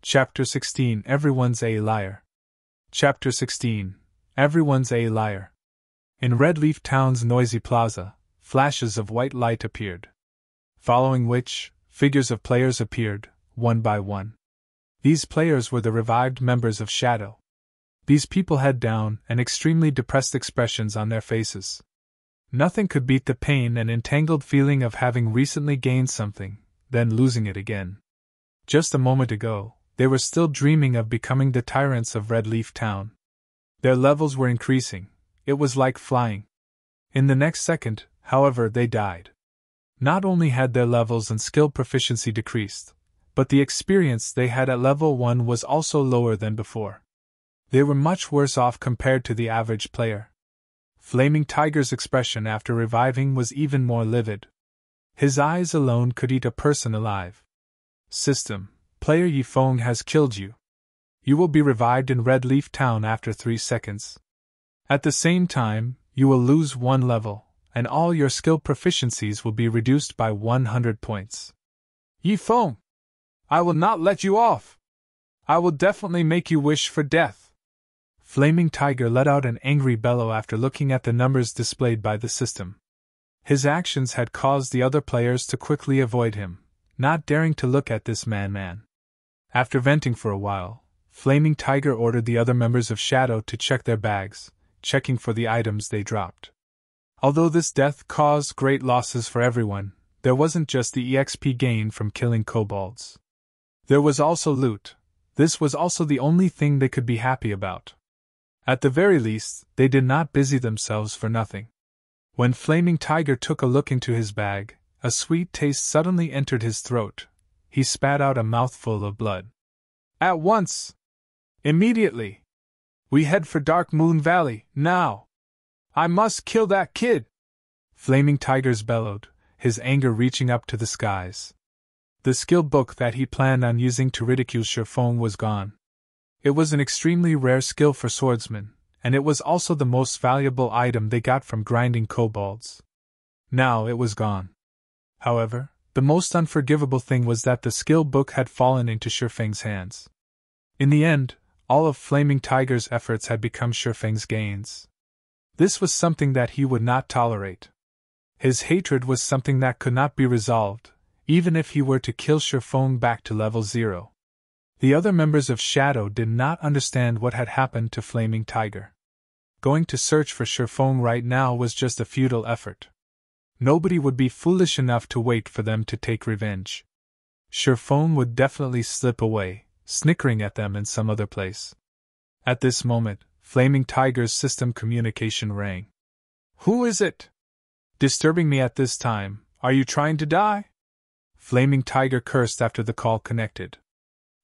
Chapter 16 Everyone's a Liar. Chapter 16 Everyone's a Liar. In Redleaf Town's noisy plaza, flashes of white light appeared. Following which, figures of players appeared, one by one. These players were the revived members of Shadow. These people had down and extremely depressed expressions on their faces. Nothing could beat the pain and entangled feeling of having recently gained something, then losing it again. Just a moment ago, they were still dreaming of becoming the tyrants of Redleaf Town. Their levels were increasing. It was like flying. In the next second, however, they died. Not only had their levels and skill proficiency decreased, but the experience they had at level 1 was also lower than before. They were much worse off compared to the average player. Flaming Tiger's expression after reviving was even more livid. His eyes alone could eat a person alive. System: Player Feng has killed you. You will be revived in Redleaf Town after 3 seconds. At the same time, you will lose 1 level, and all your skill proficiencies will be reduced by 100 points. Feng! I will not let you off! I will definitely make you wish for death! Flaming Tiger let out an angry bellow after looking at the numbers displayed by the system. His actions had caused the other players to quickly avoid him, not daring to look at this man. After venting for a while, Flaming Tiger ordered the other members of Shadow to check their bags, checking for the items they dropped. Although this death caused great losses for everyone, there wasn't just the EXP gain from killing kobolds. There was also loot. This was also the only thing they could be happy about. At the very least, they did not busy themselves for nothing. When Flaming Tiger took a look into his bag, a sweet taste suddenly entered his throat. He spat out a mouthful of blood. At once! Immediately! We head for Dark Moon Valley, now! I must kill that kid! Flaming Tigers bellowed, his anger reaching up to the skies. The skill book that he planned on using to ridicule Feng was gone. It was an extremely rare skill for swordsmen, and it was also the most valuable item they got from grinding kobolds. Now it was gone. However, the most unforgivable thing was that the skill book had fallen into Feng's hands. In the end, all of Flaming Tiger's efforts had become Feng's gains. This was something that he would not tolerate. His hatred was something that could not be resolved, even if he were to kill Feng back to level 0. The other members of Shadow did not understand what had happened to Flaming Tiger. Going to search for Feng right now was just a futile effort. Nobody would be foolish enough to wait for them to take revenge. Feng would definitely slip away, snickering at them in some other place. At this moment, Flaming Tiger's system communication rang. Who is it? Disturbing me at this time, are you trying to die? Flaming Tiger cursed after the call connected.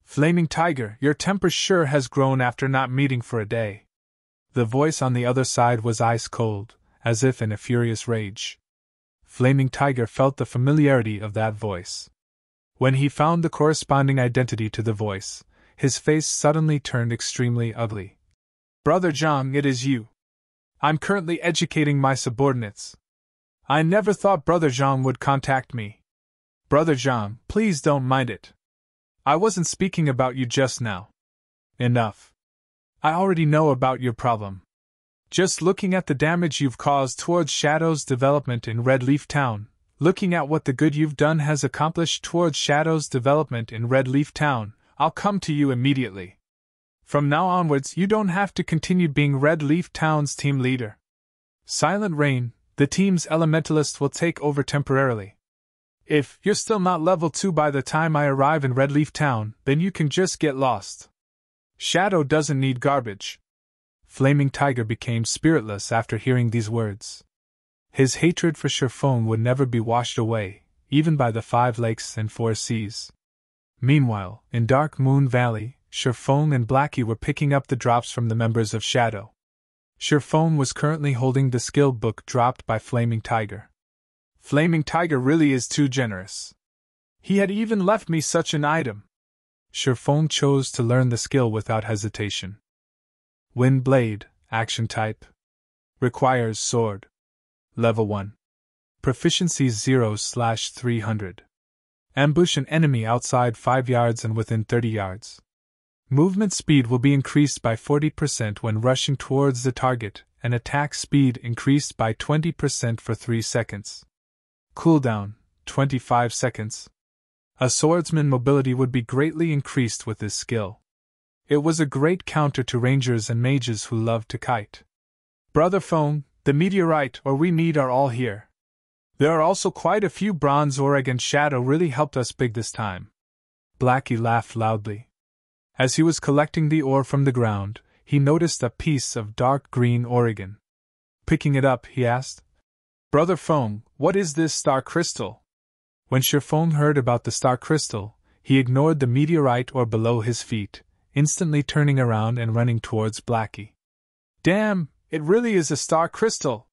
Flaming Tiger, your temper sure has grown after not meeting for a day. The voice on the other side was ice cold, as if in a furious rage. Flaming Tiger felt the familiarity of that voice. When he found the corresponding identity to the voice, his face suddenly turned extremely ugly. Brother Zhang, it is you. I'm currently educating my subordinates. I never thought Brother Zhang would contact me. Brother Zhang, please don't mind it. I wasn't speaking about you just now. Enough. I already know about your problem. Just looking at the damage you've caused towards Shadow's development in Redleaf Town, looking at what the good you've done has accomplished towards Shadow's development in Redleaf Town, I'll come to you immediately. From now onwards, you don't have to continue being Redleaf Town's team leader. Silent Rain, the team's elementalist, will take over temporarily. If you're still not level 2 by the time I arrive in Redleaf Town, then you can just get lost. Shadow doesn't need garbage. Flaming Tiger became spiritless after hearing these words. His hatred for Feng would never be washed away, even by the 5 lakes and 4 seas. Meanwhile, in Dark Moon Valley, Feng and Blackie were picking up the drops from the members of Shadow. Feng was currently holding the skill book dropped by Flaming Tiger. Flaming Tiger really is too generous. He had even left me such an item. Feng chose to learn the skill without hesitation. Wind Blade, Action Type. Requires Sword. Level 1. Proficiency 0/300. Ambush an enemy outside 5 yards and within 30 yards. Movement speed will be increased by 40% when rushing towards the target, and attack speed increased by 20% for 3 seconds. Cooldown, 25 seconds. A swordsman mobility would be greatly increased with this skill. It was a great counter to rangers and mages who loved to kite. Brother Feng, the meteorite or we need are all here. There are also quite a few bronze ore and shadow really helped us big this time. Blackie laughed loudly. As he was collecting the ore from the ground, he noticed a piece of dark green Oregon. Picking it up, he asked, Brother Feng, what is this star crystal? When Feng heard about the star crystal, he ignored the meteorite ore below his feet, instantly turning around and running towards Blackie. Damn, it really is a star crystal!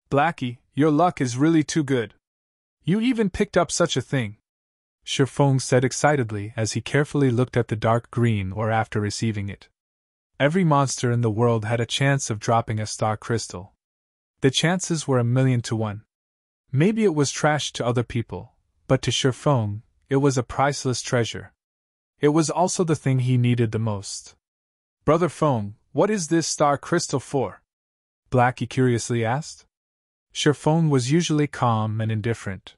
Blackie, your luck is really too good. You even picked up such a thing. Feng said excitedly as he carefully looked at the dark green ore after receiving it. Every monster in the world had a chance of dropping a star crystal. The chances were 1,000,000 to 1. Maybe it was trash to other people, but to Feng, it was a priceless treasure. It was also the thing he needed the most. Brother Feng, what is this star crystal for? Blackie curiously asked. Feng was usually calm and indifferent.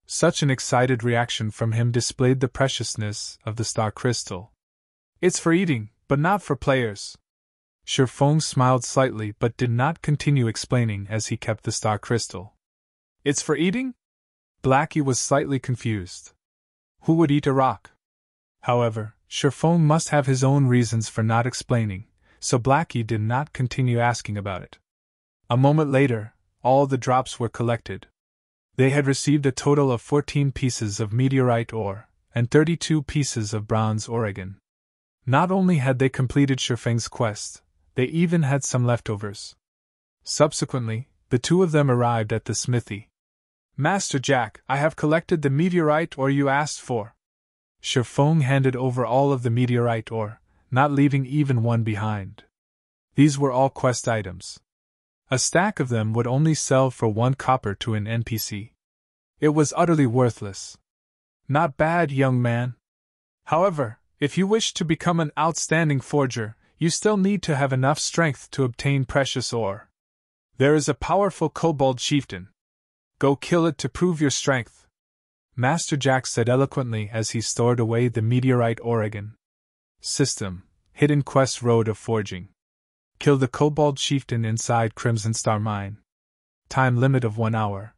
Such an excited reaction from him displayed the preciousness of the star crystal. It's for eating, but not for players. Feng smiled slightly but did not continue explaining as he kept the star crystal. It's for eating? Blackie was slightly confused. Who would eat a rock? However, Feng must have his own reasons for not explaining, so Blackie did not continue asking about it. A moment later, all the drops were collected. They had received a total of 14 pieces of meteorite ore, and 32 pieces of bronze Oregon. Not only had they completed Feng's quest, they even had some leftovers. Subsequently, the two of them arrived at the smithy. Master Jack, I have collected the meteorite ore you asked for. Feng handed over all of the meteorite ore, not leaving even one behind. These were all quest items. A stack of them would only sell for 1 copper to an NPC. It was utterly worthless. Not bad, young man. However, if you wish to become an outstanding forger, you still need to have enough strength to obtain precious ore. There is a powerful kobold chieftain. Go kill it to prove your strength. Master Jack said eloquently as he stored away the meteorite Oregon. System: Hidden Quest Road of Forging. Kill the kobold chieftain inside Crimson Star Mine. Time limit of 1 hour.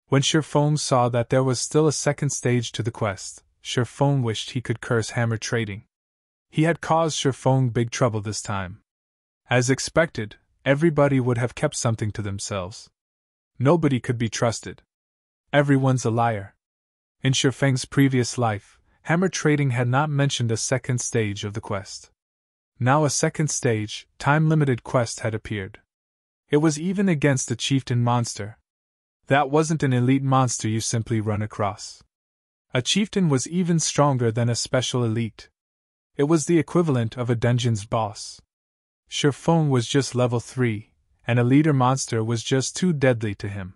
When Feng saw that there was still a second stage to the quest, Feng wished he could curse hammer trading. He had caused Feng big trouble this time. As expected, everybody would have kept something to themselves. Nobody could be trusted. Everyone's a liar. In Feng's previous life, hammer trading had not mentioned a second stage of the quest. Now a second stage, time-limited quest had appeared. It was even against a chieftain monster. That wasn't an elite monster you simply run across. A chieftain was even stronger than a special elite. It was the equivalent of a dungeon's boss. Feng was just level 3, and a leader monster was just too deadly to him.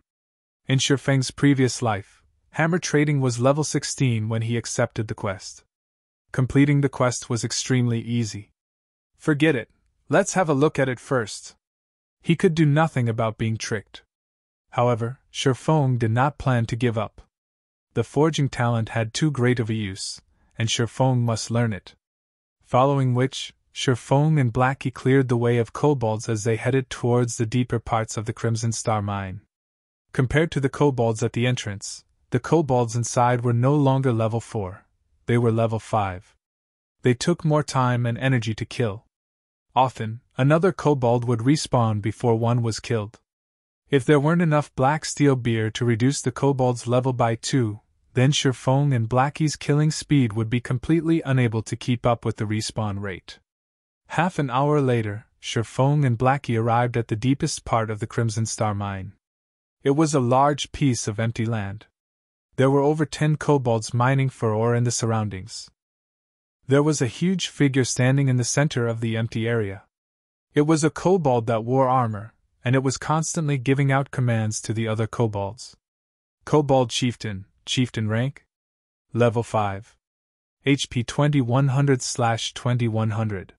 In Feng's previous life, hammer trading was level 16 when he accepted the quest. Completing the quest was extremely easy. Forget it, let's have a look at it first. He could do nothing about being tricked. However, Feng did not plan to give up. The forging talent had too great of a use, and Feng must learn it. Following which, Feng and Blackie cleared the way of kobolds as they headed towards the deeper parts of the Crimson Star Mine. Compared to the kobolds at the entrance, the kobolds inside were no longer level 4, they were level 5. They took more time and energy to kill. Often, another kobold would respawn before one was killed. If there weren't enough black steel beer to reduce the kobold's level by 2, then Feng and Blackie's killing speed would be completely unable to keep up with the respawn rate. Half an hour later, Feng and Blackie arrived at the deepest part of the Crimson Star Mine. It was a large piece of empty land. There were over 10 kobolds mining for ore in the surroundings. There was a huge figure standing in the center of the empty area. It was a kobold that wore armor, and it was constantly giving out commands to the other kobolds. Kobold Chieftain, Chieftain rank? Level 5. HP 2100/2100.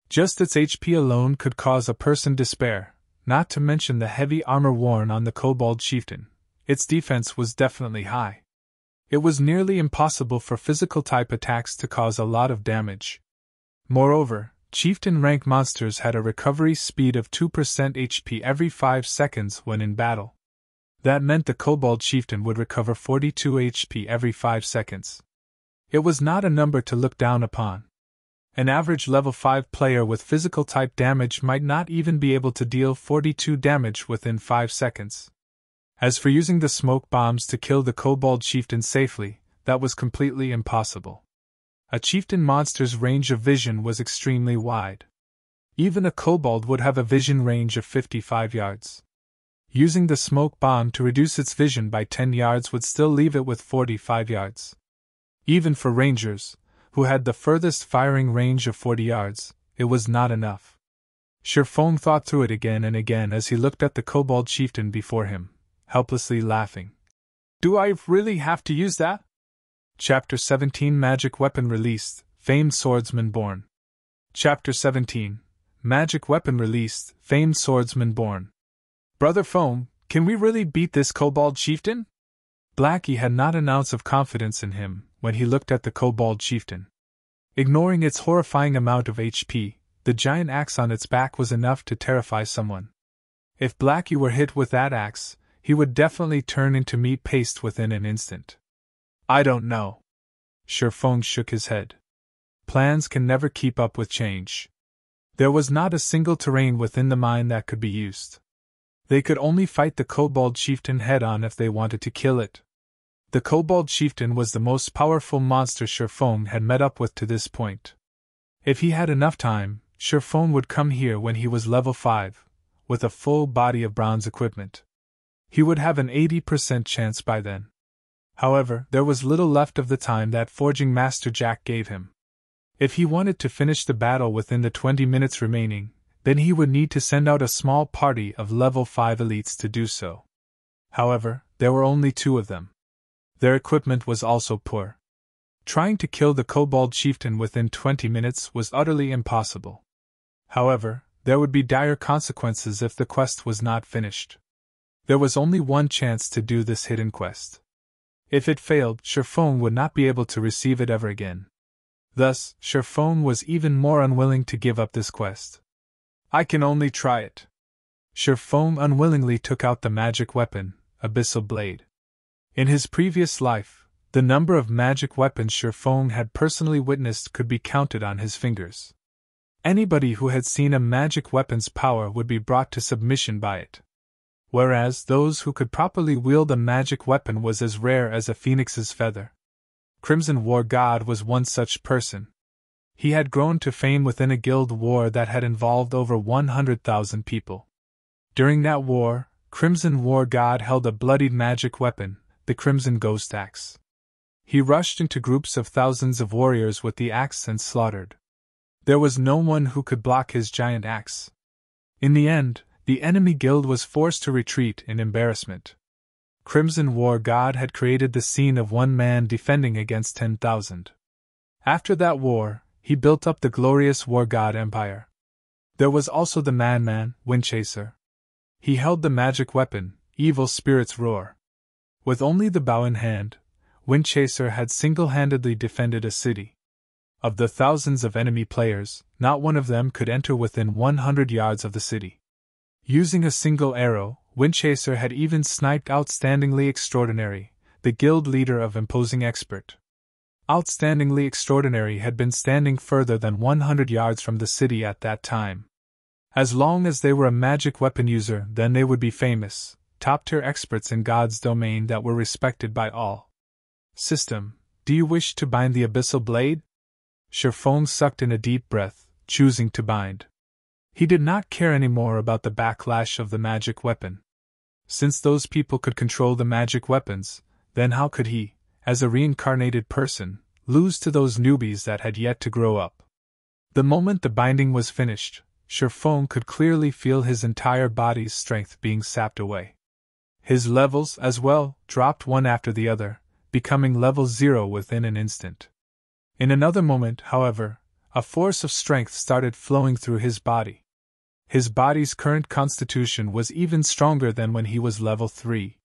Just its HP alone could cause a person despair, not to mention the heavy armor worn on the Kobold Chieftain. Its defense was definitely high. It was nearly impossible for physical-type attacks to cause a lot of damage. Moreover, Chieftain-rank monsters had a recovery speed of 2% HP every 5 seconds when in battle. That meant the Kobold Chieftain would recover 42 HP every 5 seconds. It was not a number to look down upon. An average level 5 player with physical-type damage might not even be able to deal 42 damage within 5 seconds. As for using the smoke bombs to kill the Kobold Chieftain safely, that was completely impossible. A chieftain monster's range of vision was extremely wide. Even a kobold would have a vision range of 55 yards. Using the smoke bomb to reduce its vision by 10 yards would still leave it with 45 yards. Even for rangers, who had the furthest firing range of 40 yards, it was not enough. Feng thought through it again and again as he looked at the kobold chieftain before him, helplessly laughing. Do I really have to use that? Chapter 17 Magic Weapon Released, Famed Swordsman Born. Chapter 17 Magic Weapon Released, Famed Swordsman Born. Brother Feng, can we really beat this kobold chieftain? Blackie had not an ounce of confidence in him when he looked at the kobold chieftain. Ignoring its horrifying amount of HP, the giant axe on its back was enough to terrify someone. If Blackie were hit with that axe, he would definitely turn into meat paste within an instant. I don't know. Feng shook his head. Plans can never keep up with change. There was not a single terrain within the mine that could be used. They could only fight the kobold chieftain head-on if they wanted to kill it. The kobold chieftain was the most powerful monster Feng had met up with to this point. If he had enough time, Feng would come here when he was level 5, with a full body of bronze equipment. He would have an 80% chance by then. However, there was little left of the time that Forging Master Jack gave him. If he wanted to finish the battle within the 20 minutes remaining, then he would need to send out a small party of level 5 elites to do so. However, there were only 2 of them. Their equipment was also poor. Trying to kill the kobold chieftain within 20 minutes was utterly impossible. However, there would be dire consequences if the quest was not finished. There was only one chance to do this hidden quest. If it failed, Feng would not be able to receive it ever again. Thus, Feng was even more unwilling to give up this quest. I can only try it. Feng unwillingly took out the magic weapon, Abyssal Blade. In his previous life, the number of magic weapons Feng had personally witnessed could be counted on his fingers. Anybody who had seen a magic weapon's power would be brought to submission by it. Whereas those who could properly wield a magic weapon was as rare as a phoenix's feather. Crimson War God was one such person. He had grown to fame within a guild war that had involved over 100,000 people. During that war, Crimson War God held a bloodied magic weapon, the Crimson Ghost Axe. He rushed into groups of thousands of warriors with the axe and slaughtered. There was no one who could block his giant axe. In the end, the enemy guild was forced to retreat in embarrassment. Crimson War God had created the scene of one man defending against 10,000. After that war, he built up the glorious War God Empire. There was also the Madman, Windchaser. He held the magic weapon, Evil Spirit's Roar. With only the bow in hand, Windchaser had single-handedly defended a city. Of the thousands of enemy players, not one of them could enter within 100 yards of the city. Using a single arrow, Windchaser had even sniped Outstandingly Extraordinary, the guild leader of Imposing Expert. Outstandingly Extraordinary had been standing further than 100 yards from the city at that time. As long as they were a magic weapon user, then they would be famous, top-tier experts in God's domain that were respected by all. System, do you wish to bind the Abyssal Blade? Feng sucked in a deep breath, choosing to bind. He did not care anymore about the backlash of the magic weapon. Since those people could control the magic weapons, then how could he, as a reincarnated person, lose to those newbies that had yet to grow up? The moment the binding was finished, Feng could clearly feel his entire body's strength being sapped away. His levels, as well, dropped one after the other, becoming level 0 within an instant. In another moment, however, a force of strength started flowing through his body. His body's current constitution was even stronger than when he was level 3.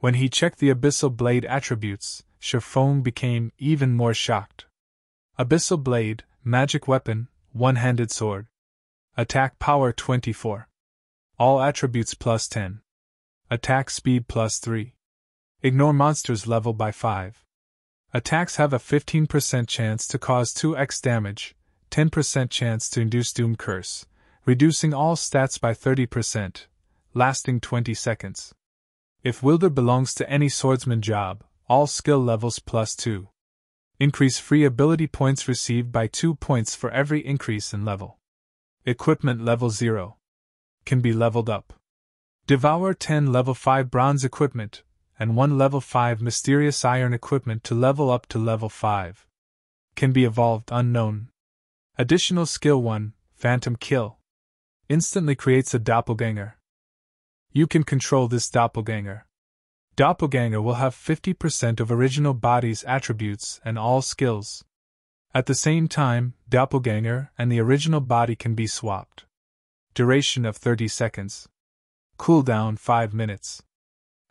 When he checked the Abyssal Blade attributes, Feng became even more shocked. Abyssal Blade, magic weapon, one-handed sword. Attack power 24. All attributes plus 10. Attack speed plus 3. Ignore monsters level by 5. Attacks have a 15% chance to cause 2x damage, 10% chance to induce Doom Curse, reducing all stats by 30%, lasting 20 seconds. If wielder belongs to any swordsman job, all skill levels plus 2. Increase free ability points received by 2 points for every increase in level. Equipment level 0. Can be leveled up. Devour 10 level 5 bronze equipment, and 1 level 5 mysterious iron equipment to level up to level 5. Can be evolved unknown. Additional skill 1, Phantom Kill. Instantly creates a doppelganger. You can control this doppelganger. Doppelganger will have 50% of original body's attributes and all skills. At the same time, doppelganger and the original body can be swapped. Duration of 30 seconds. Cooldown 5 minutes.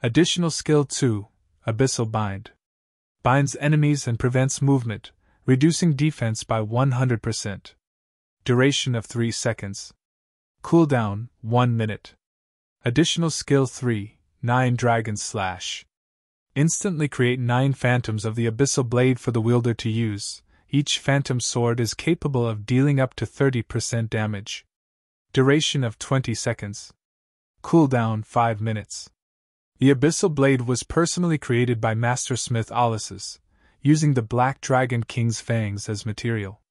Additional skill 2, Abyssal Bind. Binds enemies and prevents movement, reducing defense by 100%. Duration of 3 seconds. Cooldown 1 minute. Additional skill 3, 9 Dragon Slash. Instantly create 9 phantoms of the Abyssal Blade for the wielder to use. Each phantom sword is capable of dealing up to 30% damage. Duration of 20 seconds. Cooldown 5 minutes. The Abyssal Blade was personally created by Mastersmith Alice's, using the Black Dragon King's fangs as material.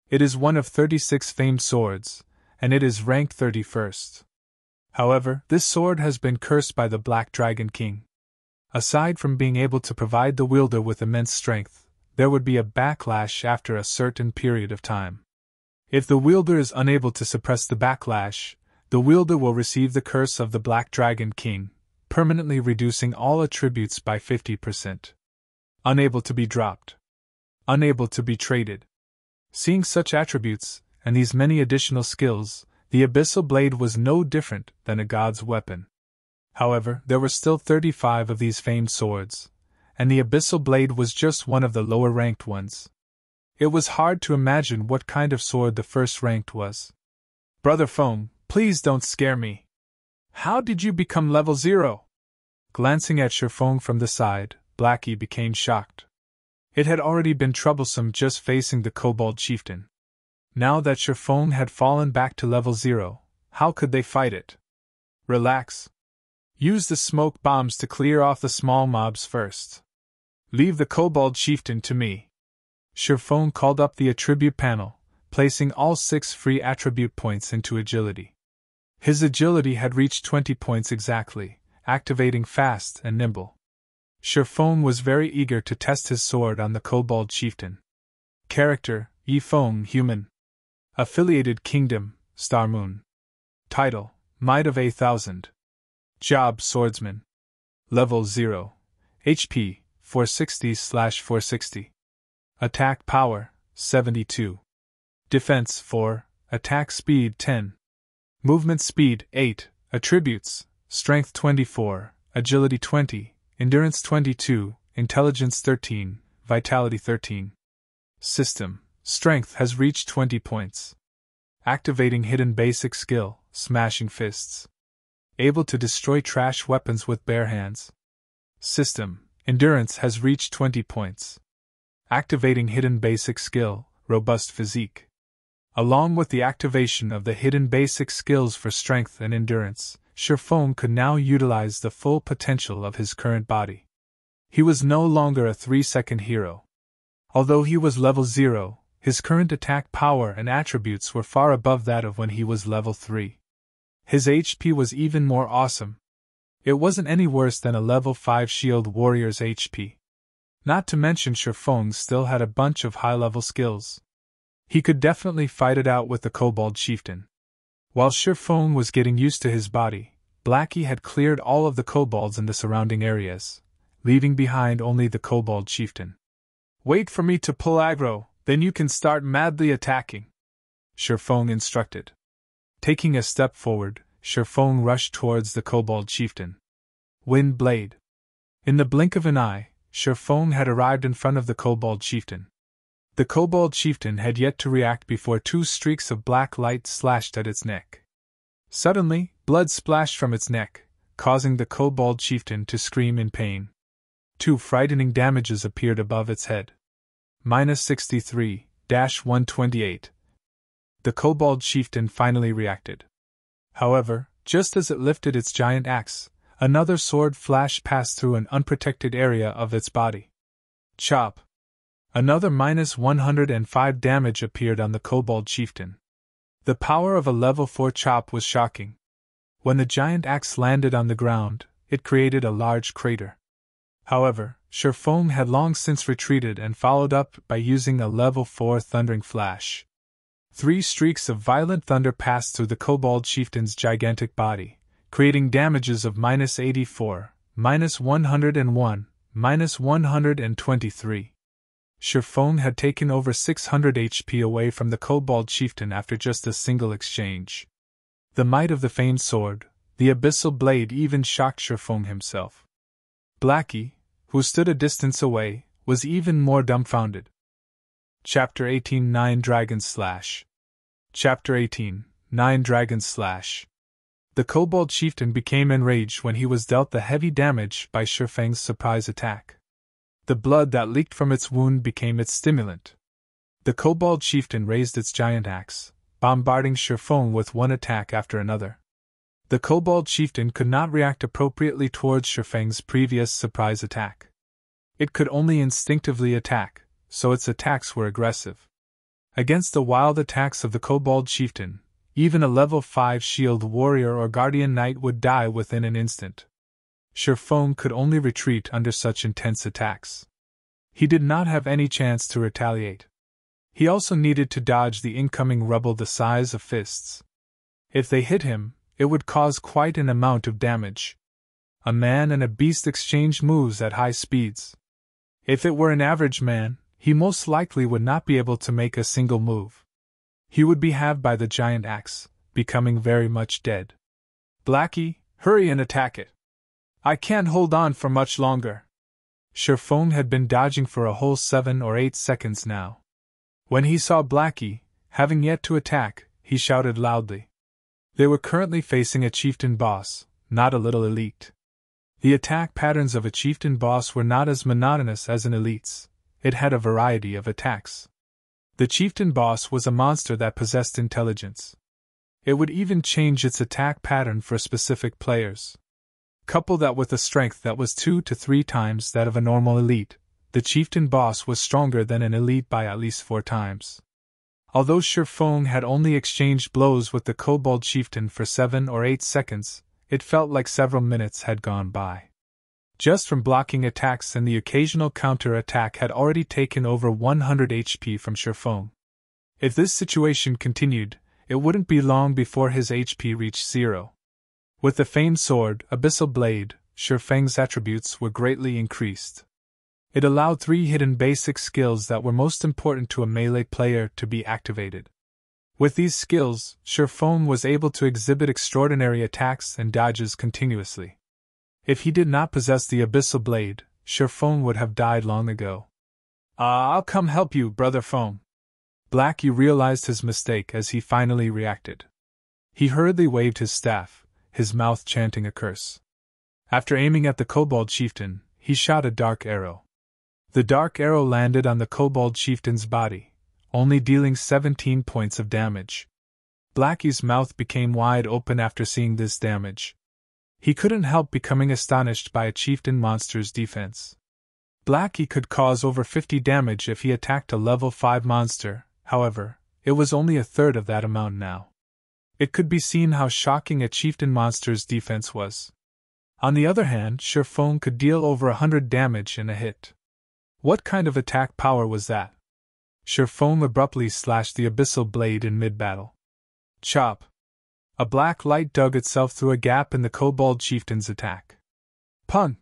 It is one of 36 famed swords, and it is ranked 31st. However, this sword has been cursed by the Black Dragon King. Aside from being able to provide the wielder with immense strength, there would be a backlash after a certain period of time. If the wielder is unable to suppress the backlash, the wielder will receive the curse of the Black Dragon King, permanently reducing all attributes by 50%. Unable to be dropped. Unable to be traded. Seeing such attributes, and these many additional skills, the Abyssal Blade was no different than a god's weapon. However, there were still 35 of these famed swords, and the Abyssal Blade was just one of the lower-ranked ones. It was hard to imagine what kind of sword the first-ranked was. Brother Feng, please don't scare me. How did you become level 0? Glancing at Feng from the side, Blackie became shocked. It had already been troublesome just facing the Kobold Chieftain. Now that Feng had fallen back to level 0, how could they fight it? Relax. Use the smoke bombs to clear off the small mobs first. Leave the Kobold Chieftain to me. Feng called up the attribute panel, placing all 6 free attribute points into agility. His agility had reached 20 points exactly, activating fast and nimble. Feng was very eager to test his sword on the Kobold Chieftain. Character, Feng Human. Affiliated Kingdom, Star Moon. Title, Might of 8,000. Job Swordsman. Level 0. HP, 460/460. Attack Power, 72. Defense 4, Attack Speed 10. Movement Speed 8, Attributes, Strength 24, Agility 20, Endurance 22, Intelligence 13, Vitality 13. System, Strength has reached 20 points. Activating Hidden Basic Skill, Smashing Fists. Able to destroy trash weapons with bare hands. System, Endurance has reached 20 points. Activating Hidden Basic Skill, Robust Physique. Along with the activation of the hidden basic skills for strength and endurance, Feng could now utilize the full potential of his current body. He was no longer a 3-second hero. Although he was level 0, his current attack power and attributes were far above that of when he was level 3. His HP was even more awesome. It wasn't any worse than a level 5 shield warrior's HP. Not to mention Feng still had a bunch of high-level skills. He could definitely fight it out with the Kobold Chieftain. While Feng was getting used to his body, Blackie had cleared all of the kobolds in the surrounding areas, leaving behind only the Kobold Chieftain. Wait for me to pull aggro, Then you can start madly attacking, Feng instructed. Taking a step forward, Feng rushed towards the Kobold Chieftain. Wind Blade. In the blink of an eye, Feng had arrived in front of the Kobold Chieftain. The Kobold Chieftain had yet to react before two streaks of black light slashed at its neck. Suddenly, blood splashed from its neck, causing the Kobold Chieftain to scream in pain. Two frightening damages appeared above its head. -63-128. The Kobold Chieftain finally reacted. However, just as it lifted its giant axe, another sword flash passed through an unprotected area of its body. Chop! Another -105 damage appeared on the Kobold Chieftain. The power of a level 4 chop was shocking. When the giant axe landed on the ground, it created a large crater. However, Feng had long since retreated and followed up by using a level 4 thundering flash. 3 streaks of violent thunder passed through the Kobold Chieftain's gigantic body, creating damages of -84, -101, -123. Feng had taken over 600 HP away from the Kobold Chieftain after just a single exchange. The might of the famed sword, the Abyssal blade, even shocked Feng himself. Blackie, who stood a distance away, was even more dumbfounded. Chapter 18 9 Dragon Slash. Chapter 18 9 Dragon Slash. The Kobold Chieftain became enraged when he was dealt the heavy damage by Feng's surprise attack. The blood that leaked from its wound became its stimulant. The Kobold Chieftain raised its giant axe, bombarding Feng with one attack after another. The Kobold Chieftain could not react appropriately towards Feng's previous surprise attack. It could only instinctively attack, so its attacks were aggressive. Against the wild attacks of the Kobold Chieftain, even a level 5 shield warrior or guardian knight would die within an instant. Feng could only retreat under such intense attacks. He did not have any chance to retaliate. He also needed to dodge the incoming rubble the size of fists. If they hit him, it would cause quite an amount of damage. A man and a beast exchanged moves at high speeds. If it were an average man, he most likely would not be able to make a single move. He would be halved by the giant axe, becoming very much dead. Blackie, hurry and attack it. I can't hold on for much longer. Feng had been dodging for a whole 7 or 8 seconds now. When he saw Blackie, having yet to attack, he shouted loudly. They were currently facing a chieftain boss, not a little elite. The attack patterns of a chieftain boss were not as monotonous as an elite's. It had a variety of attacks. The chieftain boss was a monster that possessed intelligence. It would even change its attack pattern for specific players. Couple that with a strength that was 2 to 3 times that of a normal elite, the chieftain boss was stronger than an elite by at least 4 times. Although Feng had only exchanged blows with the Kobold Chieftain for 7 or 8 seconds, it felt like several minutes had gone by. Just from blocking attacks and the occasional counter-attack had already taken over 100 HP from Feng. If this situation continued, it wouldn't be long before his HP reached 0. With the famed sword, Abyssal blade, Feng's attributes were greatly increased. It allowed 3 hidden basic skills that were most important to a melee player to be activated. With these skills, Feng was able to exhibit extraordinary attacks and dodges continuously. If he did not possess the Abyssal blade, Feng would have died long ago. I'll come help you, brother Feng. Blackie realized his mistake as he finally reacted. He hurriedly waved his staff, his mouth chanting a curse. After aiming at the Kobold Chieftain, he shot a dark arrow. The dark arrow landed on the Kobold Chieftain's body, only dealing 17 points of damage. Blackie's mouth became wide open after seeing this damage. He couldn't help becoming astonished by a chieftain monster's defense. Blackie could cause over 50 damage if he attacked a level 5 monster, however, it was only a third of that amount now. It could be seen how shocking a chieftain monster's defense was. On the other hand, Feng could deal over 100 damage in a hit. What kind of attack power was that? Feng abruptly slashed the Abyssal blade in mid-battle. Chop! A black light dug itself through a gap in the Kobold Chieftain's attack. Pun!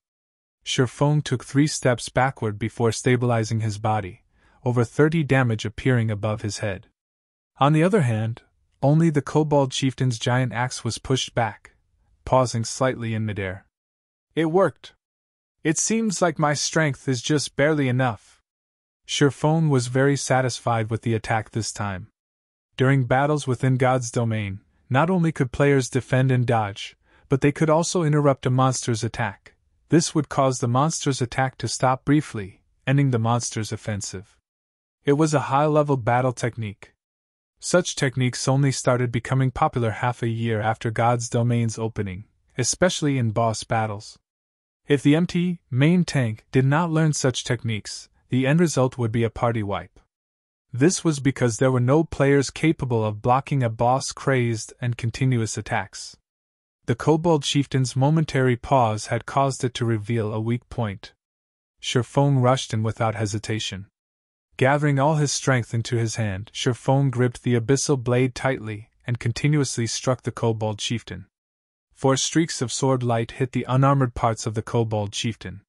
Feng took 3 steps backward before stabilizing his body, over 30 damage appearing above his head. On the other hand, only the Kobold Chieftain's giant axe was pushed back, pausing slightly in midair. It worked. It seems like my strength is just barely enough. Feng was very satisfied with the attack this time. During battles within God's domain, not only could players defend and dodge, but they could also interrupt a monster's attack. This would cause the monster's attack to stop briefly, ending the monster's offensive. It was a high-level battle technique. Such techniques only started becoming popular half a year after God's domain's opening, especially in boss battles. If the MT, main tank, did not learn such techniques, the end result would be a party wipe. This was because there were no players capable of blocking a boss' crazed and continuous attacks. The Kobold Chieftain's momentary pause had caused it to reveal a weak point. Feng rushed in without hesitation. Gathering all his strength into his hand, Feng gripped the Abyssal blade tightly and continuously struck the Kobold Chieftain. 4 streaks of sword light hit the unarmored parts of the Kobold Chieftain.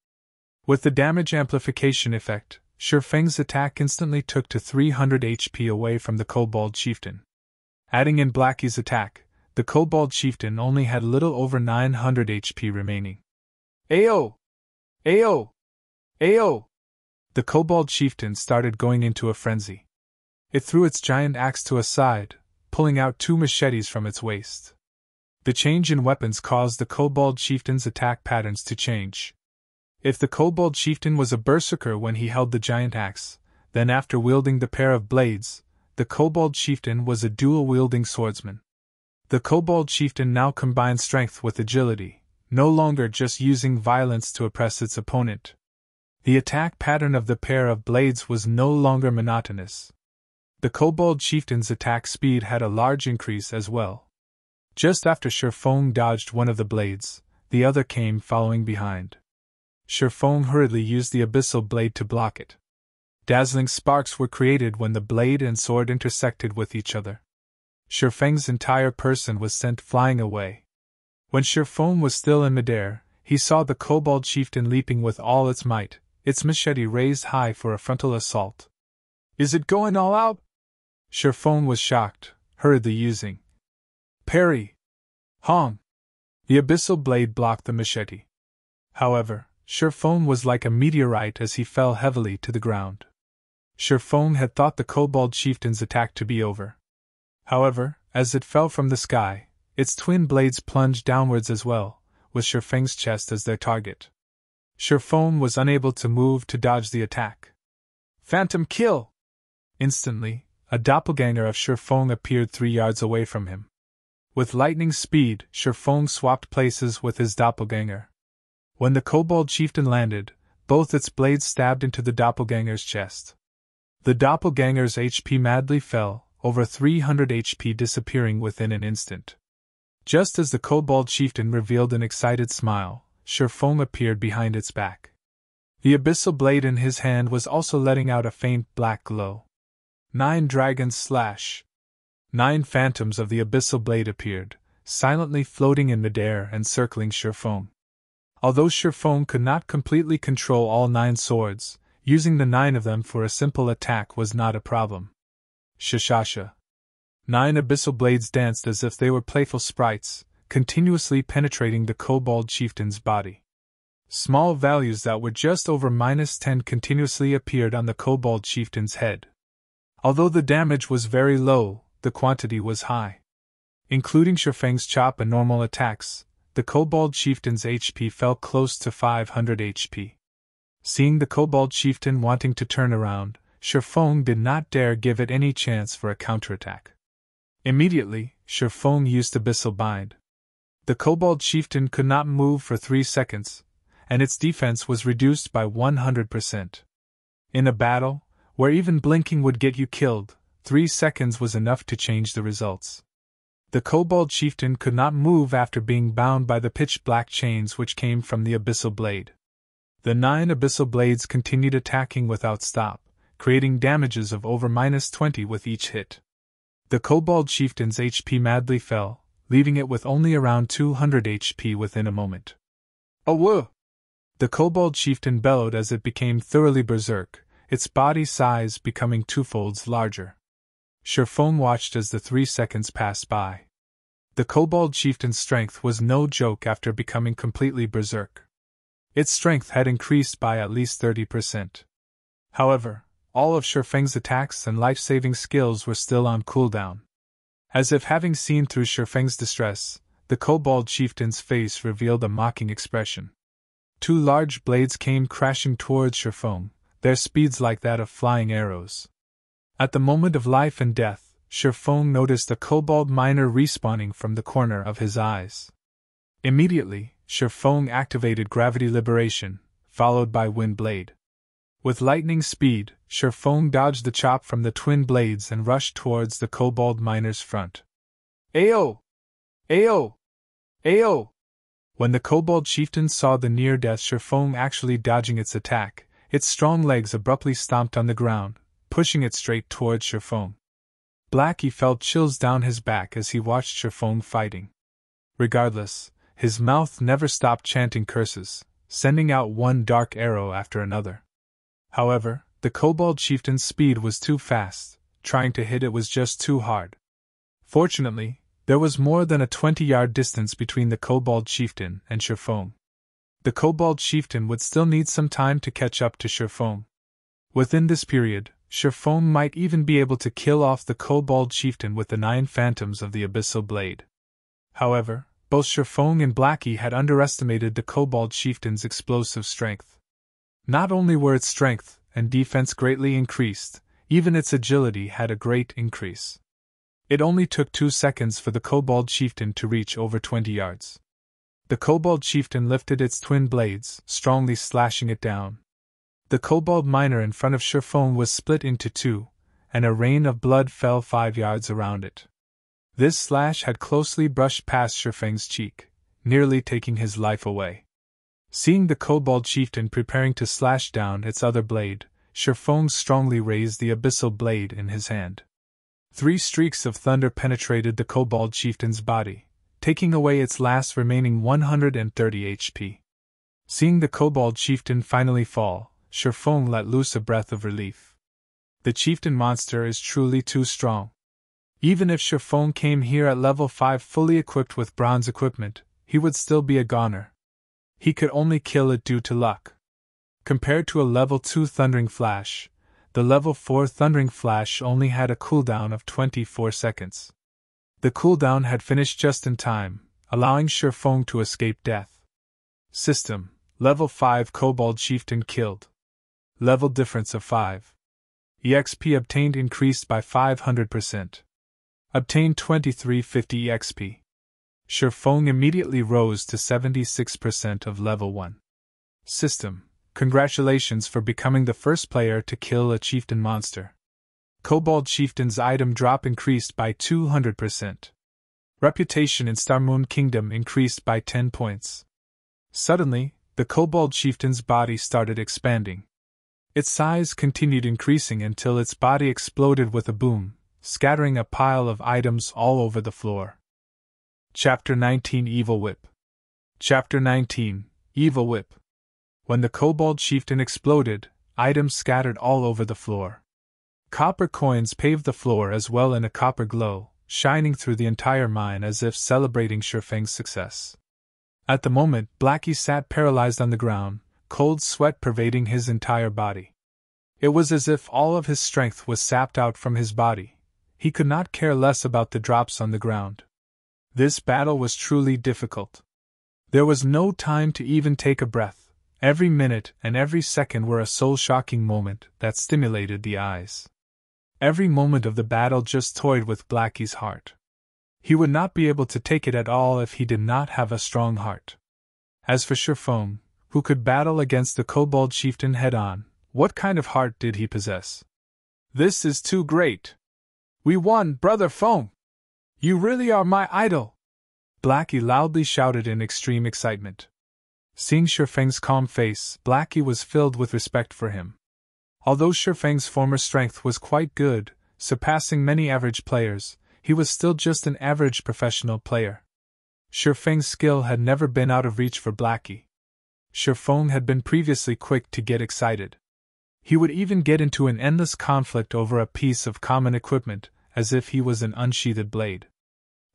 With the damage amplification effect, Feng's attack instantly took to 300 HP away from the Kobold Chieftain. Adding in Blackie's attack, the Kobold Chieftain only had little over 900 HP remaining. Ayo! Ayo! Ayo! The Kobold Chieftain started going into a frenzy. It threw its giant axe to a side, pulling out 2 machetes from its waist. The change in weapons caused the Kobold Chieftain's attack patterns to change. If the Kobold Chieftain was a berserker when he held the giant axe, then after wielding the pair of blades, the Kobold Chieftain was a dual-wielding swordsman. The Kobold Chieftain now combined strength with agility, no longer just using violence to oppress its opponent. The attack pattern of the pair of blades was no longer monotonous. The Kobold Chieftain's attack speed had a large increase as well. Just after Feng dodged one of the blades, the other came following behind. Feng hurriedly used the Abyssal blade to block it. Dazzling sparks were created when the blade and sword intersected with each other. Feng's entire person was sent flying away. When Feng was still in midair, he saw the Kobold Chieftain leaping with all its might, its machete raised high for a frontal assault. Is it going all out? Feng was shocked, hurriedly using parry. Hong! The Abyssal blade blocked the machete. However, Feng was like a meteorite as he fell heavily to the ground. Feng had thought the Kobold Chieftain's attack to be over. However, as it fell from the sky, its twin blades plunged downwards as well, with Feng's chest as their target. Feng was unable to move to dodge the attack. Phantom kill! Instantly, a doppelganger of Feng appeared 3 yards away from him. With lightning speed, Feng swapped places with his doppelganger. When the Kobold Chieftain landed, both its blades stabbed into the doppelganger's chest. The doppelganger's HP madly fell, over 300 HP disappearing within an instant. Just as the Kobold Chieftain revealed an excited smile, Feng appeared behind its back. The Abyssal blade in his hand was also letting out a faint black glow. 9 dragons slash. 9 phantoms of the Abyssal blade appeared, silently floating in midair and circling Feng. Although Feng could not completely control all 9 swords, using the 9 of them for a simple attack was not a problem. Shashasha. 9 Abyssal blades danced as if they were playful sprites, continuously penetrating the Kobold Chieftain's body. Small values that were just over -10 continuously appeared on the Kobold Chieftain's head. Although the damage was very low, the quantity was high. Including Feng's chop and normal attacks, the Kobold Chieftain's HP fell close to 500 HP. Seeing the Kobold Chieftain wanting to turn around, Feng did not dare give it any chance for a counterattack. Immediately, Feng used Abyssal Bind. The Kobold Chieftain could not move for 3 seconds, and its defense was reduced by 100%. In a battle, where even blinking would get you killed, 3 seconds was enough to change the results. The Kobold Chieftain could not move after being bound by the pitch-black chains which came from the Abyssal blade. The 9 Abyssal blades continued attacking without stop, creating damages of over -20 with each hit. The Kobold Chieftain's HP madly fell, leaving it with only around 200 HP within a moment. Oh whoa! The Kobold Chieftain bellowed as it became thoroughly berserk, its body size becoming twofolds larger. Feng watched as the 3 seconds passed by. The Kobold Chieftain's strength was no joke after becoming completely berserk. Its strength had increased by at least 30%. However, all of Feng's attacks and life-saving skills were still on cooldown. As if having seen through Feng's distress, the Kobold Chieftain's face revealed a mocking expression. 2 large blades came crashing towards Feng, their speeds like that of flying arrows. At the moment of life and death, Feng noticed a kobold miner respawning from the corner of his eyes. Immediately, Feng activated Gravity Liberation, followed by Wind Blade. With lightning speed, Feng dodged the chop from the twin blades and rushed towards the kobold miner's front. Ayo! Ayo! Ayo! When the Kobold Chieftain saw the near-death Feng actually dodging its attack, its strong legs abruptly stomped on the ground, pushing it straight towards Feng. Blackie felt chills down his back as he watched Feng fighting. Regardless, his mouth never stopped chanting curses, sending out one dark arrow after another. However, the Kobold Chieftain's speed was too fast, trying to hit it was just too hard. Fortunately, there was more than a 20-yard distance between the Kobold Chieftain and Feng. The Kobold Chieftain would still need some time to catch up to Feng. Within this period, Feng might even be able to kill off the Kobold Chieftain with the 9 phantoms of the Abyssal Blade. However, both Feng and Blackie had underestimated the Kobold Chieftain's explosive strength. Not only were its strength and defense greatly increased, even its agility had a great increase. It only took 2 seconds for the Kobold Chieftain to reach over 20 yards. The Kobold Chieftain lifted its twin blades, strongly slashing it down. The Kobold miner in front of Feng was split into 2, and a rain of blood fell 5 yards around it. This slash had closely brushed past Feng's cheek, nearly taking his life away. Seeing the Kobold Chieftain preparing to slash down its other blade, Feng strongly raised the Abyssal Blade in his hand. 3 streaks of thunder penetrated the Kobold Chieftain's body, taking away its last remaining 130 HP. Seeing the Kobold Chieftain finally fall, Feng let loose a breath of relief. The Chieftain monster is truly too strong. Even if Feng came here at level 5 fully equipped with bronze equipment, he would still be a goner. He could only kill it due to luck. Compared to a level 2 Thundering Flash, the level 4 Thundering Flash only had a cooldown of 24 seconds. The cooldown had finished just in time, allowing Feng to escape death. System: Level 5 Kobold Chieftain killed. Level difference of 5. EXP obtained increased by 500%. Obtained 2350 EXP. Feng immediately rose to 76% of level 1. System: Congratulations for becoming the first player to kill a chieftain monster. Kobold Chieftain's item drop increased by 200%. Reputation in Starmoon Kingdom increased by 10 points. Suddenly, the Kobold Chieftain's body started expanding. Its size continued increasing until its body exploded with a boom, scattering a pile of items all over the floor. Chapter 19 Evil Whip. Chapter 19 Evil Whip. When the Kobold Chieftain exploded, items scattered all over the floor. Copper coins paved the floor as well in a copper glow, shining through the entire mine as if celebrating Feng's success. At the moment, Blackie sat paralyzed on the ground, cold sweat pervading his entire body. It was as if all of his strength was sapped out from his body. He could not care less about the drops on the ground. This battle was truly difficult. There was no time to even take a breath. Every minute and every second were a soul-shocking moment that stimulated the eyes. Every moment of the battle just toyed with Blackie's heart. He would not be able to take it at all if he did not have a strong heart. As for Feng, who could battle against the Kobold Chieftain head-on, what kind of heart did he possess? This is too great! We won, Brother Feng! You really are my idol! Blackie loudly shouted in extreme excitement. Seeing Feng's calm face, Blackie was filled with respect for him. Although Feng's former strength was quite good, surpassing many average players, he was still just an average professional player. Feng's skill had never been out of reach for Blackie. Feng had been previously quick to get excited. He would even get into an endless conflict over a piece of common equipment, as if he was an unsheathed blade.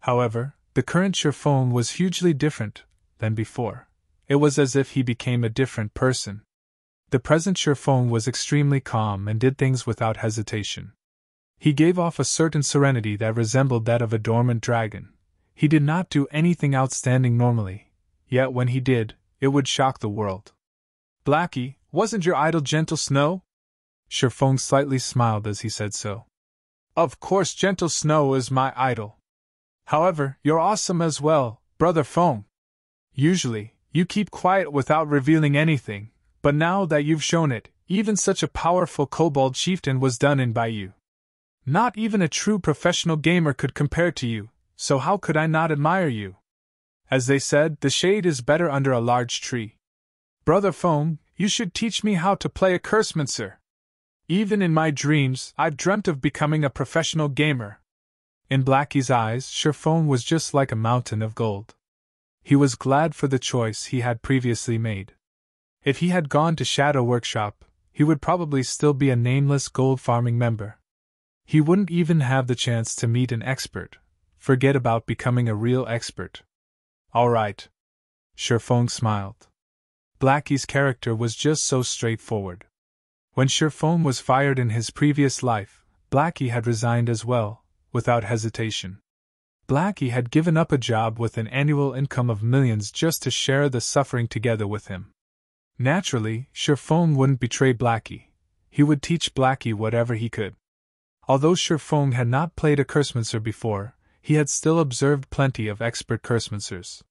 However, the current Feng was hugely different than before. It was as if he became a different person. The present Feng was extremely calm and did things without hesitation. He gave off a certain serenity that resembled that of a dormant dragon. He did not do anything outstanding normally, yet when he did, it would shock the world. "Blackie, wasn't your idol Gentle Snow?" Feng slightly smiled as he said so. "Of course Gentle Snow is my idol. However, you're awesome as well, Brother Feng. Usually, you keep quiet without revealing anything, but now that you've shown it, even such a powerful kobold chieftain was done in by you. Not even a true professional gamer could compare to you, so how could I not admire you? As they said, the shade is better under a large tree. Brother Feng, you should teach me how to play a Cursemancer. Even in my dreams, I've dreamt of becoming a professional gamer." In Blackie's eyes, Feng was just like a mountain of gold. He was glad for the choice he had previously made. If he had gone to Shadow Workshop, he would probably still be a nameless gold farming member. He wouldn't even have the chance to meet an expert. Forget about becoming a real expert. "All right." Feng smiled. Blackie's character was just so straightforward. When Feng was fired in his previous life, Blackie had resigned as well, without hesitation. Blackie had given up a job with an annual income of millions just to share the suffering together with him. Naturally, Feng wouldn't betray Blackie. He would teach Blackie whatever he could. Although Feng had not played a Cursemancer before, he had still observed plenty of expert Cursemancers.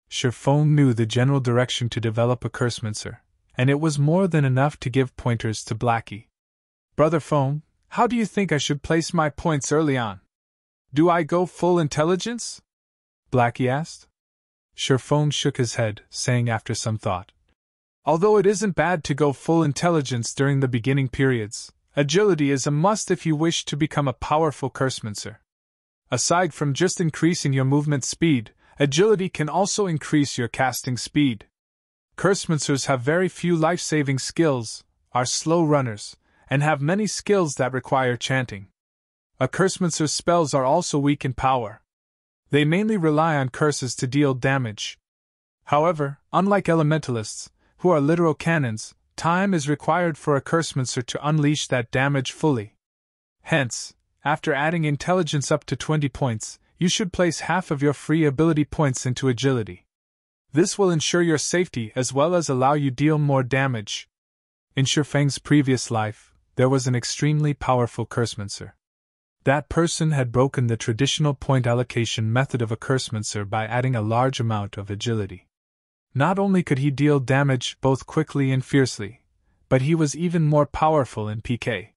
Feng knew the general direction to develop a Cursemancer, and it was more than enough to give pointers to Blackie. "Brother Feng, how do you think I should place my points early on? Do I go full intelligence?" Blackie asked. Feng shook his head, saying after some thought, "Although it isn't bad to go full intelligence during the beginning periods, agility is a must if you wish to become a powerful Cursemancer. Aside from just increasing your movement speed, agility can also increase your casting speed. Cursemancers have very few life-saving skills, are slow runners, and have many skills that require chanting. A Cursemancer's spells are also weak in power. They mainly rely on curses to deal damage. However, unlike elementalists, who are literal cannons, time is required for a Cursemancer to unleash that damage fully. Hence, after adding intelligence up to 20 points, you should place half of your free ability points into agility. This will ensure your safety as well as allow you deal more damage." In Feng's previous life, there was an extremely powerful Cursemancer. That person had broken the traditional point allocation method of a Cursemancer by adding a large amount of agility. Not only could he deal damage both quickly and fiercely, but he was even more powerful in PK.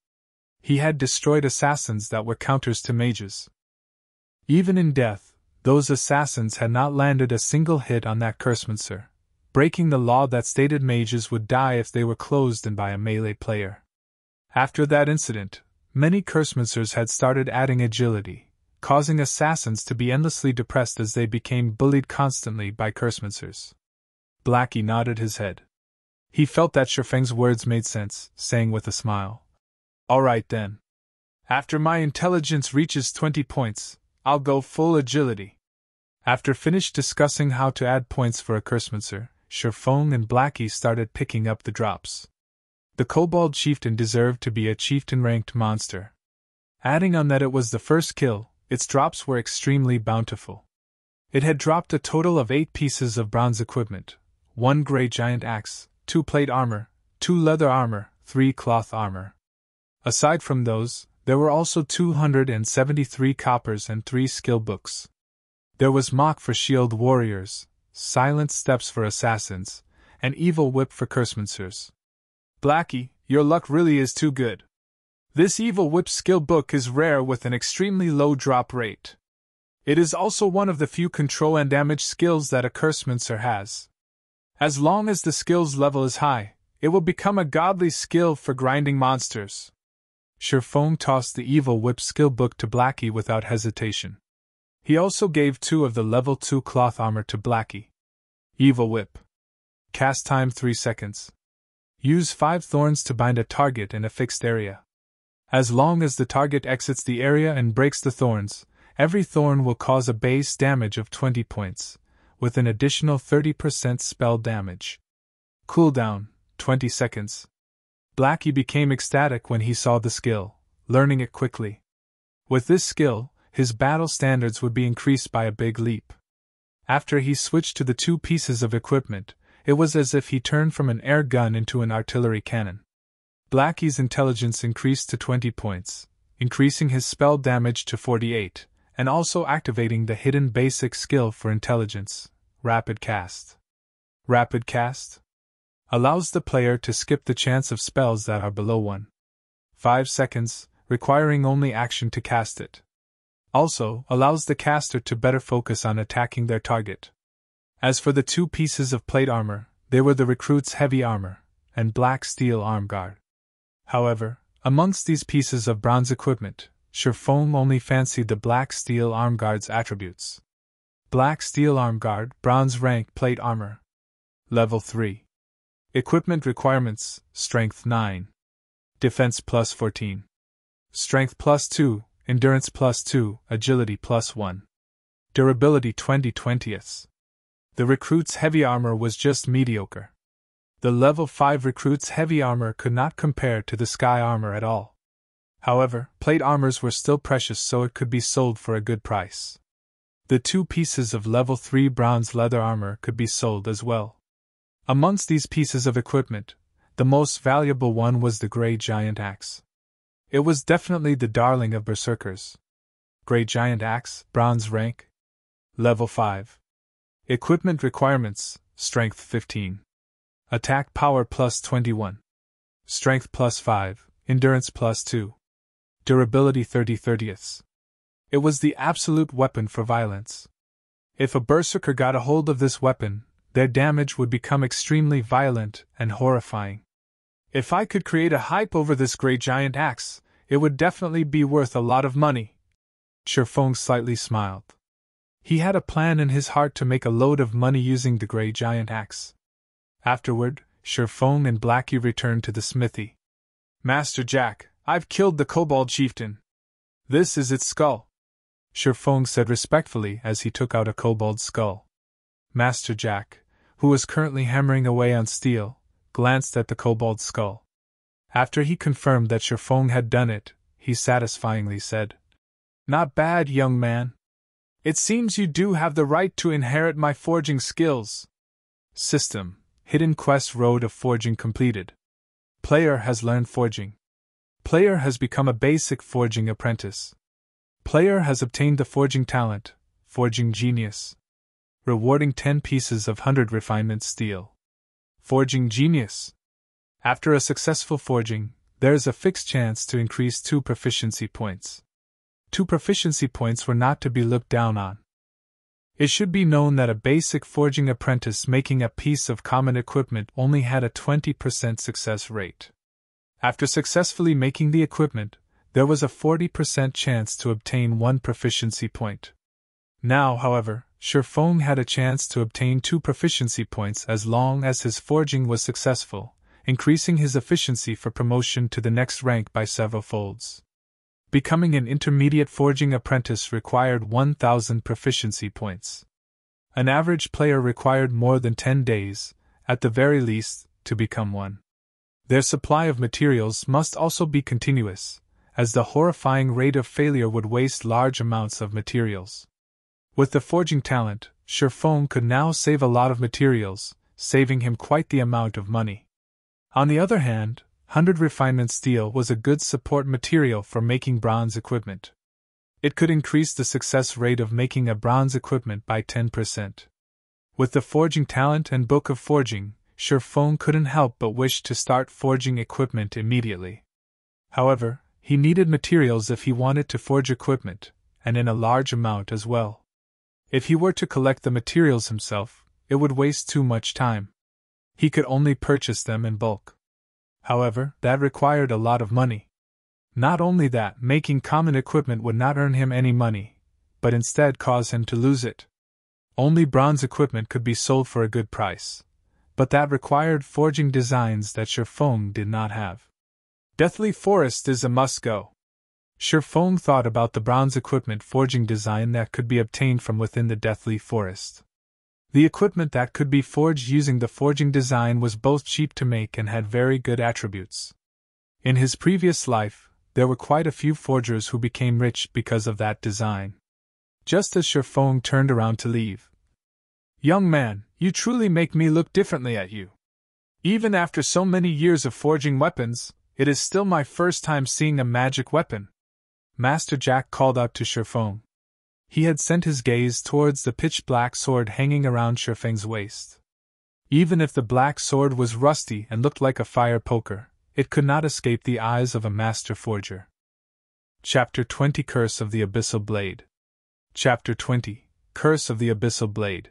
He had destroyed assassins that were counters to mages. Even in death, those assassins had not landed a single hit on that Cursemancer, breaking the law that stated mages would die if they were closed in by a melee player. After that incident, many Cursemancers had started adding agility, causing assassins to be endlessly depressed as they became bullied constantly by Cursemancers. Blackie nodded his head. He felt that Feng's words made sense, saying with a smile, "All right then. After my intelligence reaches 20 points, I'll go full agility." After finished discussing how to add points for a Cursemancer, Feng and Blackie started picking up the drops. The Kobold Chieftain deserved to be a chieftain-ranked monster. Adding on that it was the first kill, its drops were extremely bountiful. It had dropped a total of 8 pieces of bronze equipment, 1 gray giant axe, 2 plate armor, 2 leather armor, 3 cloth armor. Aside from those, there were also 273 coppers and 3 skill books. There was Mock for shield warriors, Silent Steps for assassins, and Evil Whip for Cursemancers. "Blackie, your luck really is too good. This Evil Whip skill book is rare with an extremely low drop rate. It is also one of the few control and damage skills that a Cursemancer has. As long as the skills level is high, it will become a godly skill for grinding monsters." Feng tossed the Evil Whip skill book to Blackie without hesitation. He also gave 2 of the level 2 cloth armor to Blackie. "Evil Whip. Cast time 3 seconds. Use 5 thorns to bind a target in a fixed area. As long as the target exits the area and breaks the thorns, every thorn will cause a base damage of 20 points, with an additional 30% spell damage. Cooldown, 20 seconds. Blackie became ecstatic when he saw the skill, learning it quickly. With this skill, his battle standards would be increased by a big leap. After he switched to the 2 pieces of equipment, it was as if he turned from an air gun into an artillery cannon. Blackie's intelligence increased to 20 points, increasing his spell damage to 48, and also activating the hidden basic skill for intelligence, Rapid Cast. Rapid Cast allows the player to skip the chance of spells that are below 1.5 seconds, requiring only action to cast it. Also, allows the caster to better focus on attacking their target. As for the 2 pieces of plate armor, they were the recruit's heavy armor and black steel arm guard. However, amongst these pieces of bronze equipment, Feng only fancied the black steel arm guard's attributes. Black steel arm guard, bronze rank plate armor. Level 3. Equipment requirements: Strength 9. Defense plus 14. Strength plus 2, Endurance plus 2, Agility plus 1. Durability 20/20. The recruit's heavy armor was just mediocre. The level 5 recruit's heavy armor could not compare to the sky armor at all. However, plate armors were still precious, so it could be sold for a good price. The 2 pieces of level 3 bronze leather armor could be sold as well. Amongst these pieces of equipment, the most valuable one was the Grey Giant Axe. It was definitely the darling of berserkers. Grey Giant Axe, bronze rank. Level 5. Equipment requirements: Strength 15. Attack power plus 21. Strength plus 5, Endurance plus 2. Durability 30/30. It was the absolute weapon for violence. If a berserker got a hold of this weapon, their damage would become extremely violent and horrifying. If I could create a hype over this Grey Giant Axe, it would definitely be worth a lot of money. Feng slightly smiled. He had a plan in his heart to make a load of money using the Grey Giant Axe. Afterward, Feng and Blackie returned to the smithy. Master Jack, I've killed the Kobold Chieftain. This is its skull. Feng said respectfully as he took out a kobold skull. Master Jack, who was currently hammering away on steel, glanced at the kobold skull. After he confirmed that Feng had done it, he satisfyingly said, "Not bad, young man. It seems you do have the right to inherit my forging skills." System: Hidden Quest Road of Forging completed. Player has learned forging. Player has become a basic forging apprentice. Player has obtained the forging talent, Forging Genius. Rewarding 10 pieces of 100 refinement steel. Forging Genius. After a successful forging, there is a fixed chance to increase 2 proficiency points. 2 proficiency points were not to be looked down on. It should be known that a basic forging apprentice making a piece of common equipment only had a 20% success rate. After successfully making the equipment, there was a 40% chance to obtain 1 proficiency point. Now, however, Feng had a chance to obtain 2 proficiency points as long as his forging was successful, increasing his efficiency for promotion to the next rank by several folds. Becoming an intermediate forging apprentice required 1,000 proficiency points. An average player required more than 10 days, at the very least, to become one. Their supply of materials must also be continuous, as the horrifying rate of failure would waste large amounts of materials. With the forging talent, Feng could now save a lot of materials, saving him quite the amount of money. On the other hand, 100 refinement steel was a good support material for making bronze equipment. It could increase the success rate of making a bronze equipment by 10%. With the forging talent and book of forging, Feng couldn't help but wish to start forging equipment immediately. However, he needed materials if he wanted to forge equipment, and in a large amount as well. If he were to collect the materials himself, it would waste too much time. He could only purchase them in bulk. However, that required a lot of money. Not only that, making common equipment would not earn him any money, but instead cause him to lose it. Only bronze equipment could be sold for a good price, but that required forging designs that Feng did not have. Deathly Forest is a must-go. Feng thought about the bronze equipment forging design that could be obtained from within the Deathly Forest. The equipment that could be forged using the forging design was both cheap to make and had very good attributes. In his previous life, there were quite a few forgers who became rich because of that design. Just as Feng turned around to leave. "Young man, you truly make me look differently at you. Even after so many years of forging weapons, it is still my first time seeing a magic weapon," Master Jack called out to Feng. He had sent his gaze towards the pitch-black sword hanging around Feng's waist. Even if the black sword was rusty and looked like a fire poker, it could not escape the eyes of a master forger. Chapter 20 Curse of the Abyssal Blade. Chapter 20 Curse of the Abyssal Blade.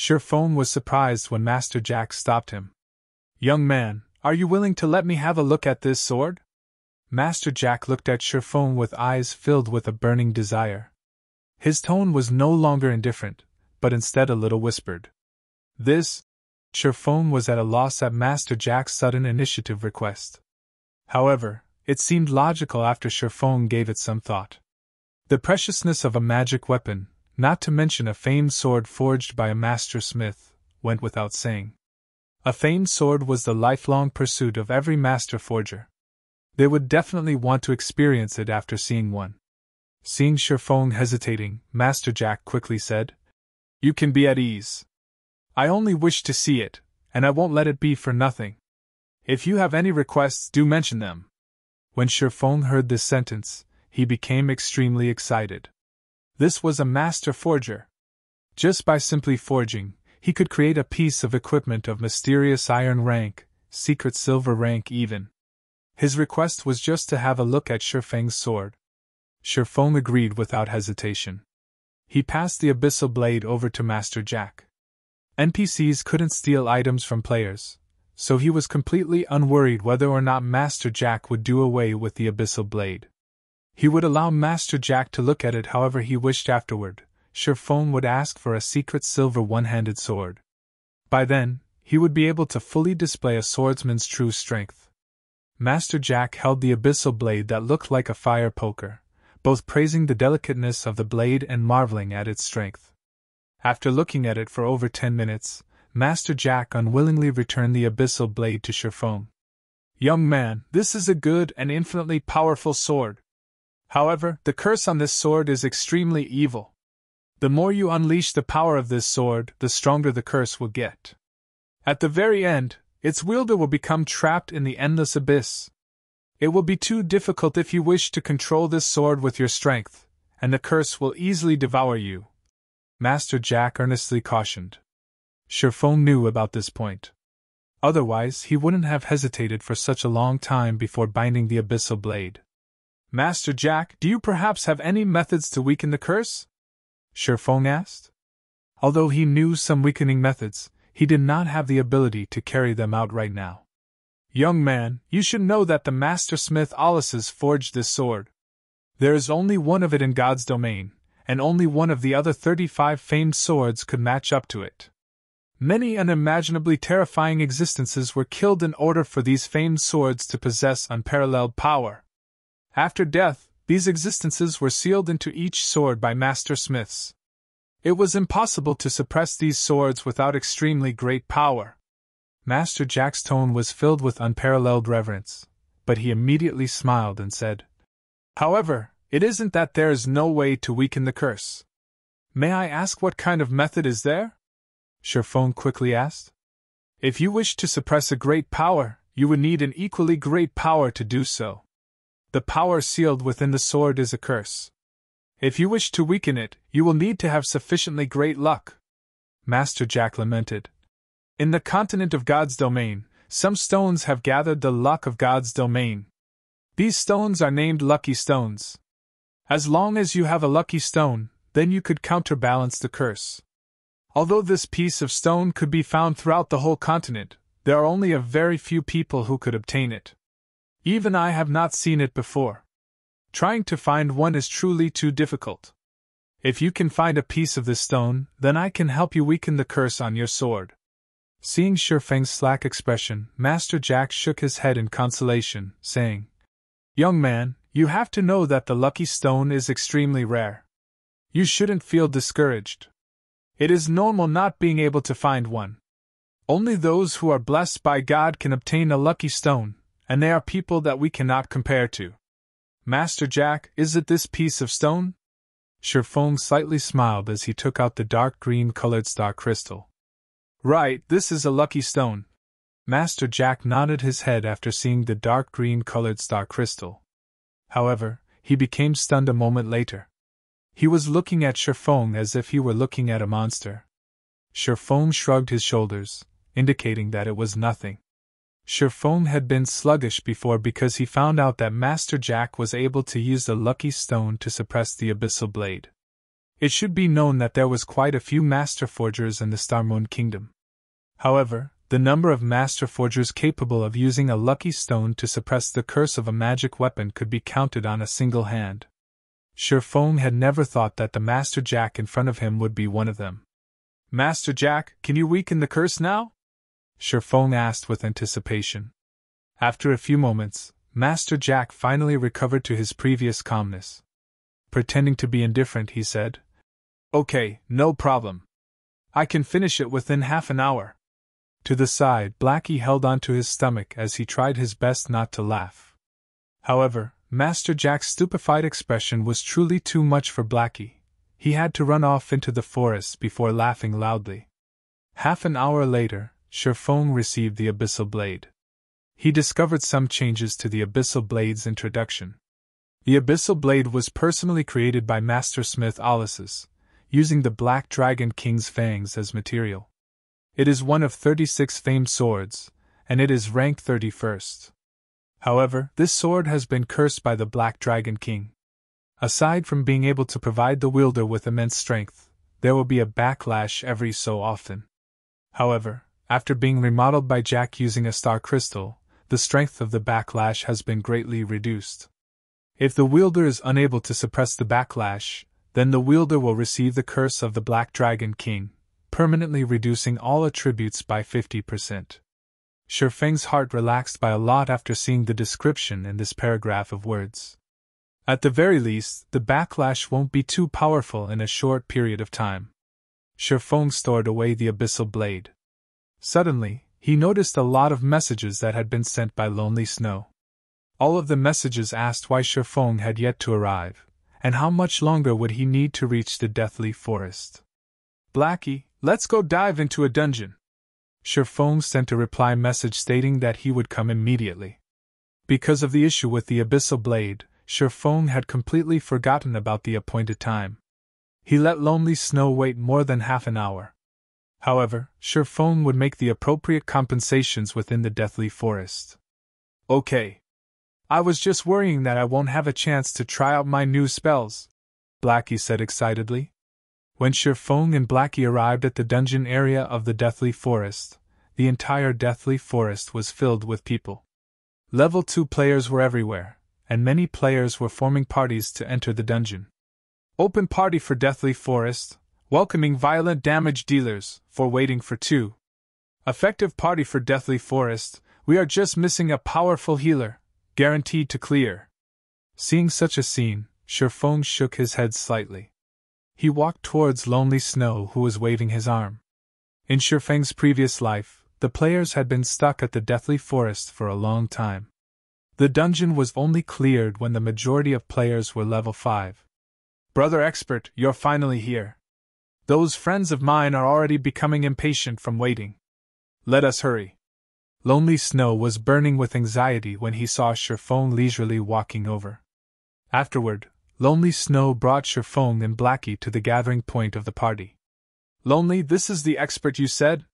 Feng was surprised when Master Jack stopped him. "Young man, are you willing to let me have a look at this sword?" Master Jack looked at Feng with eyes filled with a burning desire. His tone was no longer indifferent, but instead a little whispered. "This?" Feng was at a loss at Master Jack's sudden initiative request. However, it seemed logical after Feng gave it some thought. The preciousness of a magic weapon, not to mention a famed sword forged by a master smith, went without saying. A famed sword was the lifelong pursuit of every master forger. They would definitely want to experience it after seeing one. Seeing Feng hesitating, Master Jack quickly said, "You can be at ease. I only wish to see it, and I won't let it be for nothing. If you have any requests, do mention them." When Feng heard this sentence, he became extremely excited. This was a master forger. Just by simply forging, he could create a piece of equipment of mysterious iron rank, secret silver rank even. His request was just to have a look at Feng's sword. Feng agreed without hesitation. He passed the Abyssal Blade over to Master Jack. NPCs couldn't steal items from players, so he was completely unworried whether or not Master Jack would do away with the Abyssal Blade. He would allow Master Jack to look at it however he wished afterward. Feng would ask for a secret silver one-handed sword. By then, he would be able to fully display a swordsman's true strength. Master Jack held the Abyssal Blade that looked like a fire poker, both praising the delicateness of the blade and marveling at its strength. After looking at it for over 10 minutes, Master Jack unwillingly returned the Abyssal Blade to Feng. "Young man, this is a good and infinitely powerful sword. However, the curse on this sword is extremely evil. The more you unleash the power of this sword, the stronger the curse will get. At the very end, its wielder will become trapped in the endless abyss. It will be too difficult if you wish to control this sword with your strength, and the curse will easily devour you," Master Jack earnestly cautioned. Feng knew about this point. Otherwise, he wouldn't have hesitated for such a long time before binding the Abyssal Blade. "Master Jack, do you perhaps have any methods to weaken the curse?" Feng asked. Although he knew some weakening methods, he did not have the ability to carry them out right now. "Young man, you should know that the master smith Ulysses forged this sword. There is only one of it in God's domain, and only one of the other 35 famed swords could match up to it. Many unimaginably terrifying existences were killed in order for these famed swords to possess unparalleled power. After death, these existences were sealed into each sword by master smiths. It was impossible to suppress these swords without extremely great power." Master Jack's tone was filled with unparalleled reverence, but he immediately smiled and said, "However, it isn't that there is no way to weaken the curse. May I ask what kind of method is there?" Feng quickly asked. "If you wish to suppress a great power, you would need an equally great power to do so. The power sealed within the sword is a curse. If you wish to weaken it, you will need to have sufficiently great luck," Master Jack lamented. "In the continent of God's domain, some stones have gathered the luck of God's domain. These stones are named lucky stones. As long as you have a lucky stone, then you could counterbalance the curse. Although this piece of stone could be found throughout the whole continent, there are only a very few people who could obtain it. Even I have not seen it before. Trying to find one is truly too difficult. If you can find a piece of this stone, then I can help you weaken the curse on your sword." Seeing Feng's slack expression, Master Jack shook his head in consolation, saying, "Young man, you have to know that the lucky stone is extremely rare. You shouldn't feel discouraged. It is normal not being able to find one. Only those who are blessed by God can obtain a lucky stone, and they are people that we cannot compare to. Master Jack, is it this piece of stone?" Feng slightly smiled as he took out the dark green-colored star crystal. "Right, this is a lucky stone." Master Jack nodded his head after seeing the dark green-colored star crystal. However, he became stunned a moment later. He was looking at Feng as if he were looking at a monster. Feng shrugged his shoulders, indicating that it was nothing. Feng had been sluggish before because he found out that Master Jack was able to use the lucky stone to suppress the Abyssal Blade. It should be known that there was quite a few Master Forgers in the Star Moon Kingdom. However, the number of Master Forgers capable of using a lucky stone to suppress the curse of a magic weapon could be counted on a single hand. Feng had never thought that the Master Jack in front of him would be one of them. "Master Jack, can you weaken the curse now?" Feng asked with anticipation. After a few moments, Master Jack finally recovered to his previous calmness. Pretending to be indifferent, he said, "Okay, no problem. I can finish it within half an hour." To the side, Blackie held onto his stomach as he tried his best not to laugh. However, Master Jack's stupefied expression was truly too much for Blackie. He had to run off into the forest before laughing loudly. Half an hour later, Feng received the Abyssal Blade. He discovered some changes to the Abyssal Blade's introduction. The Abyssal Blade was personally created by Master Smith Alices, using the Black Dragon King's fangs as material. It is one of 36 famed swords, and it is ranked 31st. However, this sword has been cursed by the Black Dragon King. Aside from being able to provide the wielder with immense strength, there will be a backlash every so often. However, after being remodeled by Jack using a star crystal, the strength of the backlash has been greatly reduced. If the wielder is unable to suppress the backlash, then the wielder will receive the curse of the Black Dragon King, permanently reducing all attributes by 50%. Feng's heart relaxed by a lot after seeing the description in this paragraph of words. At the very least, the backlash won't be too powerful in a short period of time. Feng stored away the Abyssal Blade. Suddenly, he noticed a lot of messages that had been sent by Lonely Snow. All of the messages asked why Feng had yet to arrive, and how much longer would he need to reach the Deathly Forest. "Blackie, let's go dive into a dungeon." Feng sent a reply message stating that he would come immediately. Because of the issue with the Abyssal Blade, Feng had completely forgotten about the appointed time. He let Lonely Snow wait more than half an hour. However, Feng would make the appropriate compensations within the Deathly Forest. "Okay. I was just worrying that I won't have a chance to try out my new spells," Blackie said excitedly. When Feng and Blackie arrived at the dungeon area of the Deathly Forest, the entire Deathly Forest was filled with people. Level 2 players were everywhere, and many players were forming parties to enter the dungeon. "Open party for Deathly Forest, welcoming violent damage dealers, for waiting for 2. Effective party for Deathly Forest, we are just missing a powerful healer, guaranteed to clear." Seeing such a scene, Feng shook his head slightly. He walked towards Lonely Snow, who was waving his arm. In Feng's previous life, the players had been stuck at the Deathly Forest for a long time. The dungeon was only cleared when the majority of players were level 5. "Brother Expert, you're finally here. Those friends of mine are already becoming impatient from waiting. Let us hurry." Lonely Snow was burning with anxiety when he saw Feng leisurely walking over. Afterward, Lonely Snow brought Feng and Blackie to the gathering point of the party. "Lonely, this is the expert you said?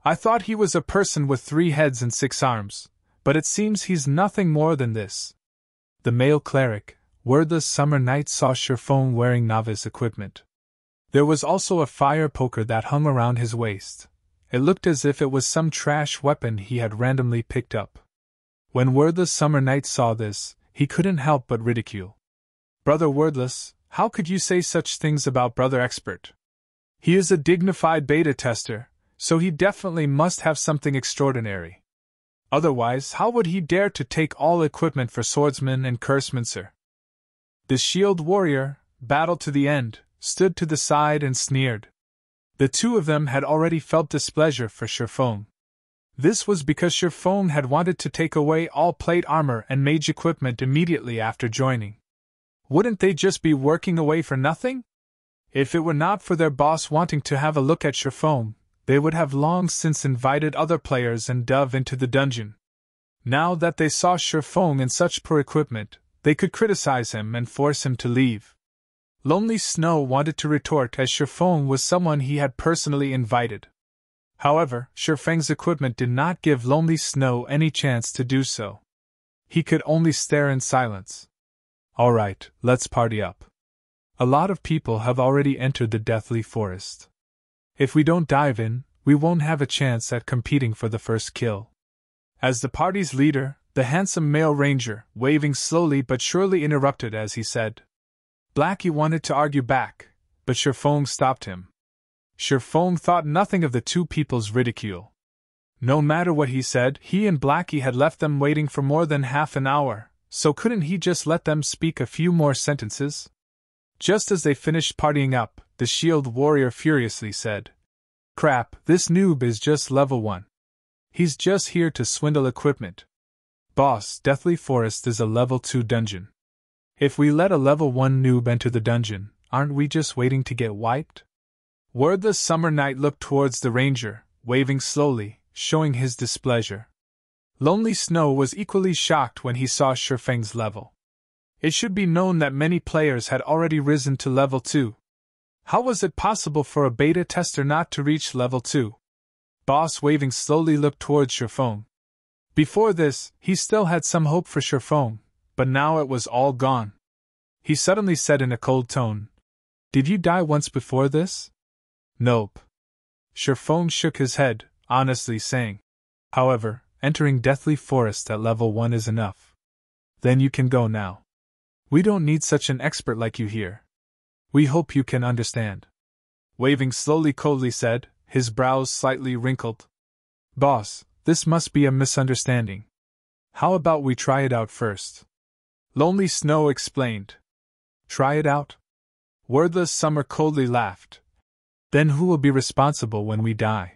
I thought he was a person with 3 heads and 6 arms, but it seems he's nothing more than this." The male cleric, Wordless Summer Night, saw Feng wearing novice equipment. There was also a fire poker that hung around his waist. It looked as if it was some trash weapon he had randomly picked up. When Wordless Summer Night saw this, he couldn't help but ridicule. "Brother Wordless, how could you say such things about Brother Expert? He is a dignified beta tester, So he definitely must have something extraordinary. Otherwise, how would he dare to take all equipment for Swordsman and Cursemancer? The shield warrior, battled to the end, stood to the side and sneered. The two of them had already felt displeasure for Feng. This was because Feng had wanted to take away all plate armor and mage equipment immediately after joining. Wouldn't they just be working away for nothing? If it were not for their boss wanting to have a look at Feng, they would have long since invited other players and dove into the dungeon. Now that they saw Feng in such poor equipment, they could criticize him and force him to leave. Lonely Snow wanted to retort as Feng was someone he had personally invited. However, Feng's equipment did not give Lonely Snow any chance to do so. He could only stare in silence. Alright, let's party up. A lot of people have already entered the Deathly Forest. If we don't dive in, we won't have a chance at competing for the first kill. As the party's leader, the handsome male ranger, waving slowly but surely interrupted as he said. Blackie wanted to argue back, but Feng stopped him. Feng thought nothing of the two people's ridicule. No matter what he said, he and Blackie had left them waiting for more than half an hour, so couldn't he just let them speak a few more sentences? Just as they finished partying up, the shield warrior furiously said, Crap, this noob is just level 1. He's just here to swindle equipment. Boss, Deathly Forest is a level 2 dungeon. If we let a level 1 noob enter the dungeon, aren't we just waiting to get wiped? Wordless Summer Knight looked towards the ranger, waving slowly, showing his displeasure. Lonely Snow was equally shocked when he saw Feng's level. It should be known that many players had already risen to level 2. How was it possible for a beta tester not to reach level 2? Boss waving slowly looked towards Feng. Before this, he still had some hope for Feng, but now it was all gone. He suddenly said in a cold tone, Did you die once before this? Nope. Feng shook his head, honestly saying. However, entering Deathly Forest at level 1 is enough. Then you can go now. We don't need such an expert like you here. We hope you can understand. Waving slowly coldly said, his brows slightly wrinkled. Boss, this must be a misunderstanding. How about we try it out first? Lonely Snow explained. Try it out? Wordless Summer coldly laughed. Then who will be responsible when we die?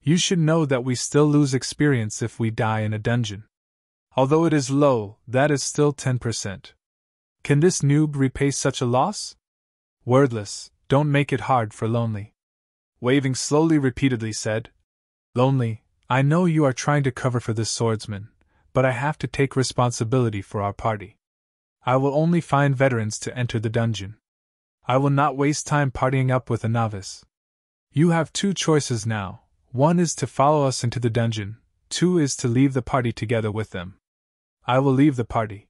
You should know that we still lose experience if we die in a dungeon. Although it is low, that is still 10%. Can this noob repay such a loss? Wordless, don't make it hard for Lonely. Waving slowly repeatedly said, Lonely, I know you are trying to cover for this swordsman, but I have to take responsibility for our party. I will only find veterans to enter the dungeon. I will not waste time partying up with a novice. You have two choices now. One is to follow us into the dungeon, 2 is to leave the party together with them. I will leave the party.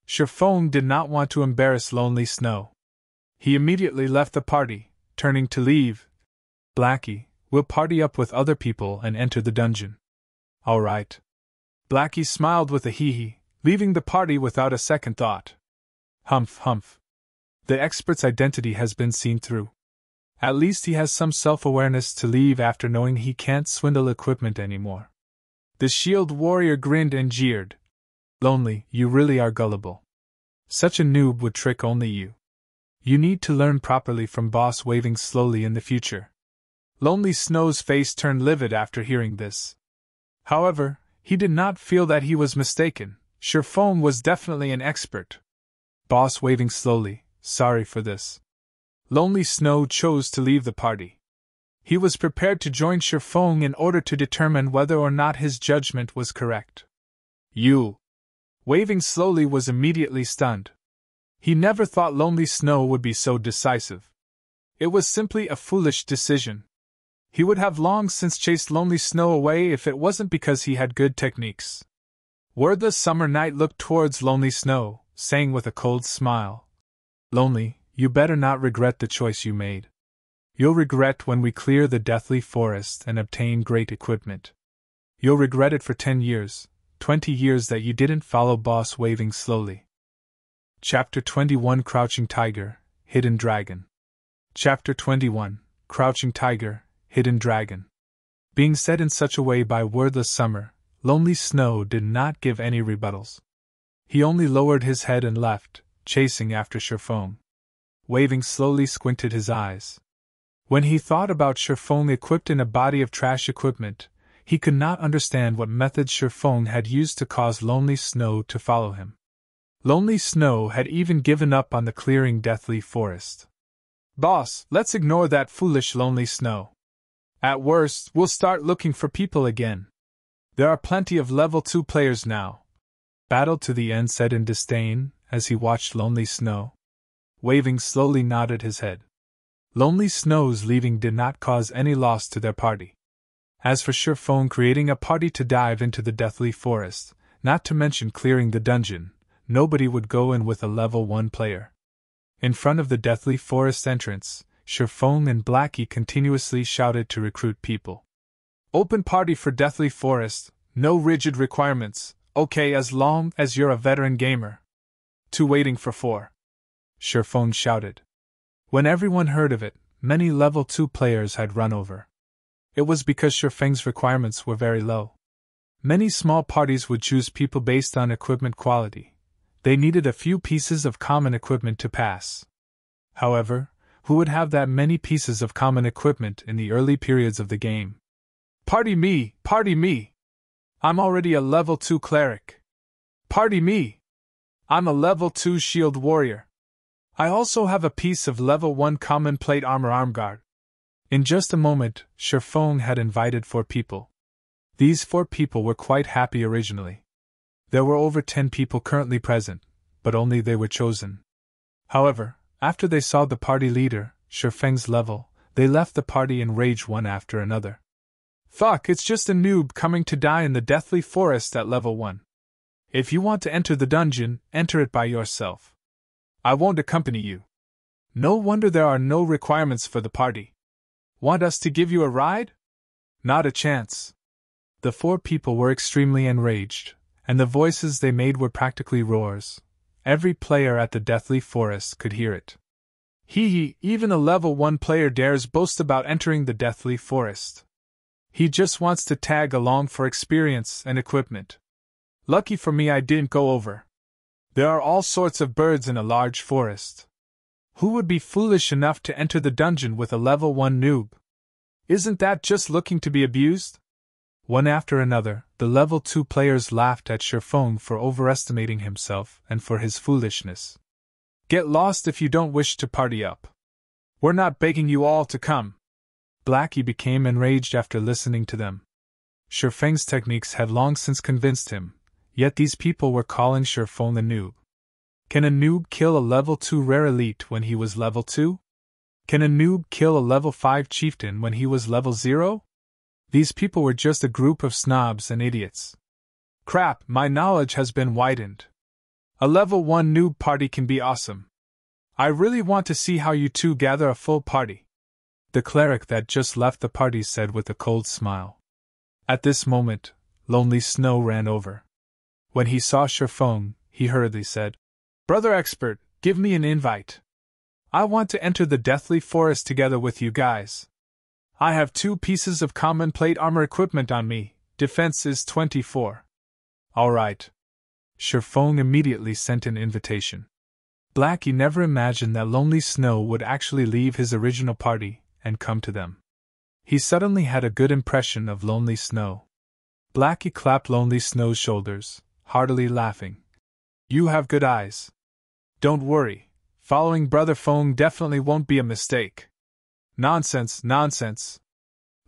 Feng did not want to embarrass Lonely Snow. He immediately left the party, turning to leave. Blackie, we'll party up with other people and enter the dungeon. All right. Blackie smiled with a hee-hee, leaving the party without a second thought. Humph, humph. The expert's identity has been seen through. At least he has some self-awareness to leave after knowing he can't swindle equipment anymore. The shield warrior grinned and jeered. Lonely, you really are gullible. Such a noob would trick only you. You need to learn properly from Boss waving slowly in the future. Lonely Snow's face turned livid after hearing this. However, he did not feel that he was mistaken. Feng was definitely an expert. Boss waving slowly. Sorry for this. Lonely Snow chose to leave the party. He was prepared to join Feng in order to determine whether or not his judgment was correct. You. Waving slowly was immediately stunned. He never thought Lonely Snow would be so decisive. It was simply a foolish decision. He would have long since chased Lonely Snow away if it wasn't because he had good techniques. Wordless Summer Knight looked towards Lonely Snow, saying with a cold smile, Lonely, you better not regret the choice you made. You'll regret when we clear the Deathly Forest and obtain great equipment. You'll regret it for 10 years, 20 years that you didn't follow Boss waving slowly. Chapter 21 Crouching Tiger, Hidden Dragon. Chapter 21 Crouching Tiger, Hidden Dragon. Being said in such a way by wordless Summer, Lonely Snow did not give any rebuttals. He only lowered his head and left, chasing after Feng. Waving slowly squinted his eyes. When he thought about Feng equipped in a body of trash equipment, he could not understand what methods Feng had used to cause Lonely Snow to follow him. Lonely Snow had even given up on the clearing Deathly Forest. Boss, let's ignore that foolish Lonely Snow. At worst, we'll start looking for people again. There are plenty of level 2 players now. Battle to the end said in disdain, as he watched Lonely Snow. Waving slowly nodded his head. Lonely Snow's leaving did not cause any loss to their party. As for Feng creating a party to dive into the Deathly Forest, not to mention clearing the dungeon, nobody would go in with a level 1 player. In front of the Deathly Forest entrance, Feng and Blackie continuously shouted to recruit people. Open party for Deathly Forest, no rigid requirements, okay as long as you're a veteran gamer. 2 waiting for 4. Feng shouted. When everyone heard of it, many level 2 players had run over. It was because Feng's requirements were very low. Many small parties would choose people based on equipment quality. They needed a few pieces of common equipment to pass. However, who would have that many pieces of common equipment in the early periods of the game? Party me! Party me! I'm already a level 2 cleric. Party me! I'm a level 2 shield warrior. I also have a piece of level 1 common plate armor armguard. In just a moment, Feng had invited 4 people. These 4 people were quite happy originally. There were over 10 people currently present, but only they were chosen. However, after they saw the party leader, Feng's level, they left the party in rage one after another. Fuck, it's just a noob coming to die in the Deathly Forest at level 1. If you want to enter the dungeon, enter it by yourself. I won't accompany you. No wonder there are no requirements for the party. Want us to give you a ride? Not a chance. The 4 people were extremely enraged, and the voices they made were practically roars. Every player at the Deathly Forest could hear it. Hee, even a level 1 player dares boast about entering the Deathly Forest. He just wants to tag along for experience and equipment. Lucky for me I didn't go over. There are all sorts of birds in a large forest. Who would be foolish enough to enter the dungeon with a level 1 noob? Isn't that just looking to be abused? One after another, the level 2 players laughed at Feng for overestimating himself and for his foolishness. Get lost if you don't wish to party up. We're not begging you all to come. Blackie became enraged after listening to them. Feng's techniques had long since convinced him, yet these people were calling Feng a noob. Can a noob kill a level 2 rare elite when he was level 2? Can a noob kill a level 5 chieftain when he was level 0? These people were just a group of snobs and idiots. Crap, my knowledge has been widened. A level 1 noob party can be awesome. I really want to see how you 2 gather a full party. The cleric that just left the party said with a cold smile. At this moment, Lonely Snow ran over. When he saw Feng, he hurriedly said, Brother Expert, give me an invite. I want to enter the Deathly Forest together with you guys. I have 2 pieces of common plate armor equipment on me, defense is 24. Alright. Feng immediately sent an invitation. Blackie never imagined that Lonely Snow would actually leave his original party and come to them. He suddenly had a good impression of Lonely Snow. Blackie clapped Lonely Snow's shoulders, heartily laughing. You have good eyes. Don't worry, following Brother Feng definitely won't be a mistake. Nonsense, nonsense.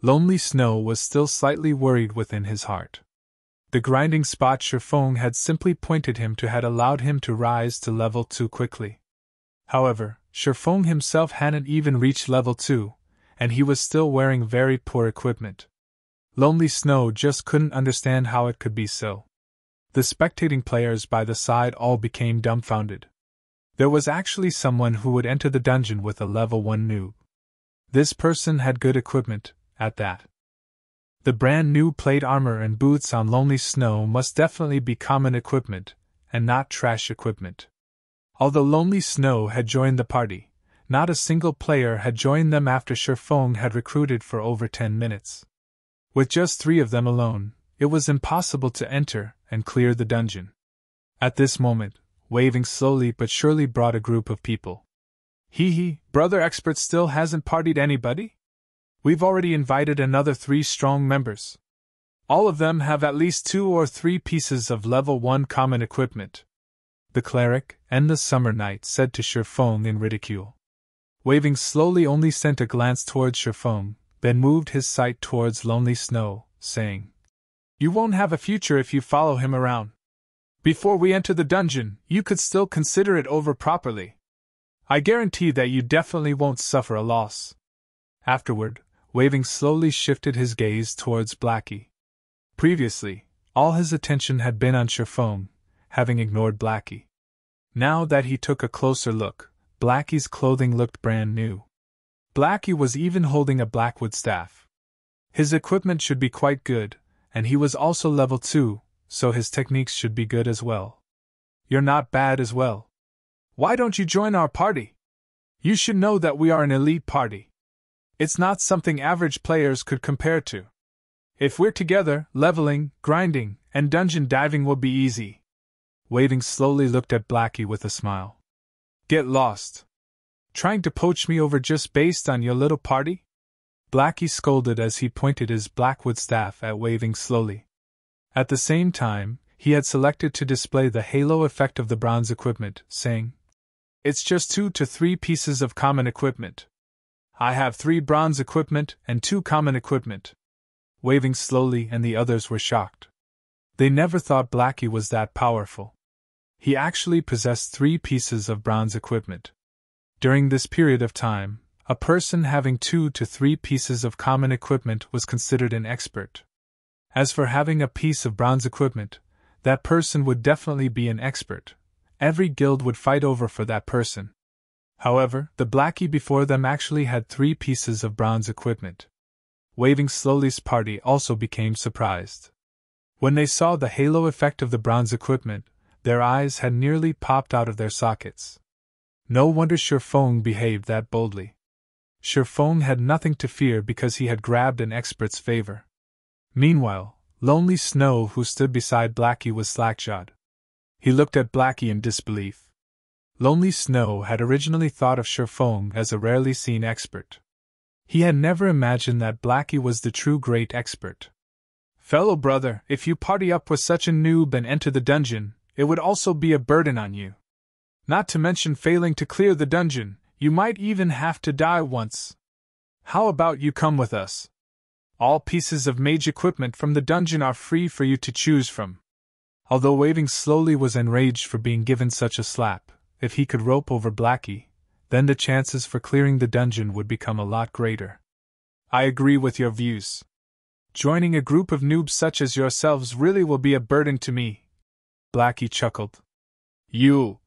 Lonely Snow was still slightly worried within his heart. The grinding spot Feng had simply pointed him to had allowed him to rise to level 2 quickly. However, Feng himself hadn't even reached level 2, and he was still wearing very poor equipment. Lonely Snow just couldn't understand how it could be so. The spectating players by the side all became dumbfounded. There was actually someone who would enter the dungeon with a level 1 noob. This person had good equipment, at that. The brand new plate armor and boots on Lonely Snow must definitely be common equipment, and not trash equipment. Although Lonely Snow had joined the party, not a single player had joined them after Feng had recruited for over 10 minutes. With just 3 of them alone, it was impossible to enter and clear the dungeon. At this moment, waving slowly but surely brought a group of people. Brother Expert still hasn't partied anybody? We've already invited another 3 strong members. All of them have at least 2 or 3 pieces of level 1 common equipment. The cleric and the summer knight said to Feng in ridicule. Waving slowly only sent a glance towards Feng, then moved his sight towards Lonely Snow, saying, "You won't have a future if you follow him around. Before we enter the dungeon, you could still consider it over properly. I guarantee that you definitely won't suffer a loss." Afterward, Waving slowly shifted his gaze towards Blackie. Previously, all his attention had been on Feng, having ignored Blackie. Now that he took a closer look, Blackie's clothing looked brand new. Blackie was even holding a blackwood staff. His equipment should be quite good, and he was also level 2, so his techniques should be good as well. You're not bad as well. Why don't you join our party? You should know that we are an elite party. It's not something average players could compare to. If we're together, leveling, grinding, and dungeon diving will be easy. Waving slowly looked at Blackie with a smile. Get lost. Trying to poach me over just based on your little party? Blackie scolded as he pointed his blackwood staff at Waving slowly. At the same time, he had selected to display the halo effect of the bronze equipment, saying, "It's just 2 to 3 pieces of common equipment. I have 3 bronze equipment and 2 common equipment." Waving slowly and the others were shocked. They never thought Blackie was that powerful. He actually possessed 3 pieces of bronze equipment. During this period of time, a person having 2 to 3 pieces of common equipment was considered an expert. As for having a piece of bronze equipment, that person would definitely be an expert. Every guild would fight over for that person. However, the Blackie before them actually had 3 pieces of bronze equipment. Waving slowly's party also became surprised. When they saw the halo effect of the bronze equipment, their eyes had nearly popped out of their sockets. No wonder Feng behaved that boldly. Feng had nothing to fear because he had grabbed an expert's favor. Meanwhile, Lonely Snow, who stood beside Blackie, was slack-jawed. He looked at Blackie in disbelief. Lonely Snow had originally thought of Feng as a rarely seen expert. He had never imagined that Blackie was the true great expert. "Fellow brother, if you party up with such a noob and enter the dungeon, it would also be a burden on you. Not to mention failing to clear the dungeon, you might even have to die once. How about you come with us? All pieces of mage equipment from the dungeon are free for you to choose from." Although Waving slowly was enraged for being given such a slap, if he could rope over Blackie, then the chances for clearing the dungeon would become a lot greater. "I agree with your views. Joining a group of noobs such as yourselves really will be a burden to me." Blackie chuckled. "You!"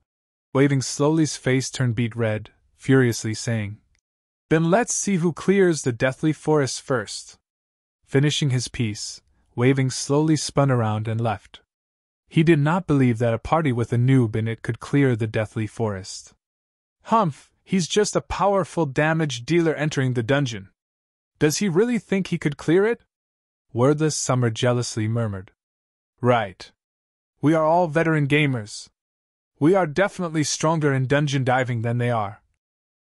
Waving slowly's face turned beet red, furiously saying, "Then let's see who clears the deathly forest first." Finishing his piece, Waving slowly spun around and left. He did not believe that a party with a noob in it could clear the deathly forest. "Humph, he's just a powerful damage dealer entering the dungeon. Does he really think he could clear it?" Wordless Summer jealously murmured. "Right. We are all veteran gamers. We are definitely stronger in dungeon diving than they are."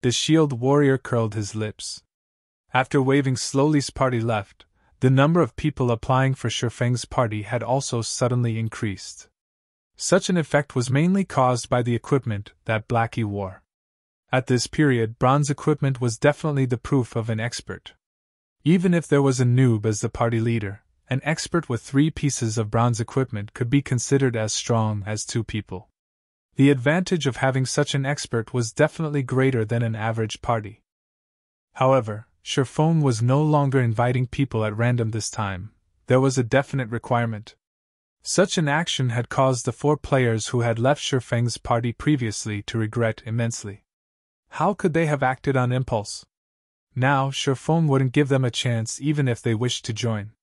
The shield warrior curled his lips. After Waving slowly's party left, the number of people applying for Feng's party had also suddenly increased. Such an effect was mainly caused by the equipment that Blackie wore. At this period, bronze equipment was definitely the proof of an expert. Even if there was a noob as the party leader, an expert with 3 pieces of bronze equipment could be considered as strong as 2 people. The advantage of having such an expert was definitely greater than an average party. However, Feng was no longer inviting people at random this time. There was a definite requirement. Such an action had caused the 4 players who had left Feng's party previously to regret immensely. How could they have acted on impulse? Now Feng wouldn't give them a chance even if they wished to join.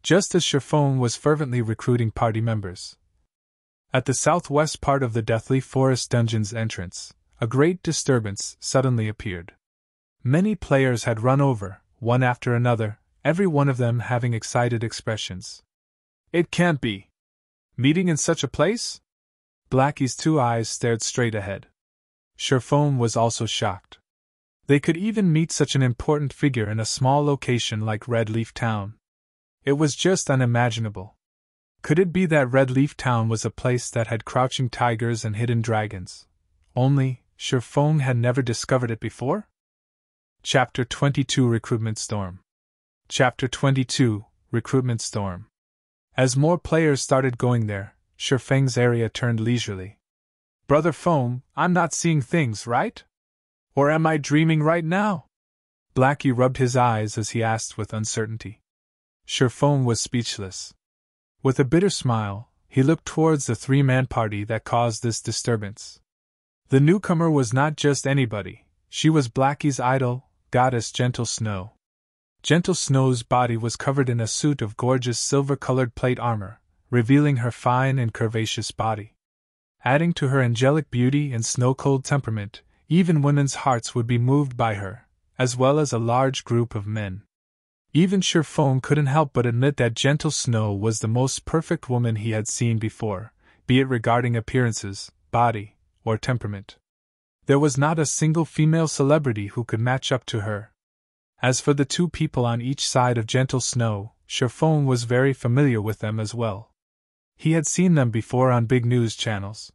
Just as Feng was fervently recruiting party members. At the southwest part of the Deathly Forest dungeon's entrance, a great disturbance suddenly appeared. Many players had run over, one after another, every one of them having excited expressions. It can't be. Meeting in such a place? Blackie's two eyes stared straight ahead. Feng was also shocked. They could even meet such an important figure in a small location like Red Leaf Town. It was just unimaginable. Could it be that Red Leaf Town was a place that had crouching tigers and hidden dragons? Only, Feng had never discovered it before? Chapter 22 Recruitment Storm. Chapter 22 Recruitment Storm. As more players started going there, Feng's area turned leisurely. Brother Feng, I'm not seeing things, right? Or am I dreaming right now? Blackie rubbed his eyes as he asked with uncertainty. Feng was speechless. With a bitter smile, he looked towards the three-man party that caused this disturbance. The newcomer was not just anybody, she was Blackie's idol, goddess Gentle Snow. Gentle Snow's body was covered in a suit of gorgeous silver-colored plate armor, revealing her fine and curvaceous body. Adding to her angelic beauty and snow-cold temperament, even women's hearts would be moved by her, as well as a large group of men. Even Feng couldn't help but admit that Gentle Snow was the most perfect woman he had seen before, be it regarding appearances, body, or temperament. There was not a single female celebrity who could match up to her. As for the two people on each side of Gentle Snow, Feng was very familiar with them as well. He had seen them before on big news channels.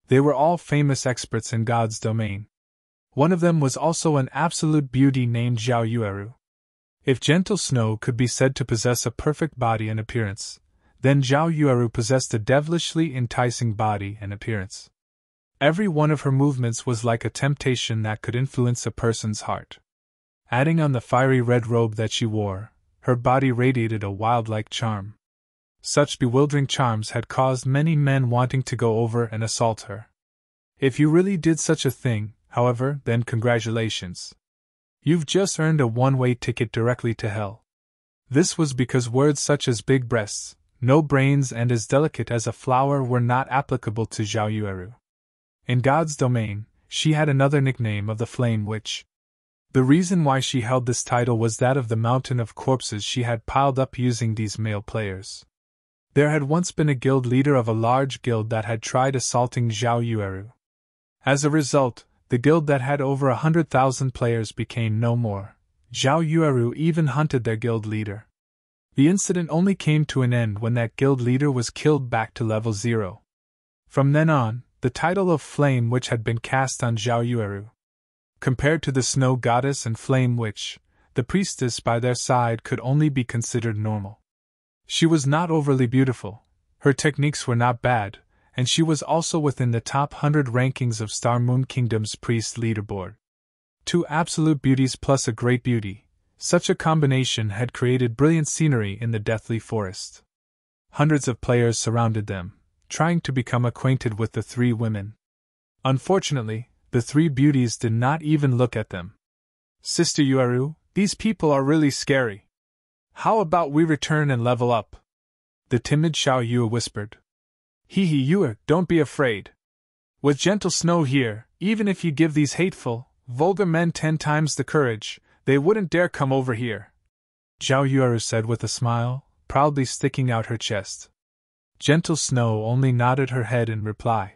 They were all famous experts in God's domain. One of them was also an absolute beauty named Zhao Yueru. If Gentle Snow could be said to possess a perfect body and appearance, then Zhao Yueru possessed a devilishly enticing body and appearance. Every one of her movements was like a temptation that could influence a person's heart. Adding on the fiery red robe that she wore, her body radiated a wild-like charm. Such bewildering charms had caused many men wanting to go over and assault her. If you really did such a thing, however, then congratulations. You've just earned a one-way ticket directly to hell. This was because words such as big breasts, no brains and as delicate as a flower were not applicable to Zhao Yueru. In God's domain, she had another nickname of the Flame Witch. The reason why she held this title was that of the mountain of corpses she had piled up using these male players. There had once been a guild leader of a large guild that had tried assaulting Zhao Yueru. As a result, the guild that had over 100,000 players became no more. Zhao Yueru even hunted their guild leader. The incident only came to an end when that guild leader was killed back to level 0. From then on, the title of Flame Witch had been cast on Zhao Yueru. Compared to the Snow Goddess and Flame Witch, the priestess by their side could only be considered normal. She was not overly beautiful, her techniques were not bad, and she was also within the top 100 rankings of Star Moon Kingdom's priest leaderboard. Two absolute beauties plus a great beauty, such a combination had created brilliant scenery in the deathly forest. Hundreds of players surrounded them, trying to become acquainted with the three women. Unfortunately, the three beauties did not even look at them. Sister Yueru, these people are really scary. How about we return and level up? The timid Xiao Yu whispered. Hee Yue, don't be afraid. With Gentle Snow here, even if you give these hateful, vulgar men 10 times the courage, they wouldn't dare come over here. Zhao Yueru said with a smile, proudly sticking out her chest. Gentle Snow only nodded her head in reply.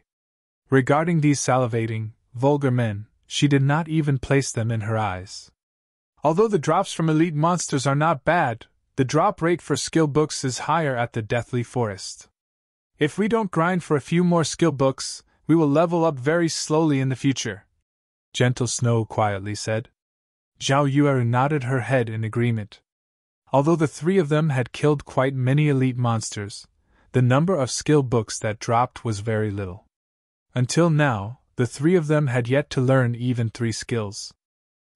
Regarding these salivating, vulgar men, she did not even place them in her eyes. Although the drops from elite monsters are not bad, the drop rate for skill books is higher at the Deathly Forest. If we don't grind for a few more skill books, we will level up very slowly in the future, Gentle Snow quietly said. Zhao Yueru nodded her head in agreement. Although the three of them had killed quite many elite monsters, the number of skill books that dropped was very little. Until now, the three of them had yet to learn even 3 skills.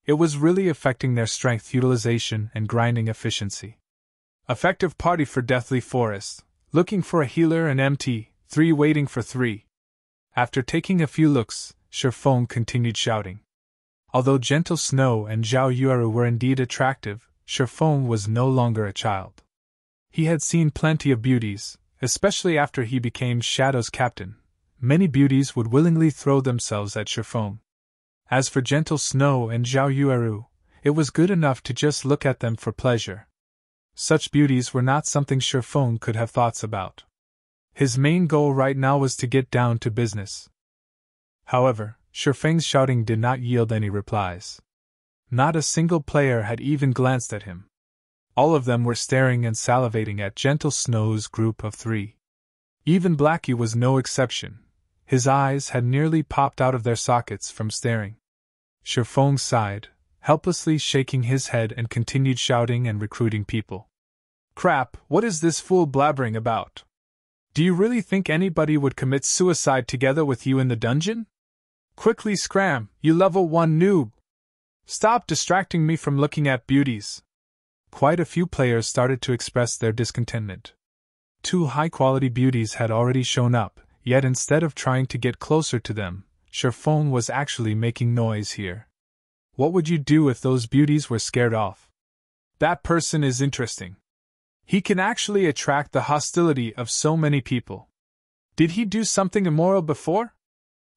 It was really affecting their strength utilization and grinding efficiency. Effective party for Deathly Forest, looking for a healer and MT, 3 waiting for 3. After taking a few looks, Feng continued shouting. Although Gentle Snow and Zhao Yueru were indeed attractive, Feng was no longer a child. He had seen plenty of beauties, especially after he became Shadow's captain. Many beauties would willingly throw themselves at Feng. As for Gentle Snow and Zhao Yueru, it was good enough to just look at them for pleasure. Such beauties were not something Feng could have thoughts about. His main goal right now was to get down to business. However, Feng's shouting did not yield any replies. Not a single player had even glanced at him. All of them were staring and salivating at Gentle Snow's group of 3. Even Blackie was no exception. His eyes had nearly popped out of their sockets from staring. Feng sighed, helplessly shaking his head, and continued shouting and recruiting people. Crap, what is this fool blabbering about? Do you really think anybody would commit suicide together with you in the dungeon? Quickly scram, you level 1 noob! Stop distracting me from looking at beauties! Quite a few players started to express their discontentment. 2 high-quality beauties had already shown up, yet instead of trying to get closer to them, Feng was actually making noise here. What would you do if those beauties were scared off? That person is interesting. He can actually attract the hostility of so many people. Did he do something immoral before?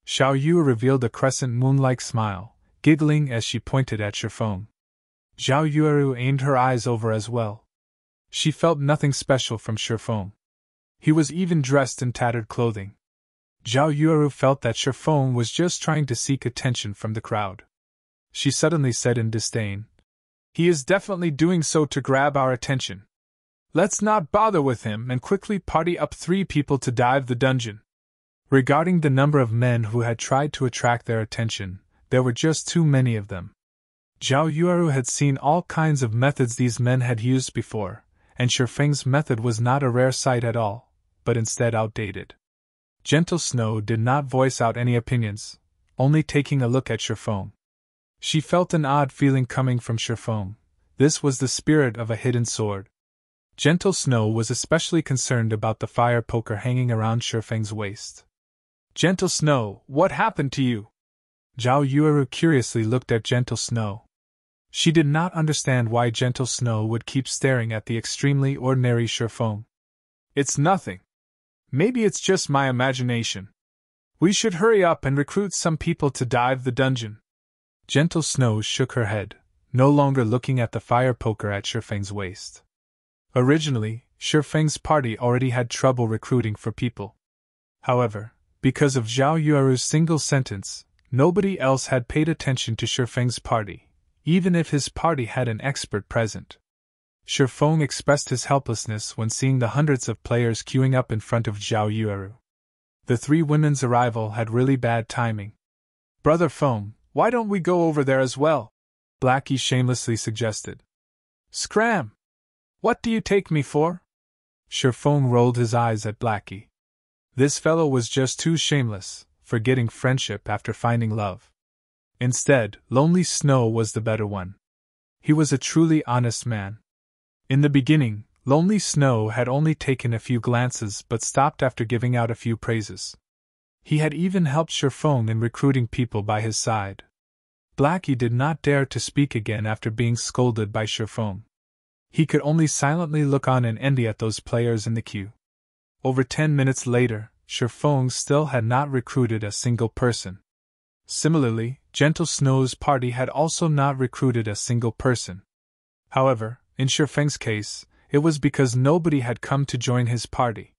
Xiao Yu revealed a crescent moon-like smile, giggling as she pointed at Feng. Zhao Yueru aimed her eyes over as well. She felt nothing special from Feng. He was even dressed in tattered clothing. Zhao Yueru felt that Feng was just trying to seek attention from the crowd. She suddenly said in disdain, "He is definitely doing so to grab our attention. Let's not bother with him and quickly party up 3 people to dive the dungeon." Regarding the number of men who had tried to attract their attention, there were just too many of them. Zhao Yueru had seen all kinds of methods these men had used before, and Feng's method was not a rare sight at all, but instead outdated. Gentle Snow did not voice out any opinions, only taking a look at Feng. She felt an odd feeling coming from Feng. This was the spirit of a hidden sword. Gentle Snow was especially concerned about the fire poker hanging around Feng's waist. "Gentle Snow, what happened to you?" Zhao Yueru curiously looked at Gentle Snow. She did not understand why Gentle Snow would keep staring at the extremely ordinary Feng. "It's nothing. Maybe it's just my imagination. We should hurry up and recruit some people to dive the dungeon." Gentle Snow shook her head, no longer looking at the fire poker at Feng's waist. Originally, Feng's party already had trouble recruiting for people. However, because of Zhao Yueru's single sentence, nobody else had paid attention to Feng's party, even if his party had an expert present. Feng expressed his helplessness when seeing the hundreds of players queuing up in front of Zhao Yueru. The 3 women's arrival had really bad timing. "Brother Feng, why don't we go over there as well?" Blackie shamelessly suggested. "Scram! What do you take me for?" Feng rolled his eyes at Blackie. This fellow was just too shameless, forgetting friendship after finding love. Instead, Lonely Snow was the better one. He was a truly honest man. In the beginning, Lonely Snow had only taken a few glances but stopped after giving out a few praises. He had even helped Feng in recruiting people by his side. Blackie did not dare to speak again after being scolded by Feng. He could only silently look on and envy at those players in the queue. Over 10 minutes later, Feng still had not recruited a single person. Similarly, Gentle Snow's party had also not recruited a single person. However, in Feng's case, it was because nobody had come to join his party.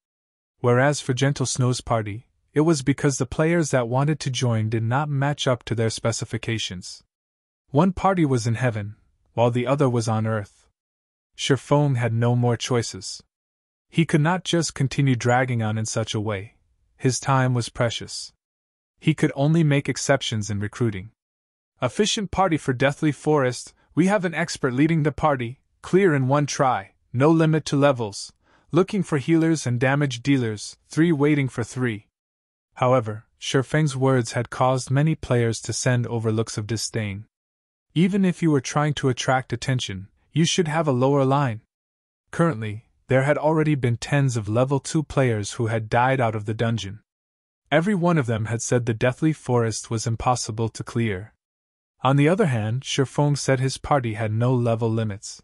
Whereas for Gentle Snow's party, it was because the players that wanted to join did not match up to their specifications. One party was in heaven, while the other was on earth. Feng had no more choices. He could not just continue dragging on in such a way. His time was precious. He could only make exceptions in recruiting. "Efficient party for Deathly Forest, we have an expert leading the party, clear in 1 try, no limit to levels, looking for healers and damage dealers, 3 waiting for 3. However, Feng's words had caused many players to send over looks of disdain. Even if you were trying to attract attention, you should have a lower line. Currently, there had already been tens of level 2 players who had died out of the dungeon. Every one of them had said the Deathly Forest was impossible to clear. On the other hand, Feng said his party had no level limits.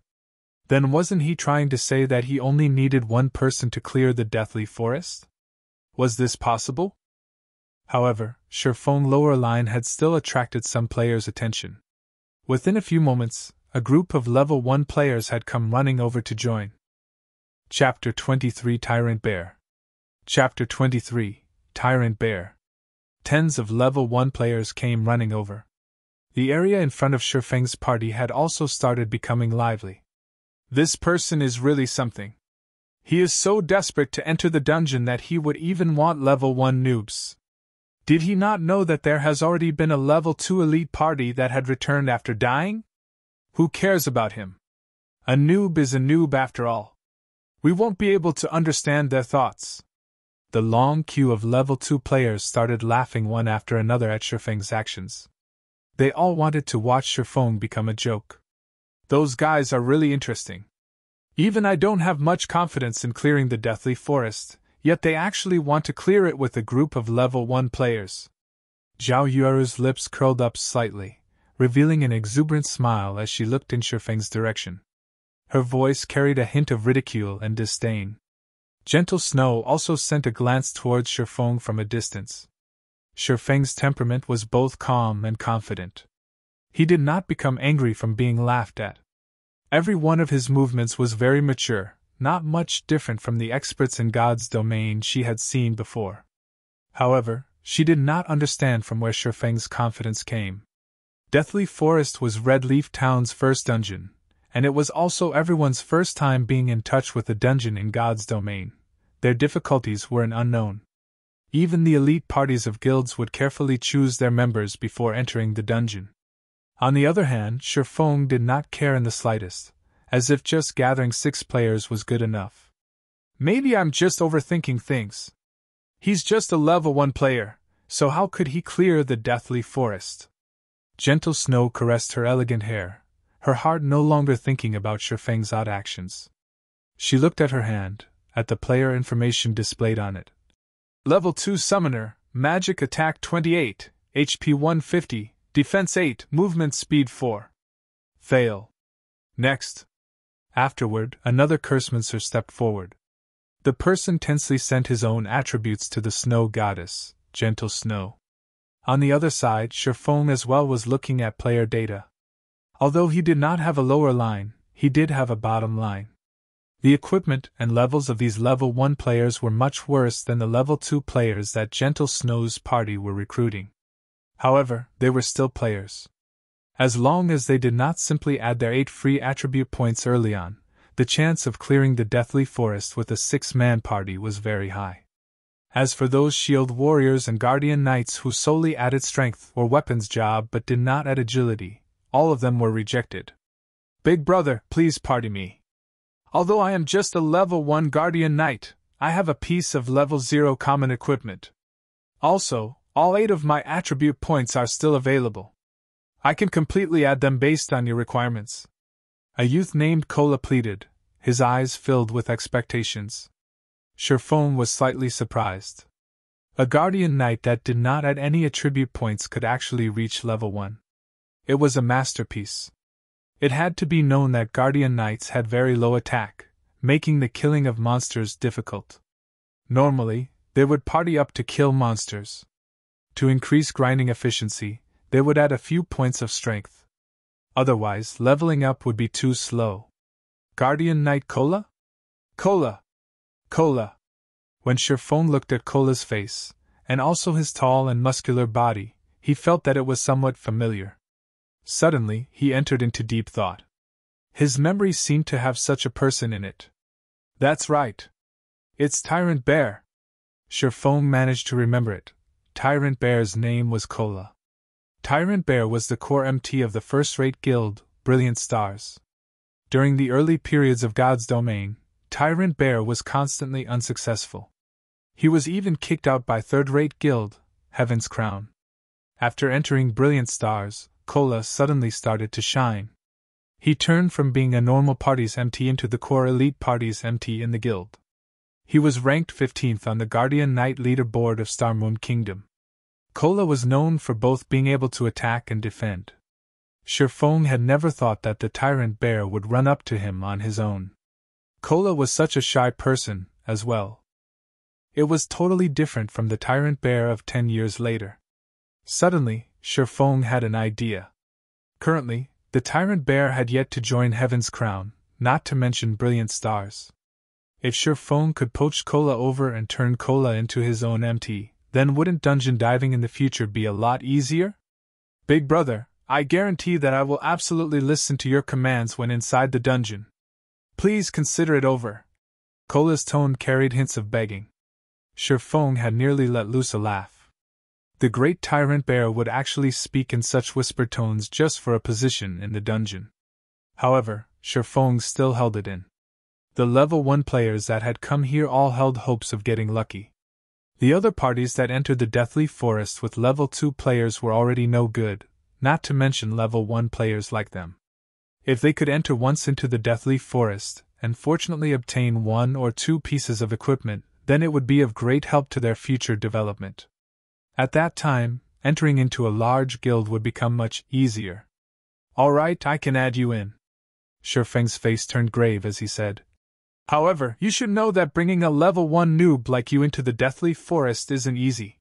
Then wasn't he trying to say that he only needed 1 person to clear the Deathly Forest? Was this possible? However, Feng's lower line had still attracted some players' attention. Within a few moments, a group of level 1 players had come running over to join. Chapter 23 Tyrant Bear. Chapter 23 Tyrant Bear. Tens of level 1 players came running over. The area in front of Feng's party had also started becoming lively. This person is really something. He is so desperate to enter the dungeon that he would even want level 1 noobs. Did he not know that there has already been a level 2 elite party that had returned after dying? Who cares about him? A noob is a noob after all. We won't be able to understand their thoughts. The long queue of level 2 players started laughing one after another at Feng's actions. They all wanted to watch Feng become a joke. Those guys are really interesting. Even I don't have much confidence in clearing the Deathly Forest, yet they actually want to clear it with a group of level 1 players. Zhao Yueru's lips curled up slightly, revealing an exuberant smile as she looked in Feng's direction. Her voice carried a hint of ridicule and disdain. Gentle Snow also sent a glance towards Feng from a distance. Feng's temperament was both calm and confident. He did not become angry from being laughed at. Every one of his movements was very mature, not much different from the experts in God's domain she had seen before. However, she did not understand from where Feng's confidence came. Deathly Forest was Red Leaf Town's first dungeon, and it was also everyone's first time being in touch with a dungeon in God's domain. Their difficulties were an unknown. Even the elite parties of guilds would carefully choose their members before entering the dungeon. On the other hand, Feng did not care in the slightest, as if just gathering 6 players was good enough. Maybe I'm just overthinking things. He's just a level 1 player, so how could he clear the Deathly Forest? Gentle Snow caressed her elegant hair, her heart no longer thinking about Feng's odd actions. She looked at her hand, at the player information displayed on it. Level 2 Summoner, Magic Attack 28, HP 150, Defense 8, Movement Speed 4. Fail. Next. Afterward, another Cursemancer stepped forward. The person tensely sent his own attributes to the Snow Goddess, Gentle Snow. On the other side, Feng as well was looking at player data. Although he did not have a lower line, he did have a bottom line. The equipment and levels of these level 1 players were much worse than the level 2 players that Gentle Snow's party were recruiting. However, they were still players. As long as they did not simply add their 8 free attribute points early on, the chance of clearing the Deathly Forest with a 6-man party was very high. As for those shield warriors and guardian knights who solely added strength or weapons job but did not add agility, all of them were rejected. Big brother, please party me. Although I am just a level 1 guardian knight, I have a piece of level 0 common equipment. Also, all 8 of my attribute points are still available. I can completely add them based on your requirements. A youth named Kola pleaded, his eyes filled with expectations. Feng was slightly surprised. A guardian knight that did not add any attribute points could actually reach level 1. It was a masterpiece. It had to be known that guardian knights had very low attack, making the killing of monsters difficult. Normally, they would party up to kill monsters. To increase grinding efficiency, they would add a few points of strength. Otherwise, leveling up would be too slow. Guardian Knight Kola? Kola! Kola! When Feng looked at Kola's face, and also his tall and muscular body, he felt that it was somewhat familiar. Suddenly, he entered into deep thought. His memory seemed to have such a person in it. That's right. It's Tyrant Bear. Feng managed to remember it. Tyrant Bear's name was Kola. Tyrant Bear was the core MT of the first-rate guild, Brilliant Stars. During the early periods of God's domain, Tyrant Bear was constantly unsuccessful. He was even kicked out by third-rate guild, Heaven's Crown. After entering Brilliant Stars, Kola suddenly started to shine. He turned from being a normal party's MT into the core elite party's MT in the guild. He was ranked 15th on the Guardian Knight leaderboard of Starmoon Kingdom. Kola was known for both being able to attack and defend. Feng had never thought that the Tyrant Bear would run up to him on his own. Kola was such a shy person, as well. It was totally different from the Tyrant Bear of 10 years later. Suddenly, Feng had an idea. Currently, The Tyrant Bear had yet to join Heaven's Crown, not to mention Brilliant Stars. If Feng could poach Cola over and turn Cola into his own MT, then wouldn't dungeon diving in the future be a lot easier? Big brother, I guarantee that I will absolutely listen to your commands when inside the dungeon. Please consider it over. Cola's tone carried hints of begging. Feng had nearly let loose a laugh. The great Tyrant Bear would actually speak in such whispered tones just for a position in the dungeon. However, Feng still held it in. The level 1 players that had come here all held hopes of getting lucky. The other parties that entered the Deathly Forest with level 2 players were already no good, not to mention level 1 players like them. If they could enter once into the Deathly Forest, and fortunately obtain 1 or 2 pieces of equipment, then it would be of great help to their future development. At that time, entering into a large guild would become much easier. Alright, I can add you in. Feng's face turned grave as he said. However, you should know that bringing a level 1 noob like you into the Deathly Forest isn't easy.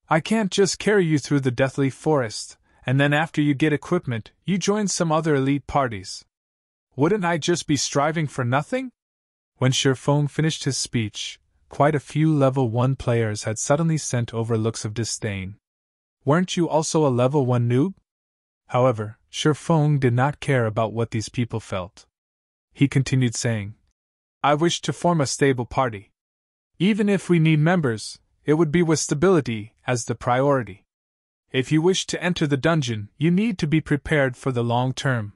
I can't just carry you through the Deathly Forest, and then after you get equipment, you join some other elite parties. Wouldn't I just be striving for nothing? When Feng finished his speech, quite a few level 1 players had suddenly sent over looks of disdain. Weren't you also a level 1 noob? However, Feng did not care about what these people felt. He continued saying, I wish to form a stable party. Even if we need members, it would be with stability as the priority. If you wish to enter the dungeon, you need to be prepared for the long term.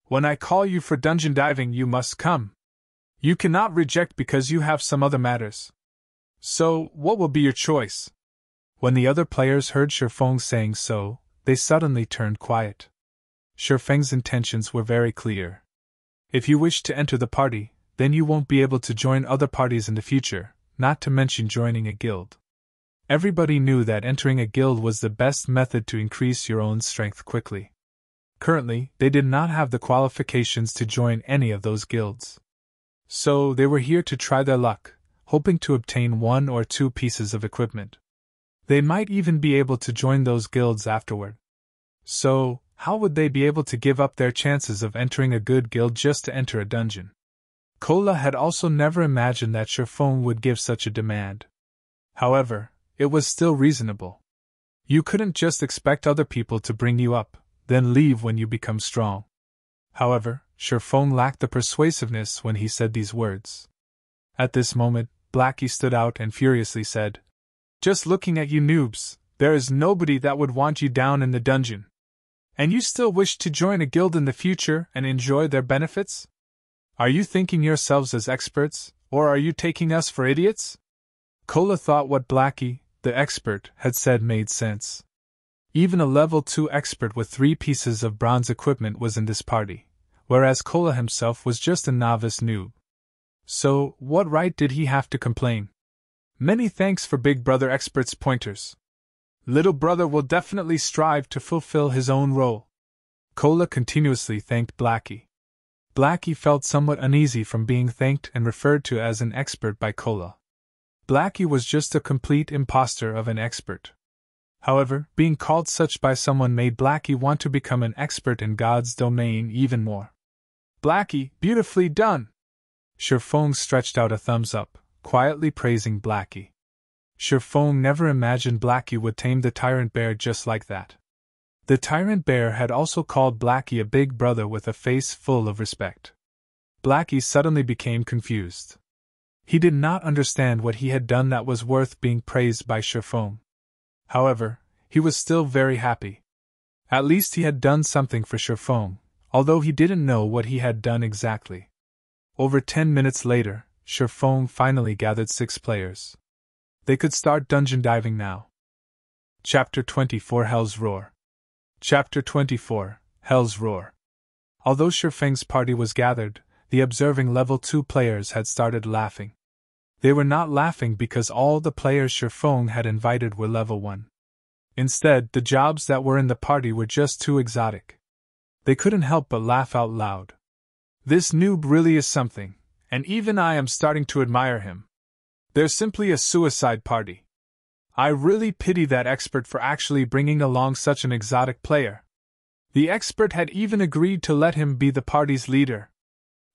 When I call you for dungeon diving, you must come. You cannot reject because you have some other matters. So, what will be your choice? When the other players heard Feng saying so, they suddenly turned quiet. Feng's intentions were very clear. If you wish to enter the party, then you won't be able to join other parties in the future, not to mention joining a guild. Everybody knew that entering a guild was the best method to increase your own strength quickly. Currently, they did not have the qualifications to join any of those guilds. So, they were here to try their luck, hoping to obtain 1 or 2 pieces of equipment. They might even be able to join those guilds afterward. So, how would they be able to give up their chances of entering a good guild just to enter a dungeon? Cola had also never imagined that Feng would give such a demand. However, it was still reasonable. You couldn't just expect other people to bring you up, then leave when you become strong. However, Feng lacked the persuasiveness when he said these words. At this moment, Blackie stood out and furiously said, Just looking at you noobs, there is nobody that would want you down in the dungeon. And you still wish to join a guild in the future and enjoy their benefits? Are you thinking yourselves as experts, or are you taking us for idiots? Cola thought what Blackie, the expert, had said made sense. Even a level 2 expert with 3 pieces of bronze equipment was in this party, whereas Cola himself was just a novice noob. So, what right did he have to complain? Many thanks for Big Brother Expert's pointers. Little Brother will definitely strive to fulfill his own role. Cola continuously thanked Blackie. Blackie felt somewhat uneasy from being thanked and referred to as an expert by Cola. Blackie was just a complete imposter of an expert. However, being called such by someone made Blackie want to become an expert in God's domain even more. Blackie, beautifully done! Feng stretched out a thumbs up, quietly praising Blackie. Feng never imagined Blackie would tame the Tyrant Bear just like that. The Tyrant Bear had also called Blackie a big brother with a face full of respect. Blackie suddenly became confused. He did not understand what he had done that was worth being praised by Feng. However, he was still very happy. At least he had done something for Feng, although he didn't know what he had done exactly. Over 10 minutes later, Feng finally gathered 6 players. They could start dungeon diving now. Chapter 24 Hell's Roar. Chapter 24 Hell's Roar. Although Feng's party was gathered, the observing level 2 players had started laughing. They were not laughing because all the players Feng had invited were level 1. Instead, the jobs that were in the party were just too exotic. They couldn't help but laugh out loud. This noob really is something, and even I am starting to admire him. They're simply a suicide party. I really pity that expert for actually bringing along such an exotic player. The expert had even agreed to let him be the party's leader.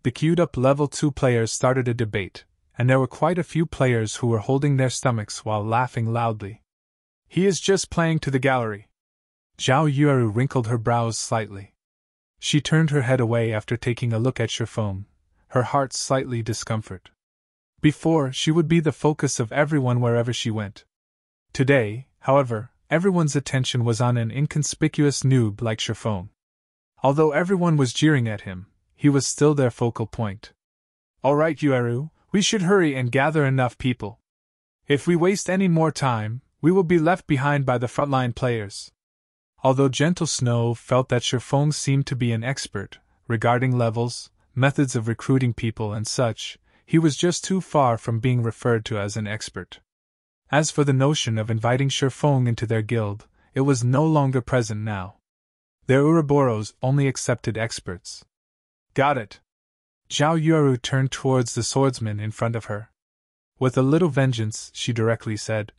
The queued-up level 2 players started a debate, and there were quite a few players who were holding their stomachs while laughing loudly. He is just playing to the gallery. Zhao Yueru wrinkled her brows slightly. She turned her head away after taking a look at Feng, her heart slightly discomfort. Before, she would be the focus of everyone wherever she went. Today, however, everyone's attention was on an inconspicuous noob like Feng. Although everyone was jeering at him, he was still their focal point. All right, Yueru, we should hurry and gather enough people. If we waste any more time, we will be left behind by the frontline players. Although Gentle Snow felt that Feng seemed to be an expert regarding levels, methods of recruiting people and such, he was just too far from being referred to as an expert. As for the notion of inviting Feng into their guild, it was no longer present now. Their Ouroboros only accepted experts. Got it. Zhao Yueru turned towards the swordsman in front of her. With a little vengeance, she directly said,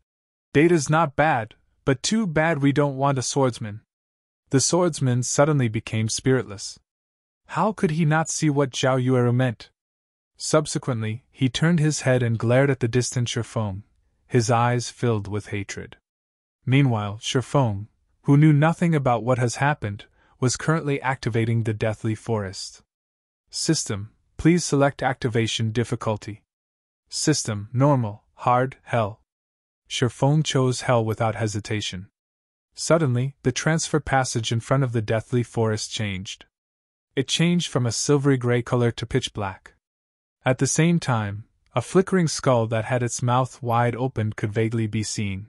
Data's not bad, but too bad we don't want a swordsman. The swordsman suddenly became spiritless. How could he not see what Zhao Yueru meant? Subsequently, he turned his head and glared at the distant Feng, his eyes filled with hatred. Meanwhile, Feng, who knew nothing about what has happened, was currently activating the Deathly Forest. System, please select activation difficulty. System, normal, hard, hell. Feng chose hell without hesitation. Suddenly, the transfer passage in front of the Deathly Forest changed. It changed from a silvery gray color to pitch black. At the same time, a flickering skull that had its mouth wide open could vaguely be seen.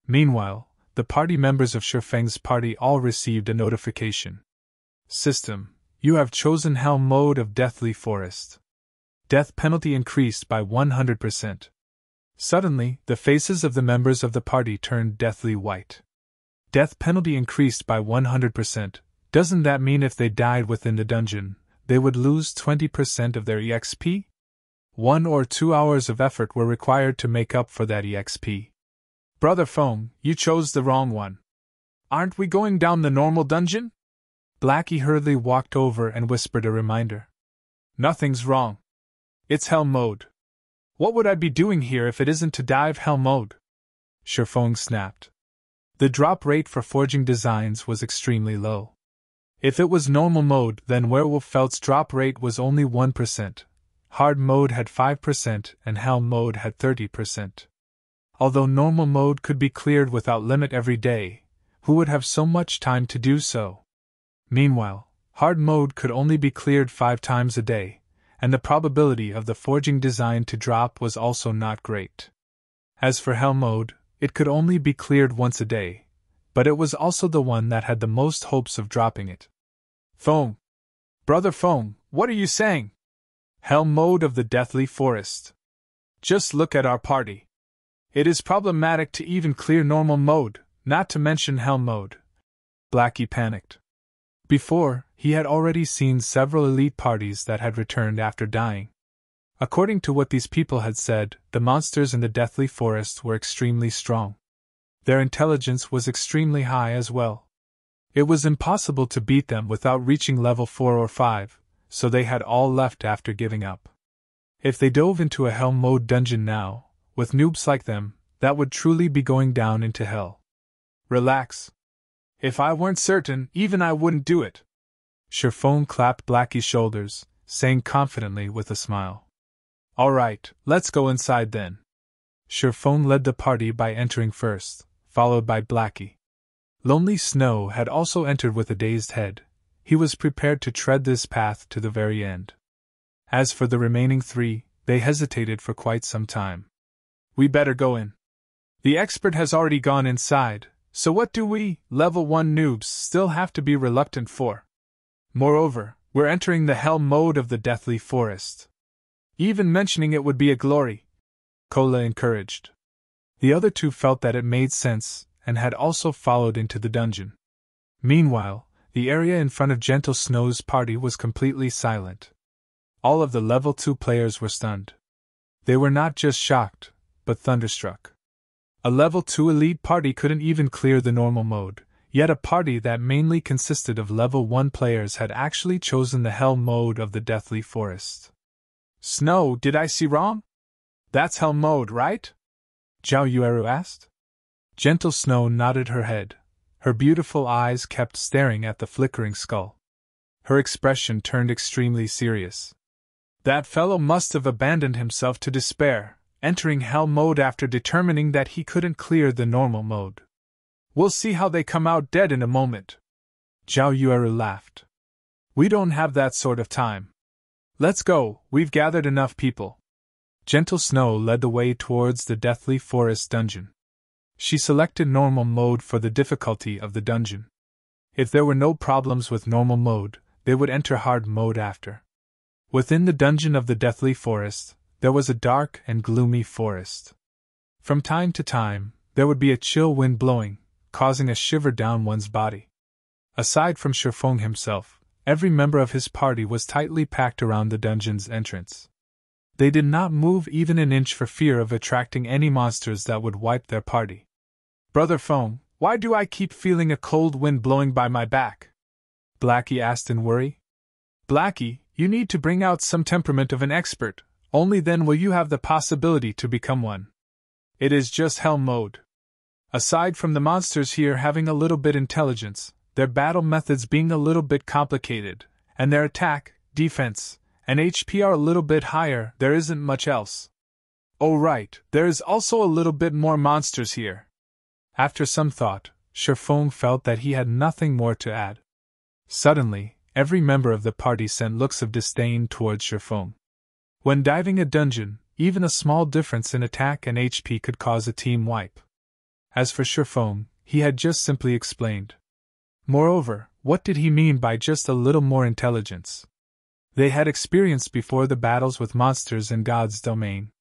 Meanwhile, the party members of Feng's party all received a notification. System, you have chosen Hell mode of Deathly Forest. Death penalty increased by 100%. Suddenly, the faces of the members of the party turned deathly white. Death penalty increased by 100%. Doesn't that mean if they died within the dungeon, they would lose 20% of their EXP? 1 or 2 hours of effort were required to make up for that EXP. Brother Feng, you chose the wrong one. Aren't we going down the normal dungeon? Blackie hurriedly walked over and whispered a reminder. Nothing's wrong. It's Hell mode. What would I be doing here if it isn't to dive Hell mode? Feng snapped. The drop rate for forging designs was extremely low. If it was normal mode, then Werewolf Felt's drop rate was only 1%. Hard mode had 5% and Hell mode had 30%. Although normal mode could be cleared without limit every day, who would have so much time to do so? Meanwhile, hard mode could only be cleared 5 times a day, and the probability of the forging design to drop was also not great. As for Hell mode, it could only be cleared once a day, but it was also the one that had the most hopes of dropping it. Feng! Brother Feng, what are you saying? Hell mode of the Deathly Forest. Just look at our party. It is problematic to even clear normal mode, not to mention Hell mode. Blackie panicked. Before, he had already seen several elite parties that had returned after dying. According to what these people had said, the monsters in the Deathly Forest were extremely strong. Their intelligence was extremely high as well. It was impossible to beat them without reaching level 4 or 5, so they had all left after giving up. If they dove into a Hell mode dungeon now, with noobs like them, that would truly be going down into hell. Relax. If I weren't certain, even I wouldn't do it. Feng clapped Blackie's shoulders, saying confidently with a smile. All right, let's go inside then. Feng led the party by entering first, followed by Blackie. Lonely Snow had also entered with a dazed head. He was prepared to tread this path to the very end. As for the remaining 3, they hesitated for quite some time. We better go in. The expert has already gone inside, so what do we, level 1 noobs, still have to be reluctant for? Moreover, we're entering the Hell mode of the Deathly Forest. Even mentioning it would be a glory, Kola encouraged. The other 2 felt that it made sense, and had also followed into the dungeon. Meanwhile, the area in front of Gentle Snow's party was completely silent. All of the level 2 players were stunned. They were not just shocked, but thunderstruck. A level 2 elite party couldn't even clear the normal mode, Yet a party that mainly consisted of level 1 players had actually chosen the Hell mode of the Deathly Forest. Snow, did I see wrong? That's Hell mode, right? Zhao Yueru asked. Gentle Snow nodded her head. Her beautiful eyes kept staring at the flickering skull. Her expression turned extremely serious. That fellow must have abandoned himself to despair, entering Hell mode after determining that he couldn't clear the normal mode. We'll see how they come out dead in a moment. Zhao Yueru laughed. We don't have that sort of time. Let's go, we've gathered enough people. Gentle Snow led the way towards the Deathly Forest dungeon. She selected normal mode for the difficulty of the dungeon. If there were no problems with normal mode, they would enter hard mode after. Within the dungeon of the Deathly Forest, there was a dark and gloomy forest. From time to time, there would be a chill wind blowing, causing a shiver down one's body. Aside from Feng himself, every member of his party was tightly packed around the dungeon's entrance. They did not move even an inch for fear of attracting any monsters that would wipe their party. Brother Feng, why do I keep feeling a cold wind blowing by my back? Blackie asked in worry. Blackie, you need to bring out some temperament of an expert, only then will you have the possibility to become one. It is just Hell mode. Aside from the monsters here having a little bit intelligence, their battle methods being a little bit complicated, and their attack, defense, and HP are a little bit higher, there isn't much else. Oh right, there is also a little bit more monsters here. After some thought, Feng felt that he had nothing more to add. Suddenly, every member of the party sent looks of disdain towards Feng. When diving a dungeon, even a small difference in attack and HP could cause a team wipe. As for Feng, he had just simply explained. Moreover, what did he mean by just a little more intelligence? They had experienced before the battles with monsters in God's domain.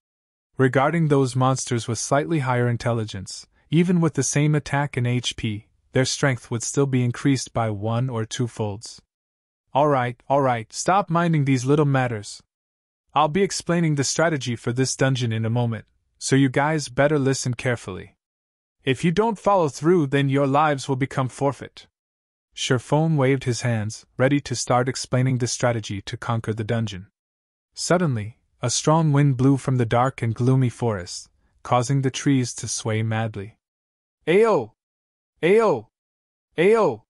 Regarding those monsters with slightly higher intelligence, even with the same attack and HP, their strength would still be increased by 1 or 2 folds. Alright, stop minding these little matters. I'll be explaining the strategy for this dungeon in a moment, so you guys better listen carefully. If you don't follow through, then your lives will become forfeit. Feng waved his hands, ready to start explaining the strategy to conquer the dungeon. Suddenly, a strong wind blew from the dark and gloomy forest, causing the trees to sway madly. Ayo! Ayo! Ayo!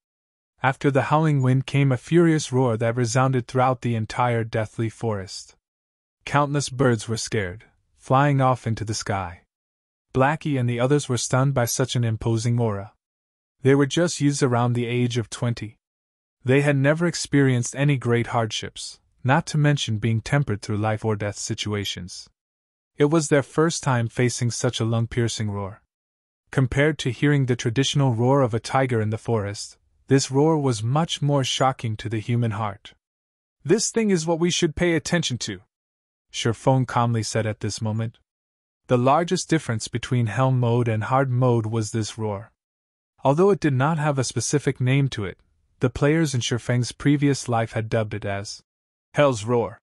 After the howling wind came a furious roar that resounded throughout the entire deathly forest. Countless birds were scared, flying off into the sky. Blackie and the others were stunned by such an imposing aura. They were just youths around the age of 20. They had never experienced any great hardships, not to mention being tempered through life or death situations. It was their first time facing such a lung-piercing roar. Compared to hearing the traditional roar of a tiger in the forest, this roar was much more shocking to the human heart. This thing is what we should pay attention to, Feng calmly said at this moment. The largest difference between Hell mode and Hard mode was this roar. Although it did not have a specific name to it, the players in Feng's previous life had dubbed it as Hell's Roar.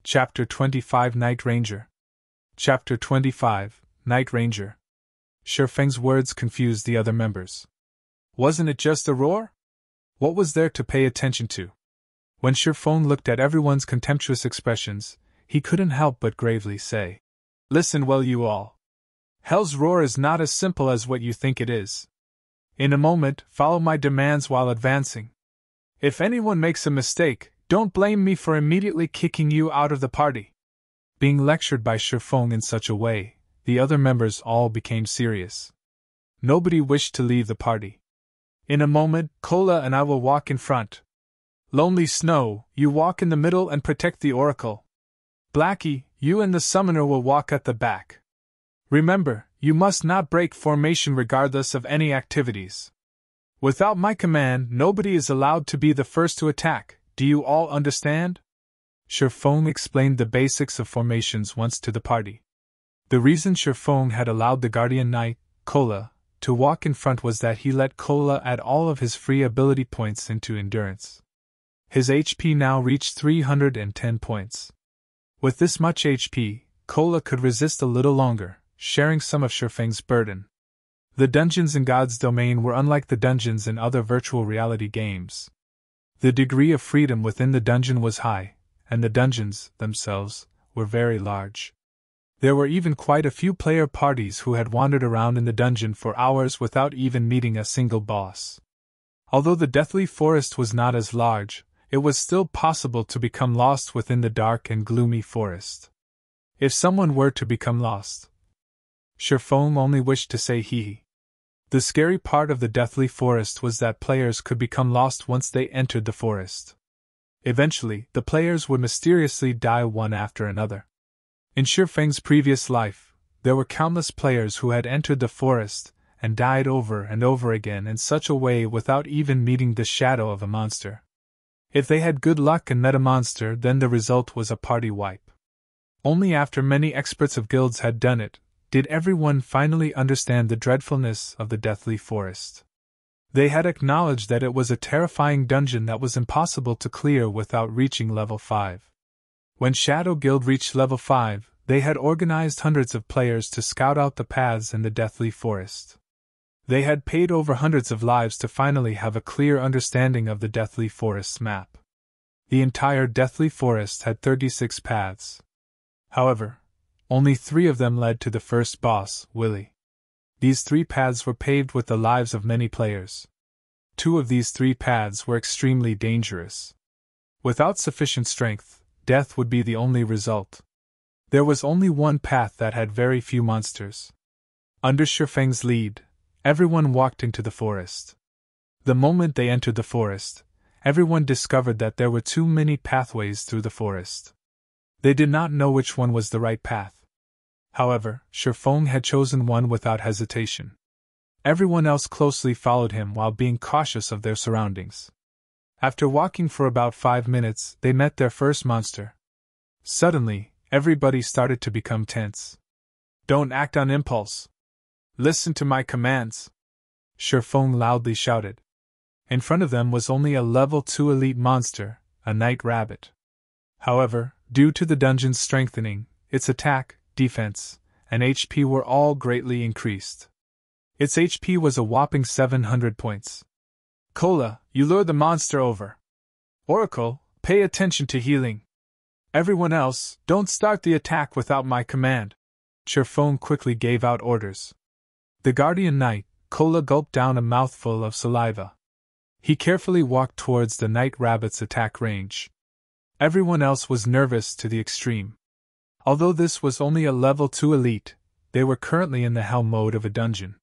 Chapter 25 Night Ranger. Chapter 25 Night Ranger. Feng's words confused the other members. Wasn't it just a roar? What was there to pay attention to? When Feng looked at everyone's contemptuous expressions, he couldn't help but gravely say, Listen well, you all. Hell's Roar is not as simple as what you think it is. In a moment, follow my demands while advancing. If anyone makes a mistake, don't blame me for immediately kicking you out of the party. Being lectured by Feng in such a way, the other members all became serious. Nobody wished to leave the party. In a moment, Cola and I will walk in front. Lonely Snow, you walk in the middle and protect the oracle. Blackie, you and the summoner will walk at the back. Remember, you must not break formation regardless of any activities. Without my command, nobody is allowed to be the first to attack. Do you all understand? Feng explained the basics of formations once to the party. The reason Feng had allowed the Guardian Knight, Cola, to walk in front was that he let Cola add all of his free ability points into endurance. His HP now reached 310 points. With this much HP, Cola could resist a little longer, sharing some of Feng's burden. The dungeons in God's domain were unlike the dungeons in other virtual reality games. The degree of freedom within the dungeon was high, and the dungeons, themselves, were very large. There were even quite a few player parties who had wandered around in the dungeon for hours without even meeting a single boss. Although the Deathly Forest was not as large, it was still possible to become lost within the dark and gloomy forest. If someone were to become lost, Feng only wished to say he. The scary part of the Deathly Forest was that players could become lost once they entered the forest. Eventually, the players would mysteriously die one after another. In Feng's previous life, there were countless players who had entered the forest and died over and over again in such a way without even meeting the shadow of a monster. If they had good luck and met a monster, then the result was a party wipe. Only after many experts of guilds had done it, did everyone finally understand the dreadfulness of the Deathly Forest. They had acknowledged that it was a terrifying dungeon that was impossible to clear without reaching level 5. When Shadow Guild reached level 5, they had organized hundreds of players to scout out the paths in the Deathly Forest. They had paid over hundreds of lives to finally have a clear understanding of the Deathly Forest's map. The entire Deathly Forest had 36 paths. However, only 3 of them led to the first boss, Willy. These 3 paths were paved with the lives of many players. 2 of these 3 paths were extremely dangerous. Without sufficient strength, death would be the only result. There was only one path that had very few monsters. Under Feng's lead, everyone walked into the forest. The moment they entered the forest, everyone discovered that there were too many pathways through the forest. They did not know which one was the right path. However, Feng had chosen one without hesitation. Everyone else closely followed him while being cautious of their surroundings. After walking for about 5 minutes, they met their first monster. Suddenly, everybody started to become tense. "Don't act on impulse. Listen to my commands," Feng loudly shouted. In front of them was only a level 2 elite monster, a night rabbit. However, due to the dungeon's strengthening, its attack, defense, and HP were all greatly increased. Its HP was a whopping 700 points. "Cola, you lure the monster over. Oracle, pay attention to healing. Everyone else, don't start the attack without my command." Feng quickly gave out orders. The guardian knight, Cola, gulped down a mouthful of saliva. He carefully walked towards the night rabbit's attack range. Everyone else was nervous to the extreme. Although this was only a level 2 elite, they were currently in the hell mode of a dungeon.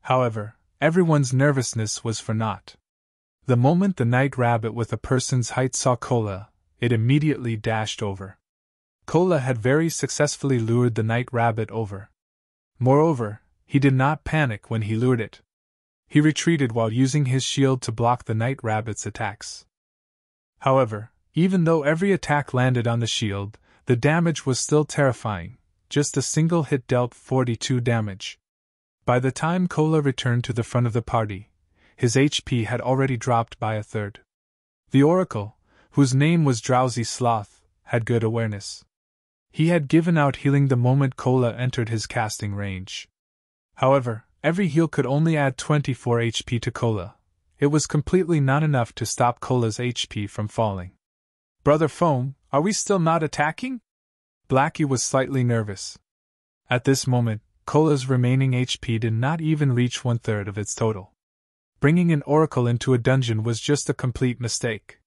However, everyone's nervousness was for naught. The moment the night rabbit with a person's height saw Cola, it immediately dashed over. Cola had very successfully lured the night rabbit over. Moreover, he did not panic when he lured it. He retreated while using his shield to block the night rabbit's attacks. However, even though every attack landed on the shield, the damage was still terrifying. Just a single hit dealt 42 damage. By the time Cola returned to the front of the party, his HP had already dropped by a third. The Oracle, whose name was Drowsy Sloth, had good awareness. He had given out healing the moment Cola entered his casting range. However, every heal could only add 24 HP to Cola. It was completely not enough to stop Cola's HP from falling. "Brother Feng, are we still not attacking?" Blackie was slightly nervous. At this moment, Cola's remaining HP did not even reach 1/3 of its total. Bringing an Oracle into a dungeon was just a complete mistake.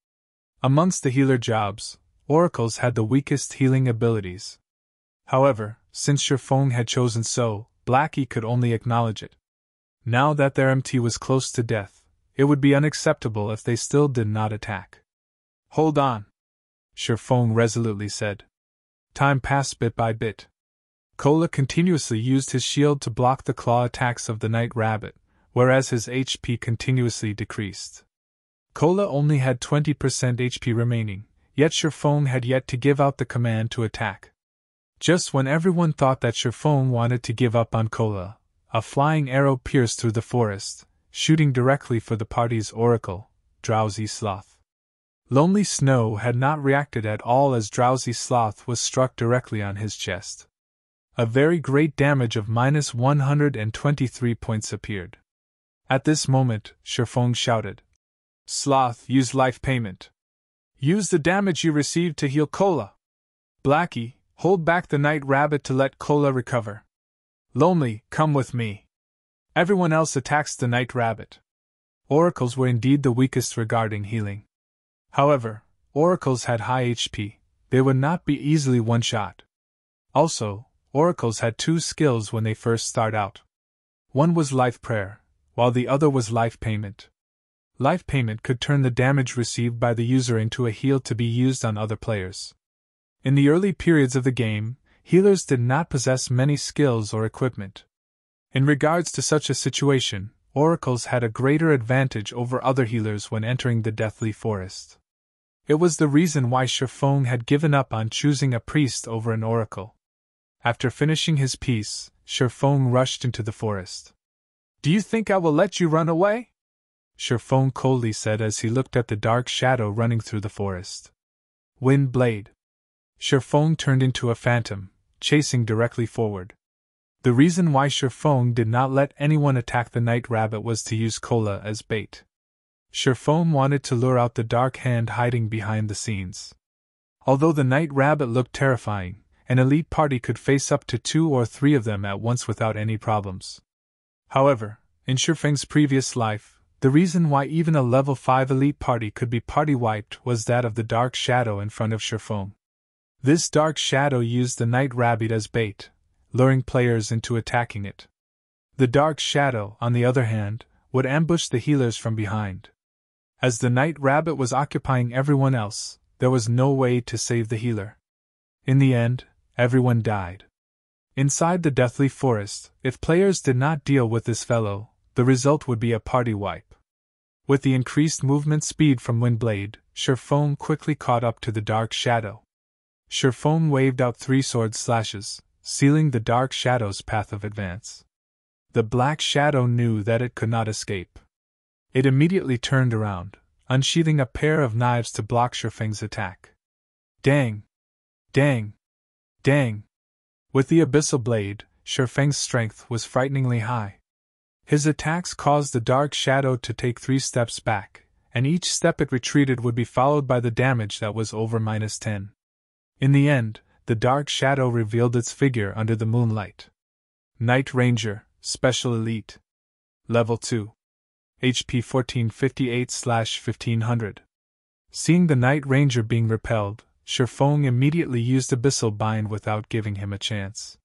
Amongst the healer jobs, Oracles had the weakest healing abilities. However, since Feng had chosen so, Blackie could only acknowledge it. Now that their MT was close to death, it would be unacceptable if they still did not attack. "Hold on," Feng resolutely said. Time passed bit by bit. Cola continuously used his shield to block the claw attacks of the night rabbit, whereas his HP continuously decreased. Cola only had 20% HP remaining, yet Feng had yet to give out the command to attack. Just when everyone thought that Feng wanted to give up on Cola, a flying arrow pierced through the forest, shooting directly for the party's Oracle, Drowsy Sloth. Lonely Snow had not reacted at all as Drowsy Sloth was struck directly on his chest. A very great damage of minus 123 points appeared. At this moment, Feng shouted, "Sloth, use life payment. Use the damage you received to heal Cola. Blackie, hold back the Night Rabbit to let Cola recover. Lonely, come with me." Everyone else attacks the Night Rabbit. Oracles were indeed the weakest regarding healing. However, Oracles had high HP, they would not be easily one-shot. Also, Oracles had two skills when they first start out. One was Life Prayer, while the other was Life Payment. Life Payment could turn the damage received by the user into a heal to be used on other players. In the early periods of the game, healers did not possess many skills or equipment. In regards to such a situation, Oracles had a greater advantage over other healers when entering the Deathly Forest. It was the reason why Feng had given up on choosing a priest over an oracle. After finishing his piece, Feng rushed into the forest. "Do you think I will let you run away?" Feng coldly said as he looked at the dark shadow running through the forest. Wind Blade. Feng turned into a phantom, chasing directly forward. The reason why Feng did not let anyone attack the Night Rabbit was to use Cola as bait. Feng wanted to lure out the dark hand hiding behind the scenes. Although the Night Rabbit looked terrifying, an elite party could face up to 2 or 3 of them at once without any problems. However, in Feng's previous life, the reason why even a level 5 elite party could be party wiped was that of the dark shadow in front of Feng. This dark shadow used the Night Rabbit as bait, luring players into attacking it. The dark shadow, on the other hand, would ambush the healers from behind. As the Night Rabbit was occupying everyone else, there was no way to save the healer. In the end, everyone died. Inside the Deathly Forest, if players did not deal with this fellow, the result would be a party wipe. With the increased movement speed from Windblade, Feng quickly caught up to the dark shadow. Feng waved out 3 sword slashes, sealing the dark shadow's path of advance. The black shadow knew that it could not escape. It immediately turned around, unsheathing a pair of knives to block Feng's attack. Dang! Dang! Dang! With the Abyssal Blade, Feng's strength was frighteningly high. His attacks caused the dark shadow to take 3 steps back, and each step it retreated would be followed by the damage that was over -10. In the end, the dark shadow revealed its figure under the moonlight. Night Ranger, Special Elite. Level 2. HP 1458/1500. Seeing the Night Ranger being repelled, Feng immediately used Abyssal Bind without giving him a chance.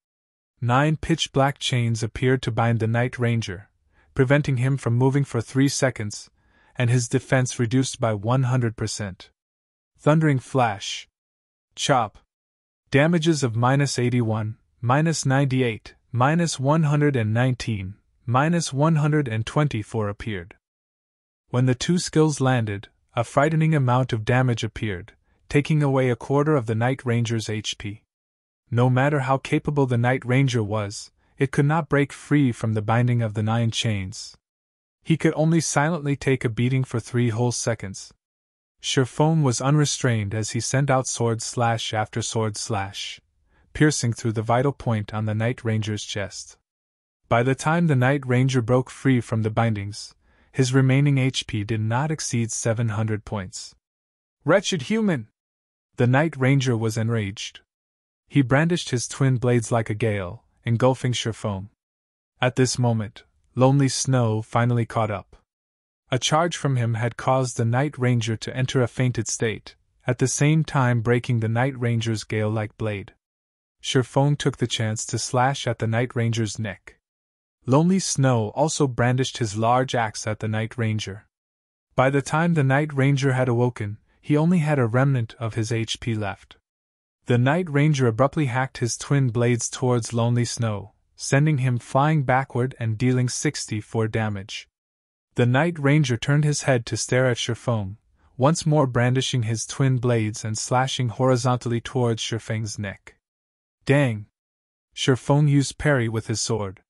9 pitch-black chains appeared to bind the Night Ranger, preventing him from moving for 3 seconds, and his defense reduced by 100%. Thundering Flash. Chop. Damages of -81, -98, -119, -124 appeared. When the 2 skills landed, a frightening amount of damage appeared, taking away a quarter of the Night Ranger's HP. No matter how capable the Night Ranger was, it could not break free from the binding of the 9 chains. He could only silently take a beating for 3 whole seconds. Feng was unrestrained as he sent out sword slash after sword slash, piercing through the vital point on the Night Ranger's chest. By the time the Night Ranger broke free from the bindings, his remaining HP did not exceed 700 points. Wretched human! The Night Ranger was enraged. He brandished his twin blades like a gale, engulfing Feng. At this moment, Lonely Snow finally caught up. A charge from him had caused the Night Ranger to enter a fainted state, at the same time breaking the Night Ranger's gale-like blade. Feng took the chance to slash at the Night Ranger's neck. Lonely Snow also brandished his large axe at the Night Ranger. By the time the Night Ranger had awoken, he only had a remnant of his HP left. The Night Ranger abruptly hacked his twin blades towards Lonely Snow, sending him flying backward and dealing 64 damage. The Night Ranger turned his head to stare at Feng, once more brandishing his twin blades and slashing horizontally towards Feng's neck. Dang! Feng used parry with his sword.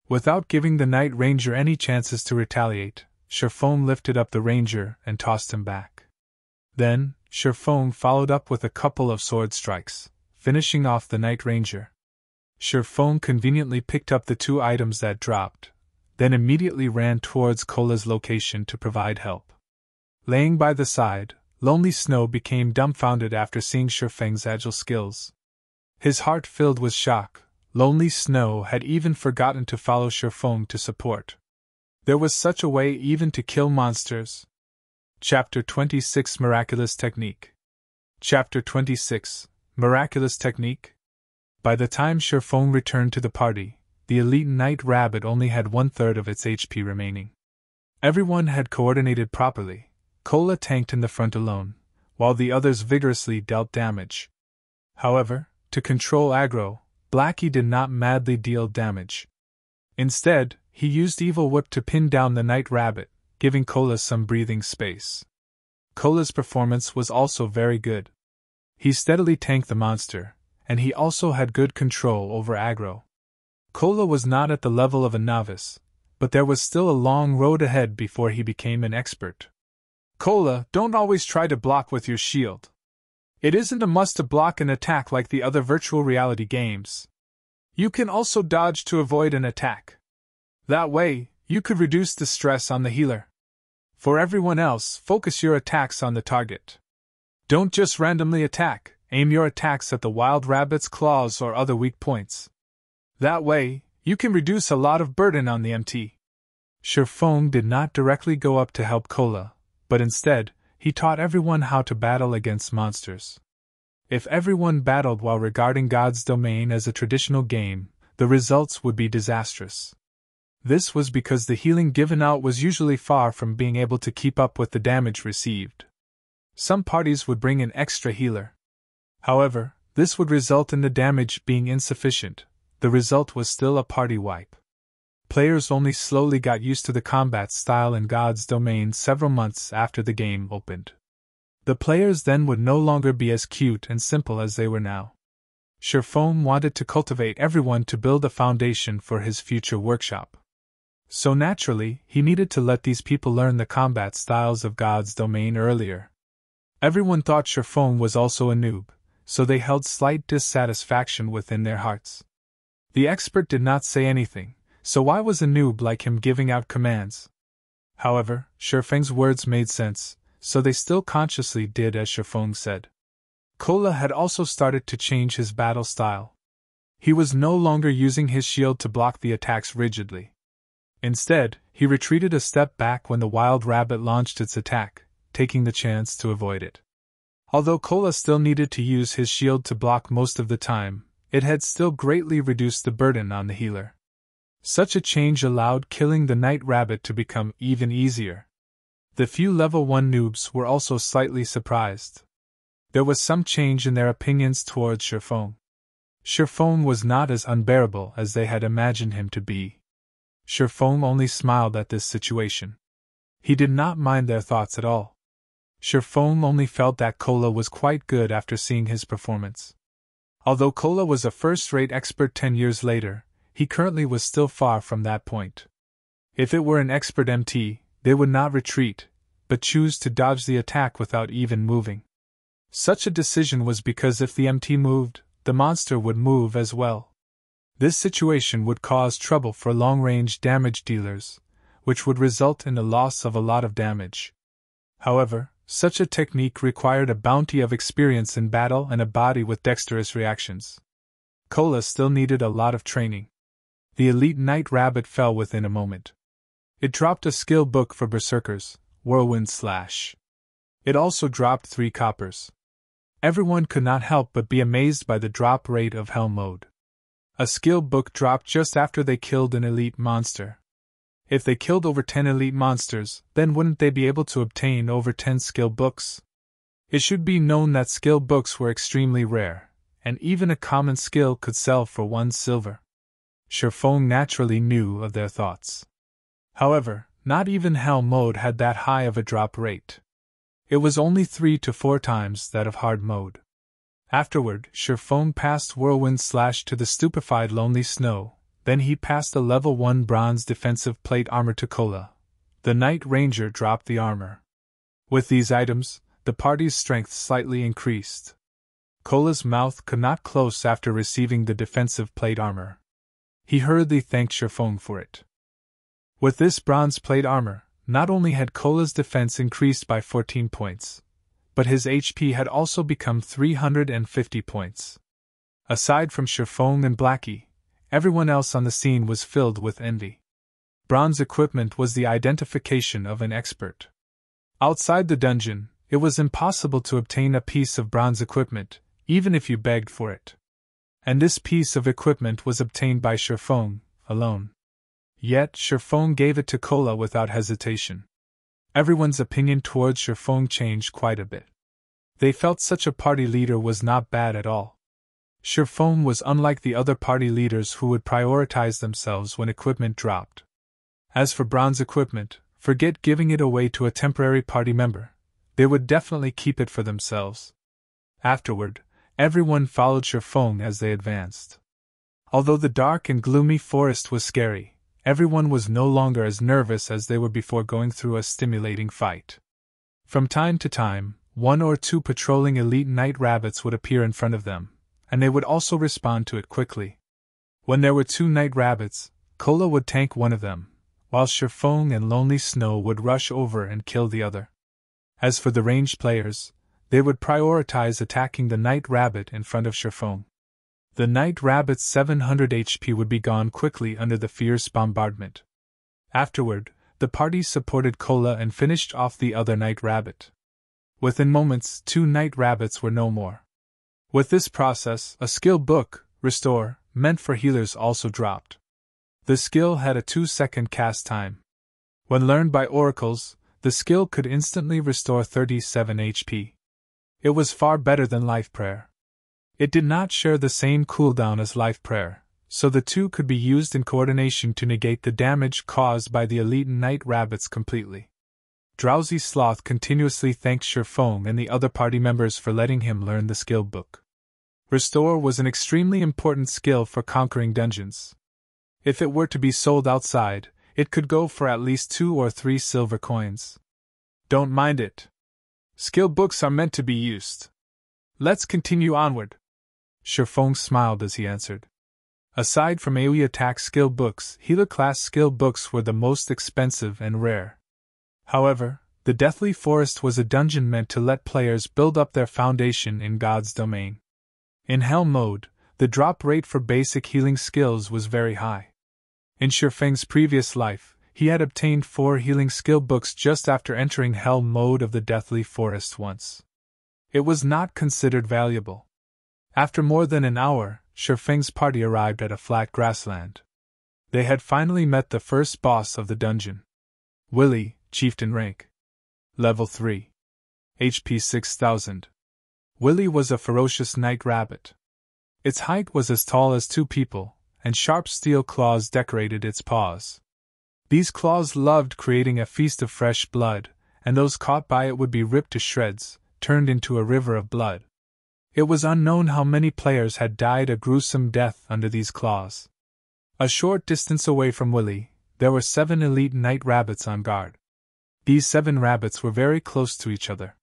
Without giving the Night Ranger any chances to retaliate, Feng lifted up the Ranger and tossed him back. Then, Feng followed up with a couple of sword strikes, finishing off the Night Ranger. Feng conveniently picked up the 2 items that dropped, then immediately ran towards Cola's location to provide help. Laying by the side, Lonely Snow became dumbfounded after seeing Feng's agile skills. His heart filled with shock. Lonely Snow had even forgotten to follow Feng to support. There was such a way even to kill monsters. Chapter 26 Miraculous Technique. Chapter 26 Miraculous Technique. By the time Feng returned to the party, the elite Night Rabbit only had 1/3 of its HP remaining. Everyone had coordinated properly. Cola tanked in the front alone, while the others vigorously dealt damage. However, to control aggro, Blackie did not madly deal damage. Instead, he used Evil Whip to pin down the Night Rabbit, giving Cola some breathing space. Cola's performance was also very good. He steadily tanked the monster, and he also had good control over aggro. Cola was not at the level of a novice, but there was still a long road ahead before he became an expert. Cola, don't always try to block with your shield. It isn't a must to block an attack like the other virtual reality games. You can also dodge to avoid an attack. That way, you could reduce the stress on the healer. For everyone else, focus your attacks on the target. Don't just randomly attack, aim your attacks at the wild rabbit's claws or other weak points. That way, you can reduce a lot of burden on the MT. Feng did not directly go up to help Cola, but instead, he taught everyone how to battle against monsters. If everyone battled while regarding God's domain as a traditional game, the results would be disastrous. This was because the healing given out was usually far from being able to keep up with the damage received. Some parties would bring an extra healer. However, this would result in the damage being insufficient. The result was still a party wipe. Players only slowly got used to the combat style in God's domain several months after the game opened. The players then would no longer be as cute and simple as they were now. Feng wanted to cultivate everyone to build a foundation for his future workshop. So naturally, he needed to let these people learn the combat styles of God's domain earlier. Everyone thought Feng was also a noob, so they held slight dissatisfaction within their hearts. The expert did not say anything, so why was a noob like him giving out commands? However, Feng's words made sense, so they still consciously did as Feng said. Cola had also started to change his battle style. He was no longer using his shield to block the attacks rigidly. Instead, he retreated a step back when the wild rabbit launched its attack, taking the chance to avoid it. Although Cola still needed to use his shield to block most of the time, it had still greatly reduced the burden on the healer. Such a change allowed killing the Night Rabbit to become even easier. The few level 1 noobs were also slightly surprised. There was some change in their opinions towards Feng. Feng was not as unbearable as they had imagined him to be. Feng only smiled at this situation. He did not mind their thoughts at all. Feng only felt that Cola was quite good after seeing his performance. Although Cola was a first-rate expert 10 years later, he currently was still far from that point. If it were an expert MT, they would not retreat, but choose to dodge the attack without even moving. Such a decision was because if the MT moved, the monster would move as well. This situation would cause trouble for long-range damage dealers, which would result in the loss of a lot of damage. However, such a technique required a bounty of experience in battle and a body with dexterous reactions. Cola still needed a lot of training. The elite Night Rabbit fell within a moment. It dropped a skill book for Berserkers, Whirlwind Slash. It also dropped 3 coppers. Everyone could not help but be amazed by the drop rate of Hell Mode. A skill book dropped just after they killed an elite monster. If they killed over 10 elite monsters, then wouldn't they be able to obtain over 10 skill books? It should be known that skill books were extremely rare, and even a common skill could sell for 1 silver. Feng naturally knew of their thoughts. However, not even Hell Mode had that high of a drop rate. It was only 3 to 4 times that of Hard Mode. Afterward, Feng passed Whirlwind Slash to the stupefied Lonely Snow, then he passed a level 1 bronze defensive plate armor to Cola. The Night Ranger dropped the armor. With these items, the party's strength slightly increased. Kola's mouth could not close after receiving the defensive plate armor. He hurriedly thanked Feng for it. With this bronze plate armor, not only had Kola's defense increased by 14 points, but his HP had also become 350 points. Aside from Feng and Blackie, everyone else on the scene was filled with envy. Bronze equipment was the identification of an expert. Outside the dungeon, it was impossible to obtain a piece of bronze equipment, even if you begged for it. And this piece of equipment was obtained by Feng alone. Yet Feng gave it to Kola without hesitation. Everyone's opinion towards Feng changed quite a bit. They felt such a party leader was not bad at all. Feng was unlike the other party leaders who would prioritize themselves when equipment dropped. As for bronze equipment, forget giving it away to a temporary party member. They would definitely keep it for themselves. Afterward, everyone followed Feng as they advanced. Although the dark and gloomy forest was scary, everyone was no longer as nervous as they were before going through a stimulating fight. From time to time, 1 or 2 patrolling elite night rabbits would appear in front of them, and they would also respond to it quickly. When there were 2 night rabbits, Kola would tank one of them, while Feng and Lonely Snow would rush over and kill the other. As for the ranged players, they would prioritize attacking the night rabbit in front of Feng. The night rabbit's 700 HP would be gone quickly under the fierce bombardment. Afterward, the party supported Kola and finished off the other night rabbit. Within moments, 2 night rabbits were no more. With this process, a skill book, Restore, meant for healers also dropped. The skill had a 2-second cast time. When learned by oracles, the skill could instantly restore 37 HP. It was far better than Life Prayer. It did not share the same cooldown as Life Prayer, so the two could be used in coordination to negate the damage caused by the elite night rabbits completely. Drowsy Sloth continuously thanked Feng and the other party members for letting him learn the skill book. Restore was an extremely important skill for conquering dungeons. If it were to be sold outside, it could go for at least 2 or 3 silver coins. Don't mind it. Skill books are meant to be used. Let's continue onward. Feng smiled as he answered. Aside from AoE attack skill books, healer class skill books were the most expensive and rare. However, the Deathly Forest was a dungeon meant to let players build up their foundation in God's domain. In Hell mode, the drop rate for basic healing skills was very high. In Feng's previous life, he had obtained 4 healing skill books just after entering Hell mode of the Deathly Forest once. It was not considered valuable. After more than an hour, Feng's party arrived at a flat grassland. They had finally met the first boss of the dungeon. Willy, Chieftain rank. Level 3. HP 6000. Willy was a ferocious night rabbit. Its height was as tall as 2 people, and sharp steel claws decorated its paws. These claws loved creating a feast of fresh blood, and those caught by it would be ripped to shreds, turned into a river of blood. It was unknown how many players had died a gruesome death under these claws. A short distance away from Willy, there were 7 elite night rabbits on guard. These 7 rabbits were very close to each other.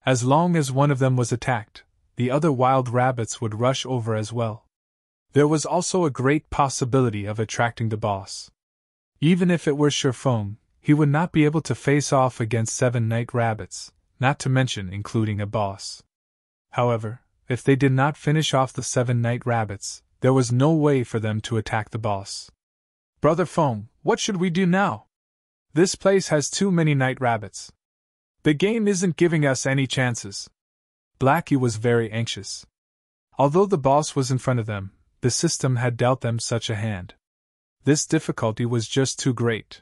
As long as one of them was attacked, the other wild rabbits would rush over as well. There was also a great possibility of attracting the boss. Even if it were Feng, he would not be able to face off against 7 night rabbits, not to mention including a boss. However, if they did not finish off the 7 night rabbits, there was no way for them to attack the boss. Brother Feng, what should we do now? This place has too many night rabbits. The game isn't giving us any chances. Blackie was very anxious. Although the boss was in front of them, the system had dealt them such a hand. This difficulty was just too great.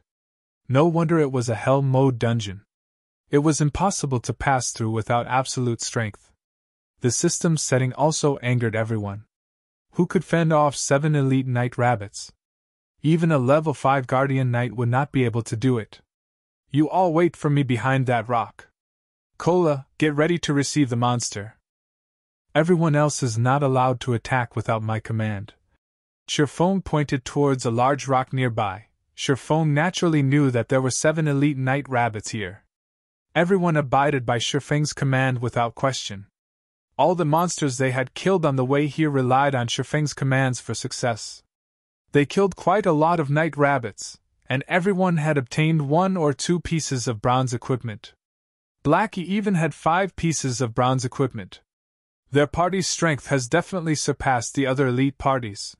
No wonder it was a hell mode dungeon. It was impossible to pass through without absolute strength. The system's setting also angered everyone. Who could fend off 7 elite night rabbits? Even a level 5 guardian knight would not be able to do it. You all wait for me behind that rock. Kola, get ready to receive the monster. Everyone else is not allowed to attack without my command. Feng pointed towards a large rock nearby. Feng naturally knew that there were 7 elite night rabbits here. Everyone abided by Feng's command without question. All the monsters they had killed on the way here relied on Feng's commands for success. They killed quite a lot of night rabbits, and everyone had obtained 1 or 2 pieces of bronze equipment. Blackie even had 5 pieces of bronze equipment. Their party's strength has definitely surpassed the other elite parties.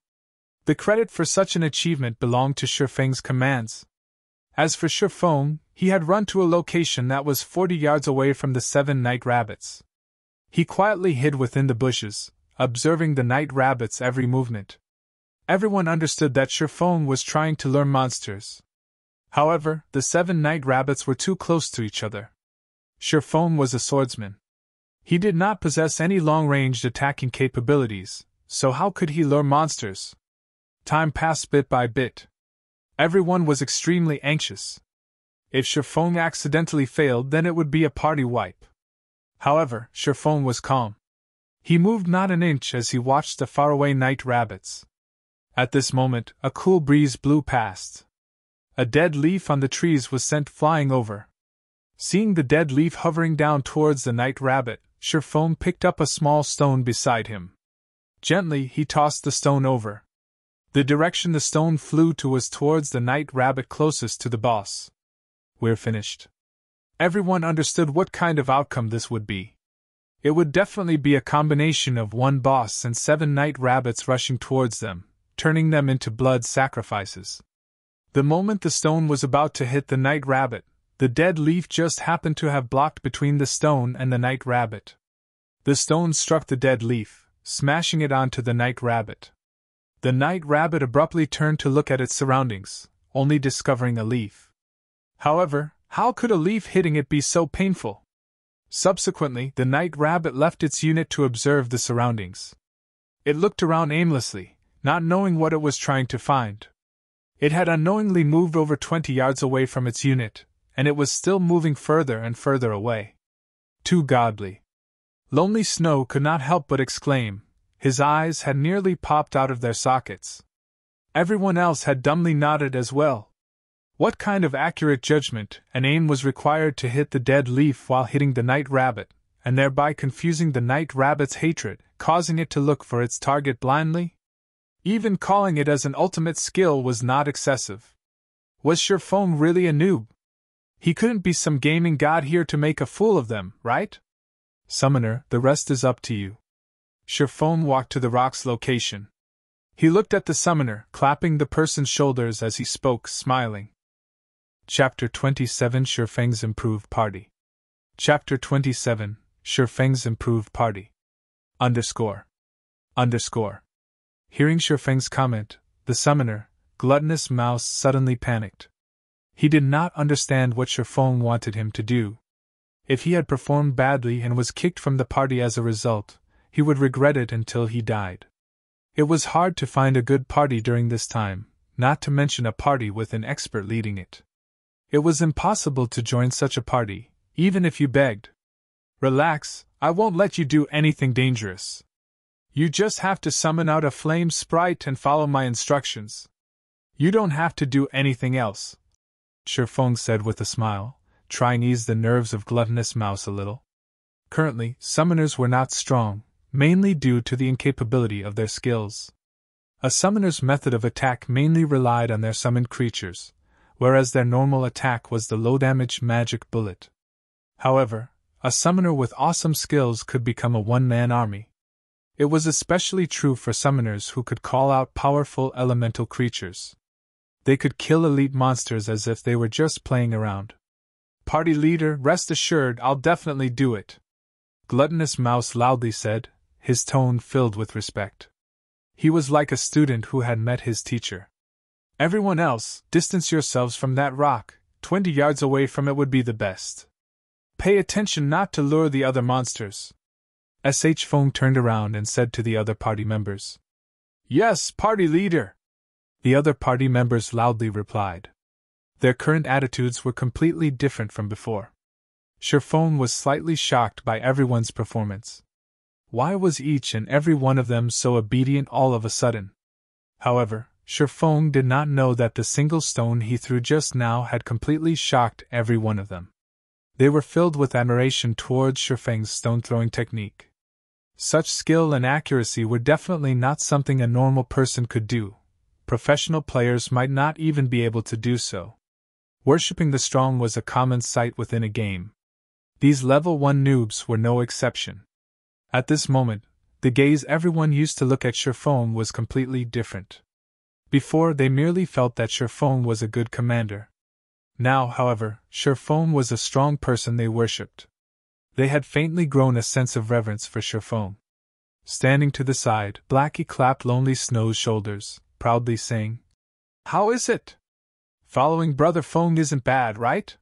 The credit for such an achievement belonged to Feng's commands. As for Feng, he had run to a location that was 40 yards away from the 7 night rabbits. He quietly hid within the bushes, observing the night rabbits' every movement. Everyone understood that Feng was trying to lure monsters. However, the 7 night rabbits were too close to each other. Feng was a swordsman. He did not possess any long-ranged attacking capabilities, so how could he lure monsters? Time passed bit by bit. Everyone was extremely anxious. If Feng accidentally failed, then it would be a party wipe. However, Feng was calm. He moved not an inch as he watched the faraway night rabbits. At this moment, a cool breeze blew past. A dead leaf on the trees was sent flying over. Seeing the dead leaf hovering down towards the night rabbit, Feng picked up a small stone beside him. Gently, he tossed the stone over. The direction the stone flew to was towards the night rabbit closest to the boss. We're finished. Everyone understood what kind of outcome this would be. It would definitely be a combination of 1 boss and 7 night rabbits rushing towards them, turning them into blood sacrifices. The moment the stone was about to hit the night rabbit, the dead leaf just happened to have blocked between the stone and the night rabbit. The stone struck the dead leaf, smashing it onto the night rabbit. The night rabbit abruptly turned to look at its surroundings, only discovering a leaf. However, how could a leaf hitting it be so painful? Subsequently, the night rabbit left its unit to observe the surroundings. It looked around aimlessly, not knowing what it was trying to find. It had unknowingly moved over 20 yards away from its unit, and it was still moving further and further away. Too godly. Lonely Snow could not help but exclaim. His eyes had nearly popped out of their sockets. Everyone else had dumbly nodded as well. What kind of accurate judgment and aim was required to hit the dead leaf while hitting the night rabbit, and thereby confusing the night rabbit's hatred, causing it to look for its target blindly? Even calling it as an ultimate skill was not excessive. Was Feng really a noob? He couldn't be some gaming god here to make a fool of them, right? Summoner, the rest is up to you. Feng walked to the rock's location. He looked at the summoner, clapping the person's shoulders as he spoke, smiling. Chapter 27 Feng's Improved Party. Chapter 27 Feng's Improved Party. ___. Hearing Feng's comment, the summoner, Gluttonous Mouse, suddenly panicked. He did not understand what Feng wanted him to do. If he had performed badly and was kicked from the party as a result, he would regret it until he died. It was hard to find a good party during this time, not to mention a party with an expert leading it. It was impossible to join such a party, even if you begged. Relax, I won't let you do anything dangerous. You just have to summon out a flame sprite and follow my instructions. You don't have to do anything else, Feng said with a smile, trying to ease the nerves of Gluttonous Mouse a little. Currently, summoners were not strong, mainly due to the incapability of their skills. A summoner's method of attack mainly relied on their summoned creatures, whereas their normal attack was the low-damage magic bullet. However, a summoner with awesome skills could become a one-man army. It was especially true for summoners who could call out powerful elemental creatures. They could kill elite monsters as if they were just playing around. Party leader, rest assured I'll definitely do it, Gluttonous Mouse loudly said, his tone filled with respect. He was like a student who had met his teacher. Everyone else, distance yourselves from that rock, 20 yards away from it would be the best. Pay attention not to lure the other monsters. Feng turned around and said to the other party members. Yes, party leader! The other party members loudly replied. Their current attitudes were completely different from before. Feng was slightly shocked by everyone's performance. Why was each and every one of them so obedient all of a sudden? However, Feng did not know that the single stone he threw just now had completely shocked every one of them. They were filled with admiration towards Feng's stone-throwing technique. Such skill and accuracy were definitely not something a normal person could do. Professional players might not even be able to do so. Worshipping the strong was a common sight within a game. These level 1 noobs were no exception. At this moment, the gaze everyone used to look at Feng was completely different. Before, they merely felt that Feng was a good commander. Now, however, Feng was a strong person they worshipped. They had faintly grown a sense of reverence for Feng. Standing to the side, Blackie clapped Lonely Snow's shoulders, proudly saying, "How is it? Following Brother Feng isn't bad, right?"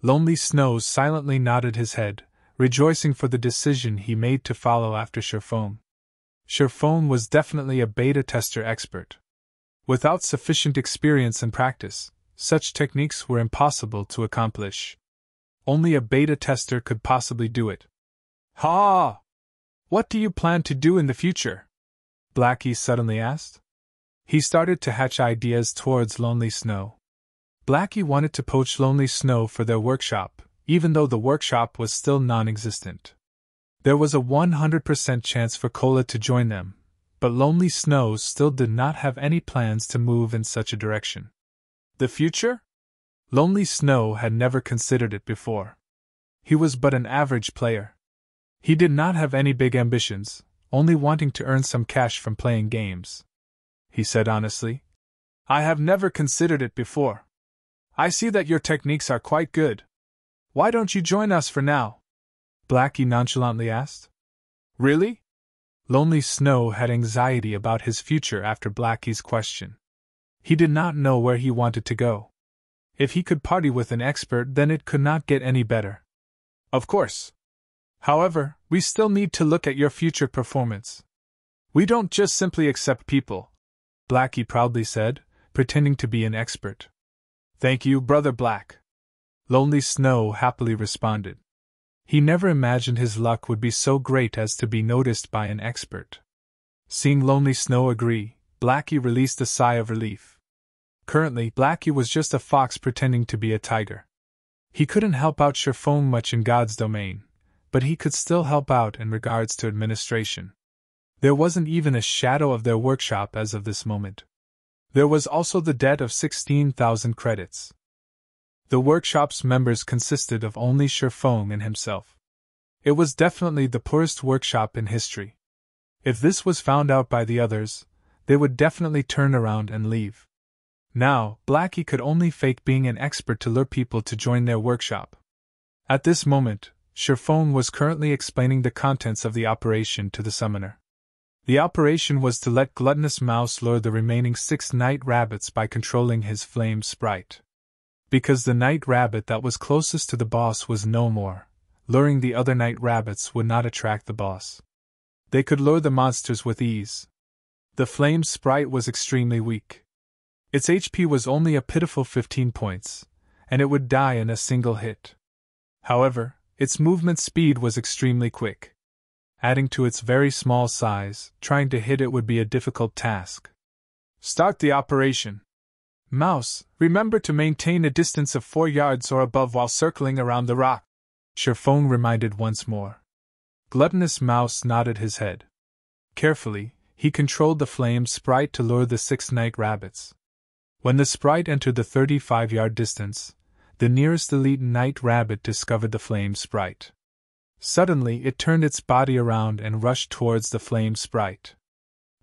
Lonely Snow silently nodded his head, rejoicing for the decision he made to follow after Feng. Feng was definitely a beta tester expert. Without sufficient experience and practice, such techniques were impossible to accomplish. Only a beta tester could possibly do it. "Ha! What do you plan to do in the future?" Blackie suddenly asked. He started to hatch ideas towards Lonely Snow. Blackie wanted to poach Lonely Snow for their workshop, even though the workshop was still non-existent. There was a 100% chance for Cola to join them, but Lonely Snow still did not have any plans to move in such a direction. The future? Lonely Snow had never considered it before. He was but an average player. He did not have any big ambitions, only wanting to earn some cash from playing games. He said honestly, "I have never considered it before. I see that your techniques are quite good. Why don't you join us for now?" Blackie nonchalantly asked. "Really?" Lonely Snow had anxiety about his future after Blackie's question. He did not know where he wanted to go. If he could party with an expert, then it could not get any better. "Of course. However, we still need to look at your future performance. We don't just simply accept people," Blackie proudly said, pretending to be an expert. "Thank you, Brother Black," Lonely Snow happily responded. He never imagined his luck would be so great as to be noticed by an expert. Seeing Lonely Snow agree, Blackie released a sigh of relief. Currently, Blackie was just a fox pretending to be a tiger. He couldn't help out Feng much in God's domain, but he could still help out in regards to administration. There wasn't even a shadow of their workshop as of this moment. There was also the debt of 16,000 credits. The workshop's members consisted of only Feng and himself. It was definitely the poorest workshop in history. If this was found out by the others, they would definitely turn around and leave. Now, Blackie could only fake being an expert to lure people to join their workshop. At this moment, Feng was currently explaining the contents of the operation to the summoner. The operation was to let Gluttonous Mouse lure the remaining 6 night rabbits by controlling his flame sprite. Because the night rabbit that was closest to the boss was no more, luring the other night rabbits would not attract the boss. They could lure the monsters with ease. The flame sprite was extremely weak. Its HP was only a pitiful 15 points, and it would die in a single hit. However, its movement speed was extremely quick. Adding to its very small size, trying to hit it would be a difficult task. "Start the operation. Mouse, remember to maintain a distance of 4 yards or above while circling around the rock," Feng reminded once more. Gluttonous Mouse nodded his head. Carefully, he controlled the flame sprite to lure the 6 night rabbits. When the sprite entered the 35-yard distance, the nearest elite night rabbit discovered the flame sprite. Suddenly, it turned its body around and rushed towards the flame sprite.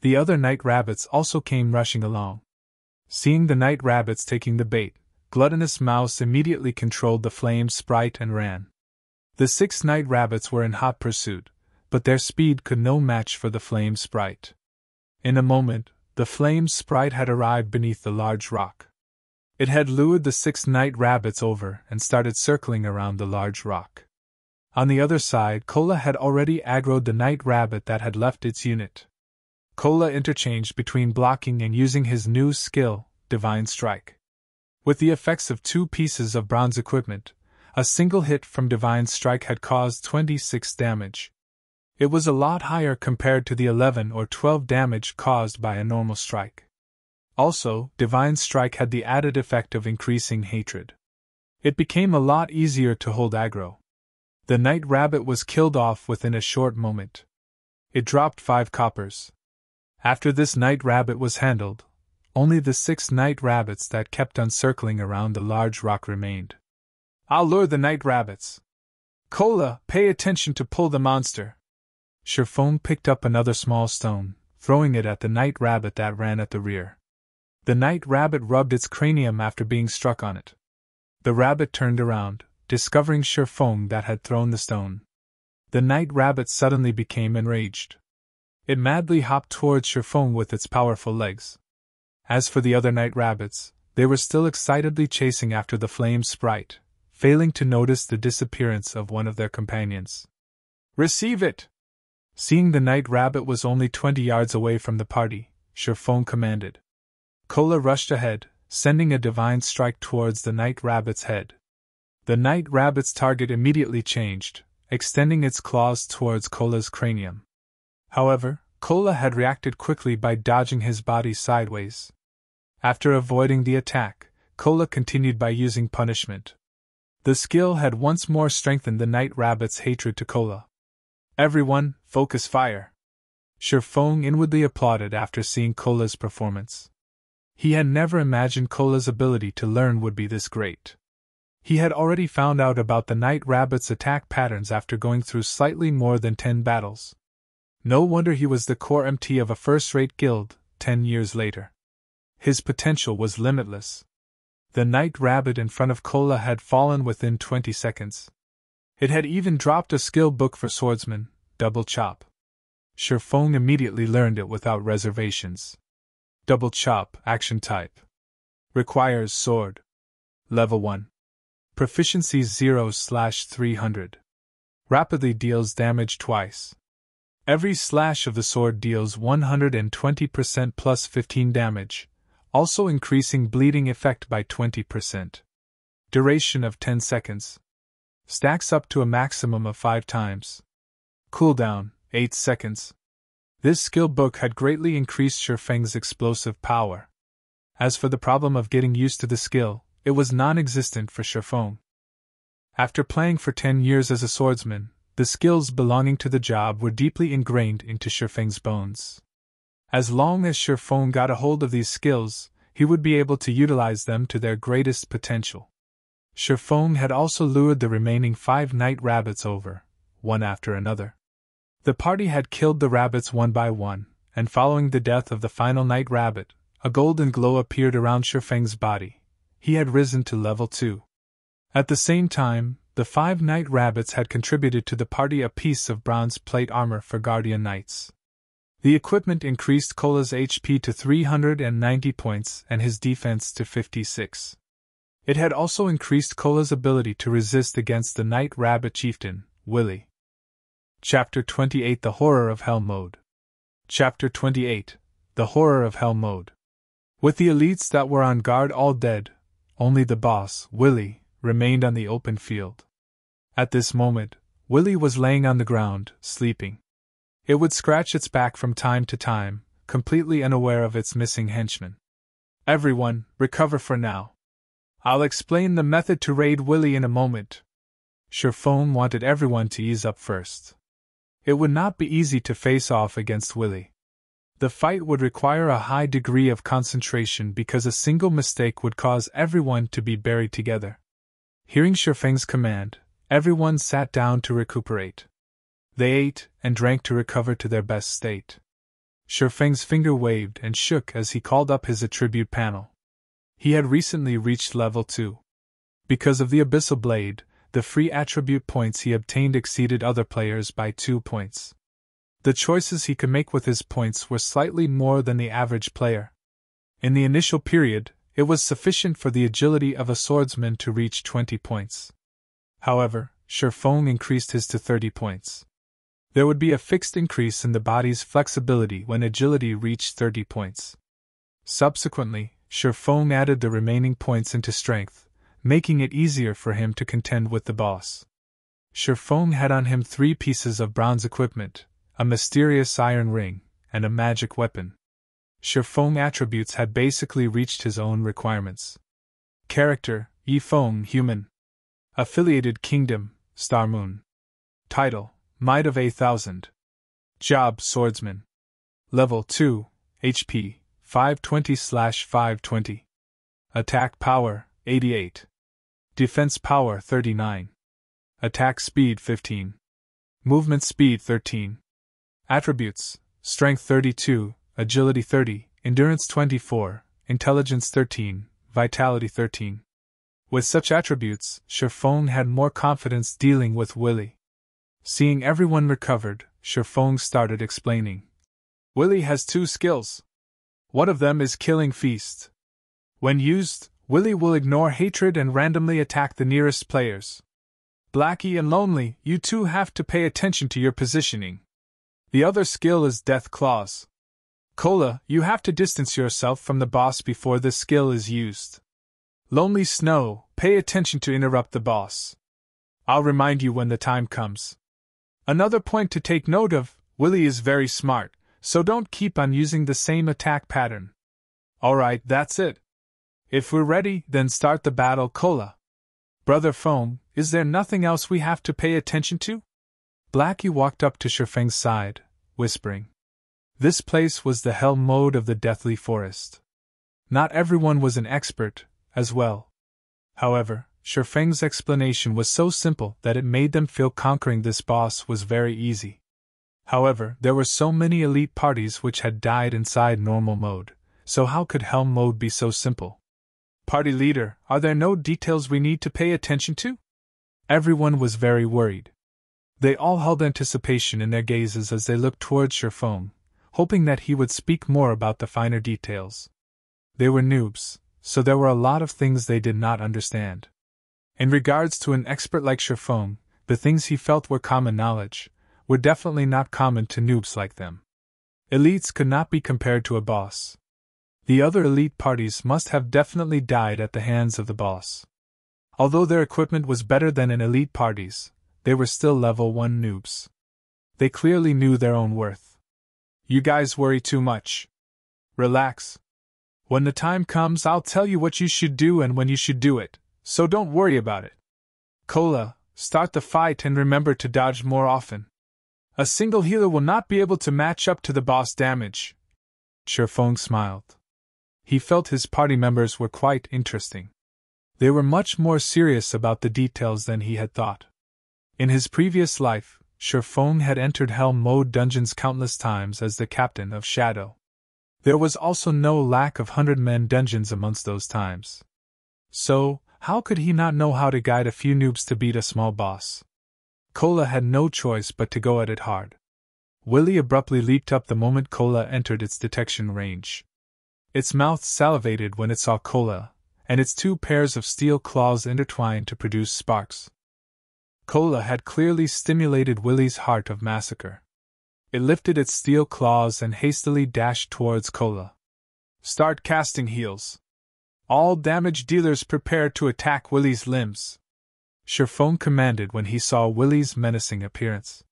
The other night rabbits also came rushing along. Seeing the night rabbits taking the bait, Gluttonous Mouse immediately controlled the flame sprite and ran. The 6 night rabbits were in hot pursuit, but their speed could no match for the flame sprite. In a moment, the flame sprite had arrived beneath the large rock. It had lured the 6 night rabbits over and started circling around the large rock. On the other side, Cola had already aggroed the night rabbit that had left its unit. Cola interchanged between blocking and using his new skill, Divine Strike. With the effects of 2 pieces of bronze equipment, a single hit from Divine Strike had caused 26 damage. It was a lot higher compared to the 11 or 12 damage caused by a normal strike. Also, Divine Strike had the added effect of increasing hatred. It became a lot easier to hold aggro. The night rabbit was killed off within a short moment. It dropped 5 coppers. After this night rabbit was handled, only the 6 night rabbits that kept on circling around the large rock remained. I'll lure the night rabbits. Kola, pay attention to pull the monster. Feng picked up another small stone, throwing it at the night rabbit that ran at the rear. The night rabbit rubbed its cranium after being struck on it. The rabbit turned around, discovering Feng that had thrown the stone. The night rabbit suddenly became enraged. It madly hopped towards Feng with its powerful legs. As for the other night rabbits, they were still excitedly chasing after the flame sprite, failing to notice the disappearance of one of their companions. Receive it! Seeing the night rabbit was only 20 yards away from the party, Feng commanded. Kola rushed ahead, sending a divine strike towards the night rabbit's head. The night rabbit's target immediately changed, extending its claws towards Kola's cranium. However, Kola had reacted quickly by dodging his body sideways. After avoiding the attack, Kola continued by using punishment. The skill had once more strengthened the night rabbit's hatred to Kola. Everyone, focus fire! Feng inwardly applauded after seeing Kola's performance. He had never imagined Kola's ability to learn would be this great. He had already found out about the night rabbit's attack patterns after going through slightly more than 10 battles. No wonder he was the core MT of a first-rate guild 10 years later. His potential was limitless. The night rabbit in front of Kola had fallen within 20 seconds. It had even dropped a skill book for Swordsman, Double Chop. Feng immediately learned it without reservations. Double Chop, action type. Requires sword. Level 1. Proficiency 0/300. Rapidly deals damage twice. Every slash of the sword deals 120% plus 15 damage, also increasing bleeding effect by 20%. Duration of 10 seconds. Stacks up to a maximum of 5 times. Cooldown, 8 seconds. This skill book had greatly increased Feng's explosive power. As for the problem of getting used to the skill, it was non-existent for Feng. After playing for 10 years as a swordsman, the skills belonging to the job were deeply ingrained into Feng's bones. As long as Feng got a hold of these skills, he would be able to utilize them to their greatest potential. Feng had also lured the remaining 5 night rabbits over, one after another. The party had killed the rabbits one by one, and following the death of the final night rabbit, a golden glow appeared around Feng's body. He had risen to level 2. At the same time, the 5 night rabbits had contributed to the party a piece of bronze plate armor for Guardian Knights. The equipment increased Kola's HP to 390 points and his defense to 56. It had also increased Kola's ability to resist against the night rabbit chieftain, Willy. Chapter 28 The Horror of Hell Mode. Chapter 28 The Horror of Hell Mode. With the elites that were on guard all dead, only the boss, Willy, remained on the open field. At this moment, Willy was laying on the ground, sleeping. It would scratch its back from time to time, completely unaware of its missing henchman. Everyone, recover for now. I'll explain the method to raid Willy in a moment. Feng wanted everyone to ease up first. It would not be easy to face off against Willy. The fight would require a high degree of concentration because a single mistake would cause everyone to be buried together. Hearing Feng's command, everyone sat down to recuperate. They ate and drank to recover to their best state. Feng's finger waved and shook as he called up his attribute panel. He had recently reached level 2. Because of the Abyssal Blade, the free attribute points he obtained exceeded other players by 2 points. The choices he could make with his points were slightly more than the average player. In the initial period, it was sufficient for the agility of a swordsman to reach 20 points. However, Feng increased his to 30 points. There would be a fixed increase in the body's flexibility when agility reached 30 points. Subsequently, Feng added the remaining points into strength, making it easier for him to contend with the boss. Feng had on him 3 pieces of bronze equipment, a mysterious iron ring, and a magic weapon. Feng attributes had basically reached his own requirements. Character, Feng Human. Affiliated Kingdom, Star Moon. Title, Might of 8,000. Job Swordsman. Level 2, HP 520/520. Attack power 88. Defense power 39. Attack speed 15. Movement speed 13. Attributes: Strength 32, Agility 30, Endurance 24, Intelligence 13, Vitality 13. With such attributes, Feng had more confidence dealing with Willy. Seeing everyone recovered, Feng started explaining. Willy has 2 skills. One of them is Killing Feast. When used, Willy will ignore hatred and randomly attack the nearest players. Blackie and Lonely, you two have to pay attention to your positioning. The other skill is Death Claws. Cola, you have to distance yourself from the boss before this skill is used. Lonely Snow, pay attention to interrupt the boss. I'll remind you when the time comes. Another point to take note of, Willy is very smart, so don't keep on using the same attack pattern. Alright, that's it. If we're ready, then start the battle, Cola. Brother Feng, is there nothing else we have to pay attention to? Blackie walked up to Feng's side, whispering. This place was the hell mode of the Deathly Forest. Not everyone was an expert, as well. However, Feng's explanation was so simple that it made them feel conquering this boss was very easy. However, there were so many elite parties which had died inside normal mode, so how could hell mode be so simple? Party leader, are there no details we need to pay attention to? Everyone was very worried. They all held anticipation in their gazes as they looked towards Feng, hoping that he would speak more about the finer details. They were noobs, so there were a lot of things they did not understand. In regards to an expert like Feng, the things he felt were common knowledge, were definitely not common to noobs like them. Elites could not be compared to a boss. The other elite parties must have definitely died at the hands of the boss. Although their equipment was better than in elite parties, they were still level 1 noobs. They clearly knew their own worth. You guys worry too much. Relax. When the time comes, I'll tell you what you should do and when you should do it, so don't worry about it. Cola, start the fight and remember to dodge more often. A single healer will not be able to match up to the boss damage. Feng smiled. He felt his party members were quite interesting. They were much more serious about the details than he had thought. In his previous life, Feng had entered Hell Mode dungeons countless times as the captain of Shadow. There was also no lack of 100-man dungeons amongst those times. So, how could he not know how to guide a few noobs to beat a small boss? Cola had no choice but to go at it hard. Willy abruptly leaped up the moment Cola entered its detection range. Its mouth salivated when it saw Cola, and its 2 pairs of steel claws intertwined to produce sparks. Cola had clearly stimulated Willy's heart of massacre. It lifted its steel claws and hastily dashed towards Cola. Start casting heals. All damage dealers prepare to attack Willy's limbs. Feng commanded when he saw Willy's menacing appearance.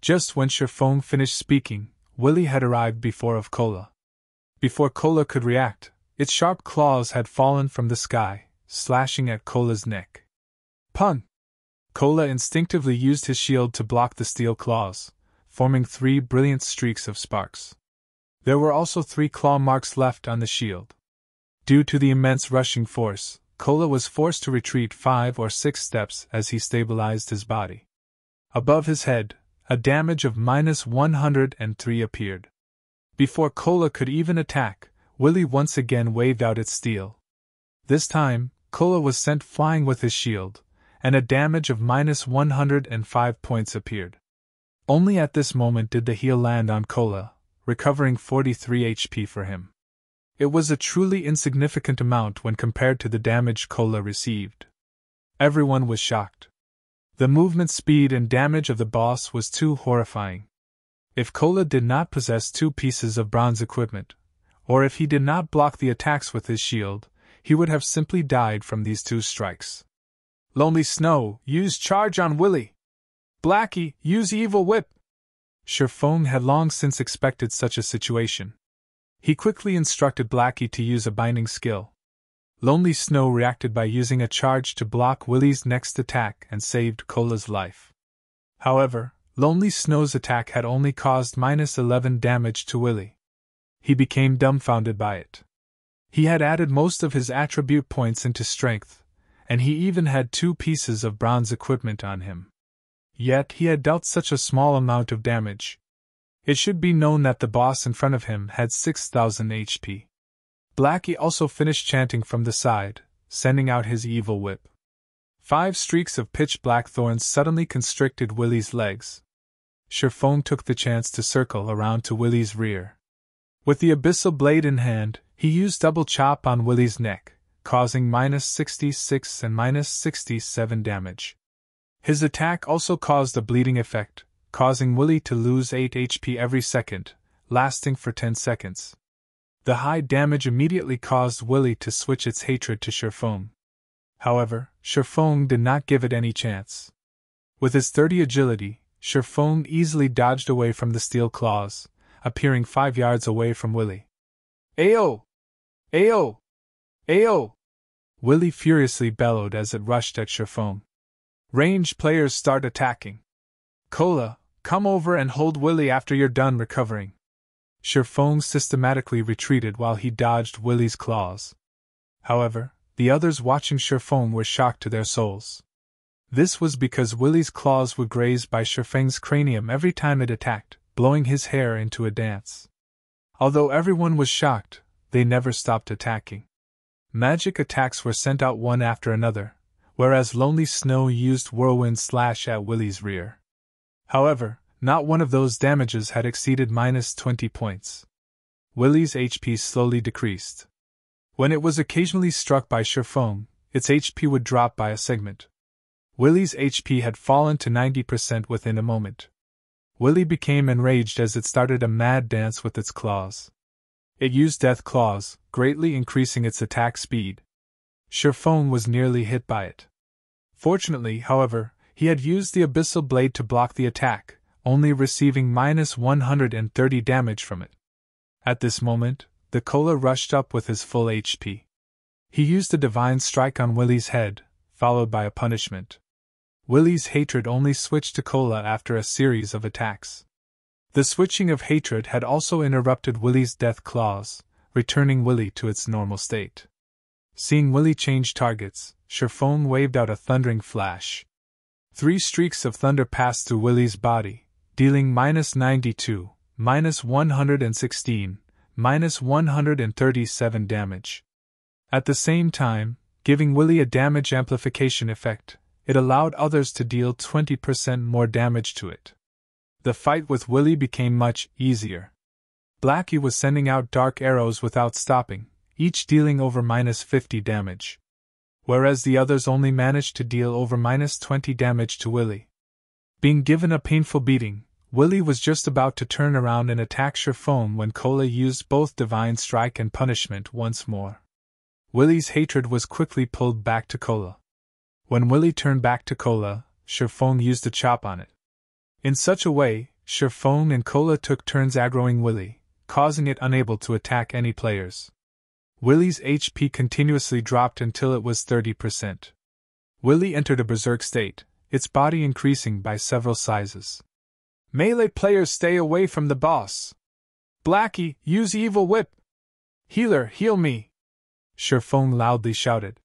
Just when Feng finished speaking, Willy had arrived before of Cola. Before Cola could react, its sharp claws had fallen from the sky, slashing at Cola's neck. Pun! Cola instinctively used his shield to block the steel claws, forming 3 brilliant streaks of sparks. There were also 3 claw marks left on the shield. Due to the immense rushing force, Cola was forced to retreat 5 or 6 steps as he stabilized his body. Above his head, a damage of -103 appeared. Before Cola could even attack, Willy once again waved out its steel. This time, Cola was sent flying with his shield, and a damage of -105 points appeared. Only at this moment did the heal land on Cola, recovering 43 HP for him. It was a truly insignificant amount when compared to the damage Cola received. Everyone was shocked. The movement speed and damage of the boss was too horrifying. If Cola did not possess 2 pieces of bronze equipment, or if he did not block the attacks with his shield, he would have simply died from these 2 strikes. Lonely Snow, use charge on Willy. Blackie, use Evil Whip. Feng had long since expected such a situation. He quickly instructed Blackie to use a binding skill. Lonely Snow reacted by using a charge to block Willy's next attack and saved Cola's life. However, Lonely Snow's attack had only caused -11 damage to Willy. He became dumbfounded by it. He had added most of his attribute points into strength, and he even had 2 pieces of bronze equipment on him. Yet he had dealt such a small amount of damage. It should be known that the boss in front of him had 6,000 HP. Blackie also finished chanting from the side, sending out his evil whip. 5 streaks of pitch-black thorns suddenly constricted Willy's legs. Feng took the chance to circle around to Willy's rear. With the Abyssal blade in hand, he used double chop on Willy's neck, causing -66 and -67 damage. His attack also caused a bleeding effect, causing Willy to lose 8 HP every second, lasting for 10 seconds. The high damage immediately caused Willy to switch its hatred to Feng. However, Feng did not give it any chance. With his 30 agility, Feng easily dodged away from the steel claws, appearing 5 yards away from Willy. "Ayo! Ayo! Ayo!" Willy furiously bellowed as it rushed at Feng. "Ranged players start attacking. Cola, come over and hold Willy after you're done recovering." Feng systematically retreated while he dodged Willy's claws. However, the others watching Feng were shocked to their souls. This was because Willy's claws would graze by Feng's cranium every time it attacked, blowing his hair into a dance. Although everyone was shocked, they never stopped attacking. Magic attacks were sent out one after another, whereas Lonely Snow used Whirlwind Slash at Willy's rear. However, not one of those damages had exceeded -20 points. Willy's HP slowly decreased. When it was occasionally struck by Feng, its HP would drop by a segment. Willy's HP had fallen to 90% within a moment. Willy became enraged as it started a mad dance with its claws. It used Death Claws, greatly increasing its attack speed. Feng was nearly hit by it. Fortunately, however, he had used the Abyssal Blade to block the attack, only receiving -130 damage from it. At this moment, the Cola rushed up with his full HP. He used a Divine Strike on Willy's head, followed by a punishment. Willy's hatred only switched to Cola after a series of attacks. The switching of hatred had also interrupted Willy's Death Claws, returning Willy to its normal state. Seeing Willy change targets, Feng waved out a thundering flash. 3 streaks of thunder passed through Willy's body, dealing -92, -116, -137 damage. At the same time, giving Willy a damage amplification effect, it allowed others to deal 20% more damage to it. The fight with Willy became much easier. Blackie was sending out dark arrows without stopping, each dealing over -50 damage. Whereas the others only managed to deal over -20 damage to Willy. Being given a painful beating, Willy was just about to turn around and attack Feng when Cola used both Divine Strike and Punishment once more. Willy's hatred was quickly pulled back to Cola. When Willy turned back to Cola, Feng used a chop on it. In such a way, Feng and Cola took turns aggroing Willy, causing it unable to attack any players. Willy's HP continuously dropped until it was 30%. Willy entered a berserk state, its body increasing by several sizes. "Melee players stay away from the boss. Blackie, use Evil Whip. Healer, heal me," Feng loudly shouted.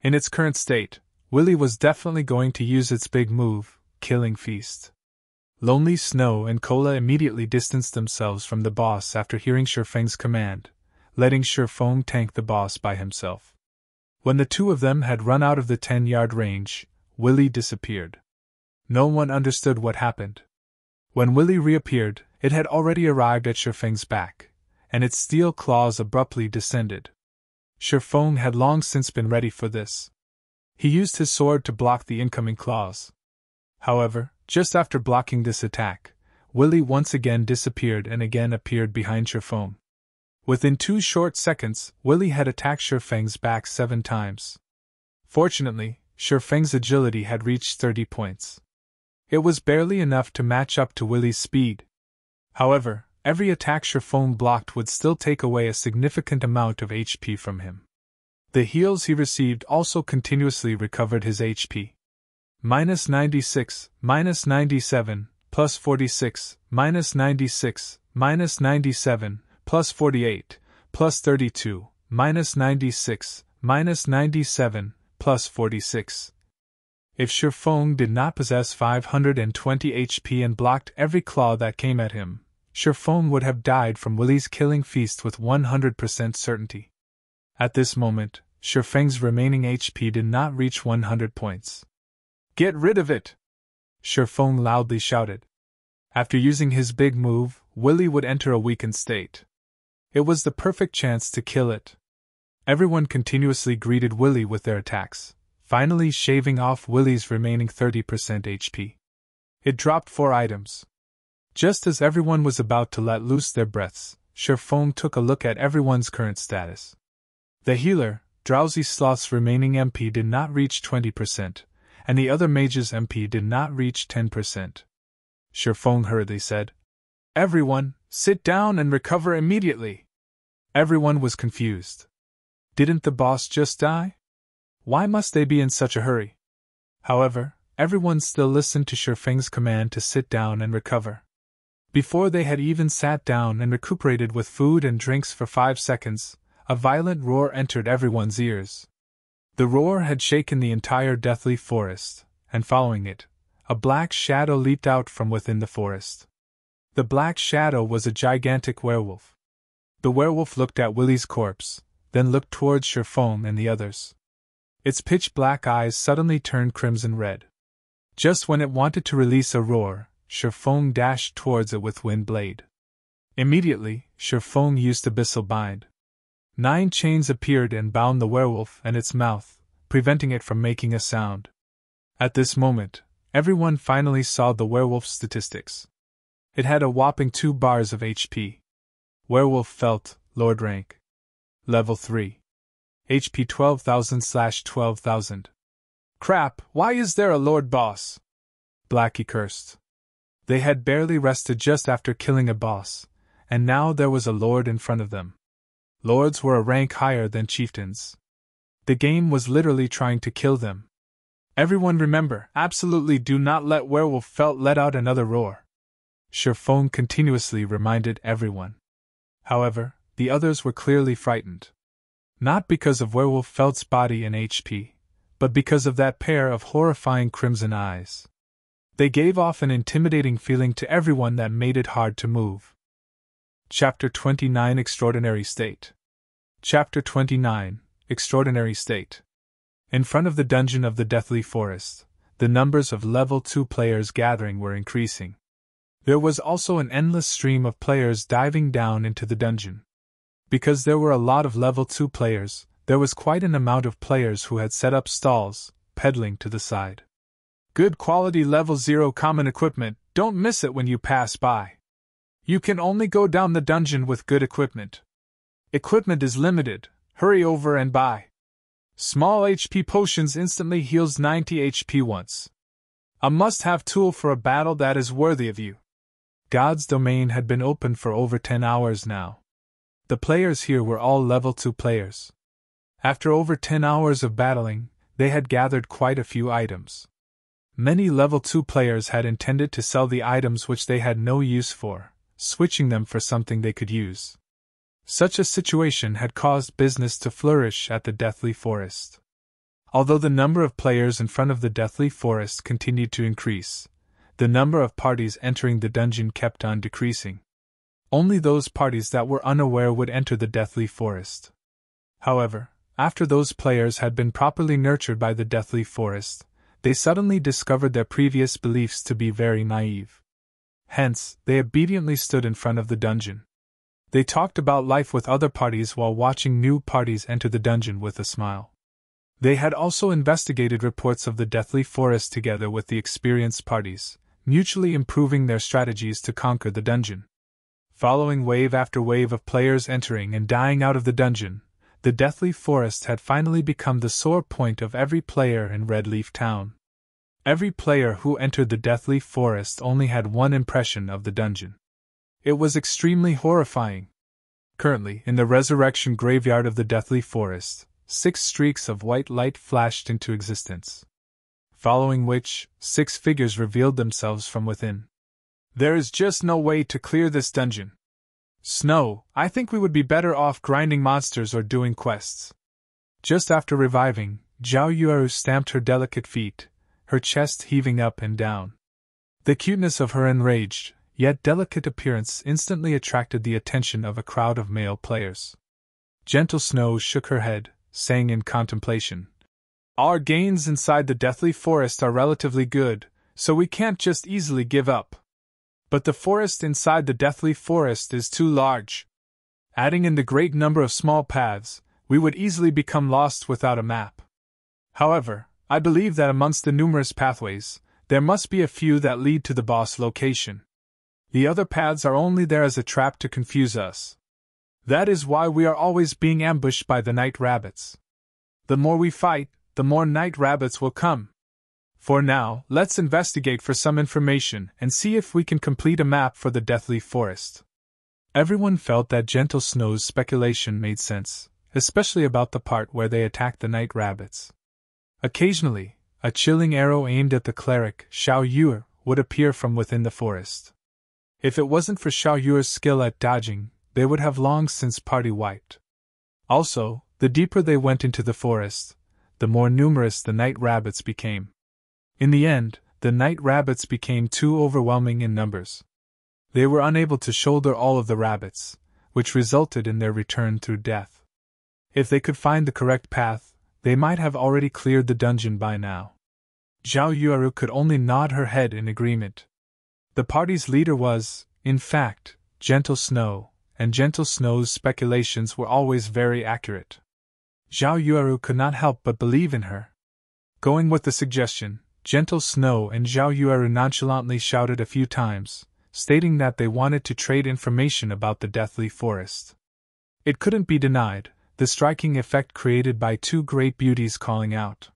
In its current state, Willy was definitely going to use its big move, Killing Feast. Lonely Snow and Cola immediately distanced themselves from the boss after hearing Feng's command, letting Feng tank the boss by himself. When the two of them had run out of the 10-yard range, Willy disappeared. No one understood what happened. When Willy reappeared, it had already arrived at Feng's back, and its steel claws abruptly descended. Feng had long since been ready for this. He used his sword to block the incoming claws. However, just after blocking this attack, Willy once again disappeared and again appeared behind Feng. Within 2 short seconds, Willy had attacked Feng's back 7 times. Fortunately, Feng's agility had reached 30 points. It was barely enough to match up to Willy's speed. However, every attack Feng blocked would still take away a significant amount of HP from him. The heals he received also continuously recovered his HP. -96, -97, plus 46, minus 96, minus 97, plus 48, plus 32, minus 96, minus 97, plus 46. If Feng did not possess 520 HP and blocked every claw that came at him, Feng would have died from Willy's killing feast with 100% certainty. At this moment, Feng's remaining HP did not reach 100 points. "Get rid of it!" Feng loudly shouted. After using his big move, Willy would enter a weakened state. It was the perfect chance to kill it. Everyone continuously greeted Willy with their attacks, finally shaving off Willy's remaining 30% HP. It dropped 4 items. Just as everyone was about to let loose their breaths, Feng took a look at everyone's current status. The healer, Drowsy Sloth's remaining MP did not reach 20%, and the other mage's MP did not reach 10%. Feng hurriedly said, "Everyone, sit down and recover immediately." Everyone was confused. Didn't the boss just die? Why must they be in such a hurry? However, everyone still listened to Feng's command to sit down and recover. Before they had even sat down and recuperated with food and drinks for 5 seconds, a violent roar entered everyone's ears. The roar had shaken the entire deathly forest, and following it, a black shadow leaped out from within the forest. The black shadow was a gigantic werewolf. The werewolf looked at Willy's corpse, then looked towards Feng and the others. Its pitch-black eyes suddenly turned crimson red. Just when it wanted to release a roar, Feng dashed towards it with Wind Blade. Immediately, Feng used Abyssal Bind. 9 chains appeared and bound the werewolf and its mouth, preventing it from making a sound. At this moment, everyone finally saw the werewolf's statistics. It had a whopping 2 bars of HP. Werewolf Felt, Lord Rank. Level 3. HP 12,000/12,000. "Crap, why is there a Lord Boss?" Blackie cursed. They had barely rested just after killing a boss, and now there was a lord in front of them. Lords were a rank higher than chieftains. The game was literally trying to kill them. Everyone remember, absolutely do not let Werewolf Felt let out another roar. Feng continuously reminded everyone. However, the others were clearly frightened. Not because of Werewolf Felt's body and HP, but because of that pair of horrifying crimson eyes. They gave off an intimidating feeling to everyone that made it hard to move. Chapter 29 Extraordinary State. Chapter 29 Extraordinary State. In front of the dungeon of the Deathly Forest, the numbers of level 2 players gathering were increasing. There was also an endless stream of players diving down into the dungeon. Because there were a lot of level 2 players, there was quite an amount of players who had set up stalls, peddling to the side. Good quality level 0 common equipment, don't miss it when you pass by. You can only go down the dungeon with good equipment. Equipment is limited, hurry over and buy. Small HP potions instantly heals 90 HP once. A must-have tool for a battle that is worthy of you. God's domain had been open for over 10 hours now. The players here were all level 2 players. After over 10 hours of battling, they had gathered quite a few items. Many level 2 players had intended to sell the items which they had no use for, switching them for something they could use. Such a situation had caused business to flourish at the Deathly Forest. Although the number of players in front of the Deathly Forest continued to increase, the number of parties entering the dungeon kept on decreasing. Only those parties that were unaware would enter the Deathly Forest. However, after those players had been properly nurtured by the Deathly Forest, they suddenly discovered their previous beliefs to be very naive. Hence, they obediently stood in front of the dungeon. They talked about life with other parties while watching new parties enter the dungeon with a smile. They had also investigated reports of the Deathly Forest together with the experienced parties, mutually improving their strategies to conquer the dungeon. Following wave after wave of players entering and dying out of the dungeon, the Deathly Forest had finally become the sore point of every player in Red Leaf Town. Every player who entered the Deathly Forest only had one impression of the dungeon. It was extremely horrifying. Currently, in the resurrection graveyard of the Deathly Forest, 6 streaks of white light flashed into existence. Following which, 6 figures revealed themselves from within. There is just no way to clear this dungeon. Snow, I think we would be better off grinding monsters or doing quests. Just after reviving, Zhao Yueru stamped her delicate feet, her chest heaving up and down. The cuteness of her enraged, yet delicate appearance instantly attracted the attention of a crowd of male players. Gentle Snow shook her head, saying in contemplation, "Our gains inside the Deathly Forest are relatively good, so we can't just easily give up. But the forest inside the Deathly Forest is too large. Adding in the great number of small paths, we would easily become lost without a map. However, I believe that amongst the numerous pathways, there must be a few that lead to the boss location. The other paths are only there as a trap to confuse us. That is why we are always being ambushed by the night rabbits. The more we fight, the more night rabbits will come. For now, let's investigate for some information and see if we can complete a map for the Deathly Forest." Everyone felt that Gentle Snow's speculation made sense, especially about the part where they attacked the night rabbits. Occasionally, a chilling arrow aimed at the cleric, Xiao Yue, would appear from within the forest. If it wasn't for Xiao Yue's skill at dodging, they would have long since party wiped. Also, the deeper they went into the forest, the more numerous the night rabbits became. In the end, the night rabbits became too overwhelming in numbers. They were unable to shoulder all of the rabbits, which resulted in their return through death. If they could find the correct path, they might have already cleared the dungeon by now. Zhao Yueru could only nod her head in agreement. The party's leader was, in fact, Gentle Snow, and Gentle Snow's speculations were always very accurate. Zhao Yueru could not help but believe in her. Going with the suggestion, Gentle Snow and Zhao Yueru nonchalantly shouted a few times, stating that they wanted to trade information about the Deathly Forest. It couldn't be denied, the striking effect created by two great beauties calling out.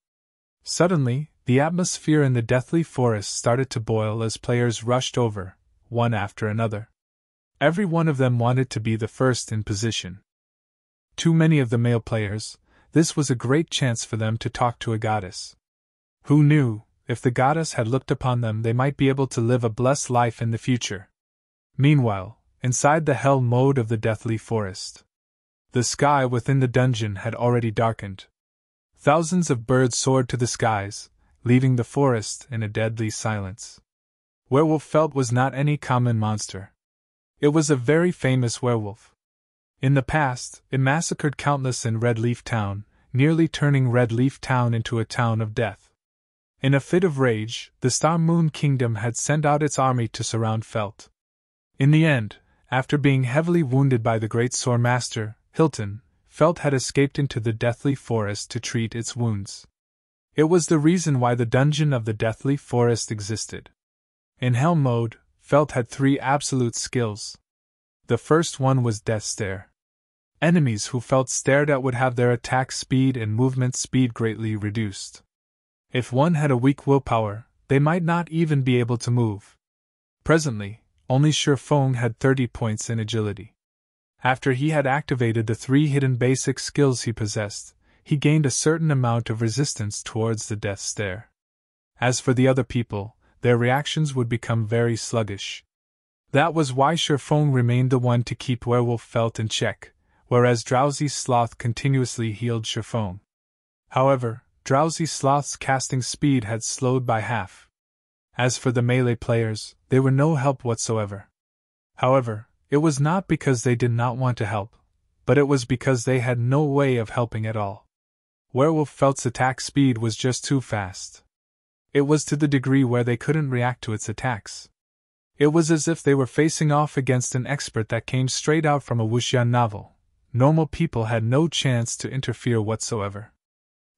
Suddenly, the atmosphere in the Deathly Forest started to boil as players rushed over, one after another. Every one of them wanted to be the first in position. Too many of the male players, this was a great chance for them to talk to a goddess. Who knew, if the goddess had looked upon them, they might be able to live a blessed life in the future. Meanwhile, inside the hell mode of the Deathly Forest, the sky within the dungeon had already darkened. Thousands of birds soared to the skies, leaving the forest in a deadly silence. Werewolf Felt was not any common monster. It was a very famous werewolf. In the past, it massacred countless in Red Leaf Town, nearly turning Red Leaf Town into a town of death. In a fit of rage, the Star Moon Kingdom had sent out its army to surround Felt. In the end, after being heavily wounded by the great Swordmaster, Hilton, Felt had escaped into the Deathly Forest to treat its wounds. It was the reason why the dungeon of the Deathly Forest existed. In Hell mode, Felt had 3 absolute skills. The first one was Death Stare. Enemies who Felt stared at would have their attack speed and movement speed greatly reduced. If one had a weak willpower, they might not even be able to move. Presently, only Feng had 30 points in agility. After he had activated the 3 hidden basic skills he possessed, he gained a certain amount of resistance towards the Death Stare. As for the other people, their reactions would become very sluggish. That was why Feng remained the one to keep Werewolf Felt in check, whereas Drowsy Sloth continuously healed Feng. However, Drowsy Sloth's casting speed had slowed by half. As for the melee players, they were no help whatsoever. However, it was not because they did not want to help, but it was because they had no way of helping at all. Werewolf Felt's attack speed was just too fast. It was to the degree where they couldn't react to its attacks. It was as if they were facing off against an expert that came straight out from a wuxia novel. Normal people had no chance to interfere whatsoever.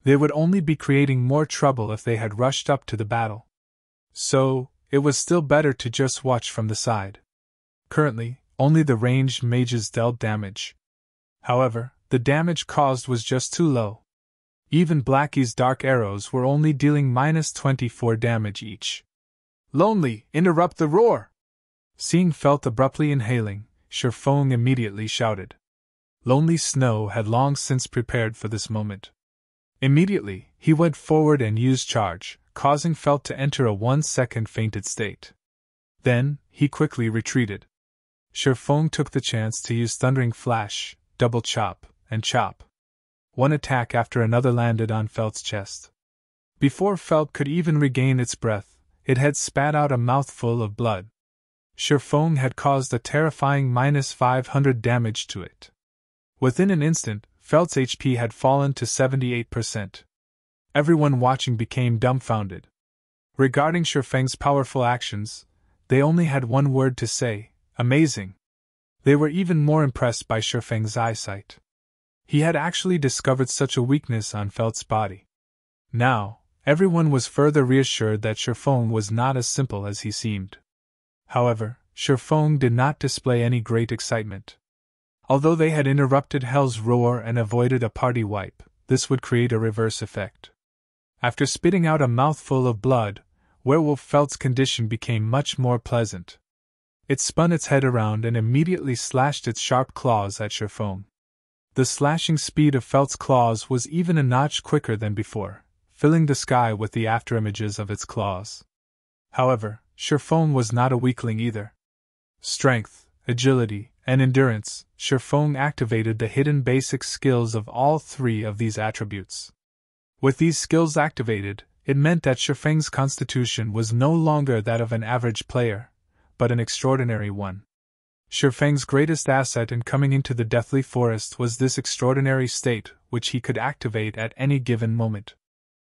They would only be creating more trouble if they had rushed up to the battle. So, it was still better to just watch from the side. Currently, only the ranged mages dealt damage. However, the damage caused was just too low. Even Blackie's dark arrows were only dealing -24 damage each. "Lonely, interrupt the roar!" Seeing Felt abruptly inhaling, Feng immediately shouted. Lonely Snow had long since prepared for this moment. Immediately, he went forward and used charge, causing Felt to enter a 1-second fainted state. Then, he quickly retreated. Feng took the chance to use Thundering Flash, Double Chop, and Chop. One attack after another landed on Felt's chest. Before Felt could even regain its breath, it had spat out a mouthful of blood. Feng had caused a terrifying -500 damage to it. Within an instant, Felt's HP had fallen to 78%. Everyone watching became dumbfounded. Regarding Feng's powerful actions, they only had one word to say: amazing. They were even more impressed by Feng's eyesight. He had actually discovered such a weakness on Felt's body. Now, everyone was further reassured that Feng was not as simple as he seemed. However, Feng did not display any great excitement. Although they had interrupted Hell's Roar and avoided a party wipe, this would create a reverse effect. After spitting out a mouthful of blood, Werewolf Felt's condition became much more pleasant. It spun its head around and immediately slashed its sharp claws at Feng. The slashing speed of Felt's claws was even a notch quicker than before, filling the sky with the afterimages of its claws. However, Feng was not a weakling either. Strength, agility, and endurance, Feng activated the hidden basic skills of all three of these attributes. With these skills activated, it meant that Feng's constitution was no longer that of an average player, but an extraordinary one. Feng's greatest asset in coming into the Deathly Forest was this extraordinary state, which he could activate at any given moment.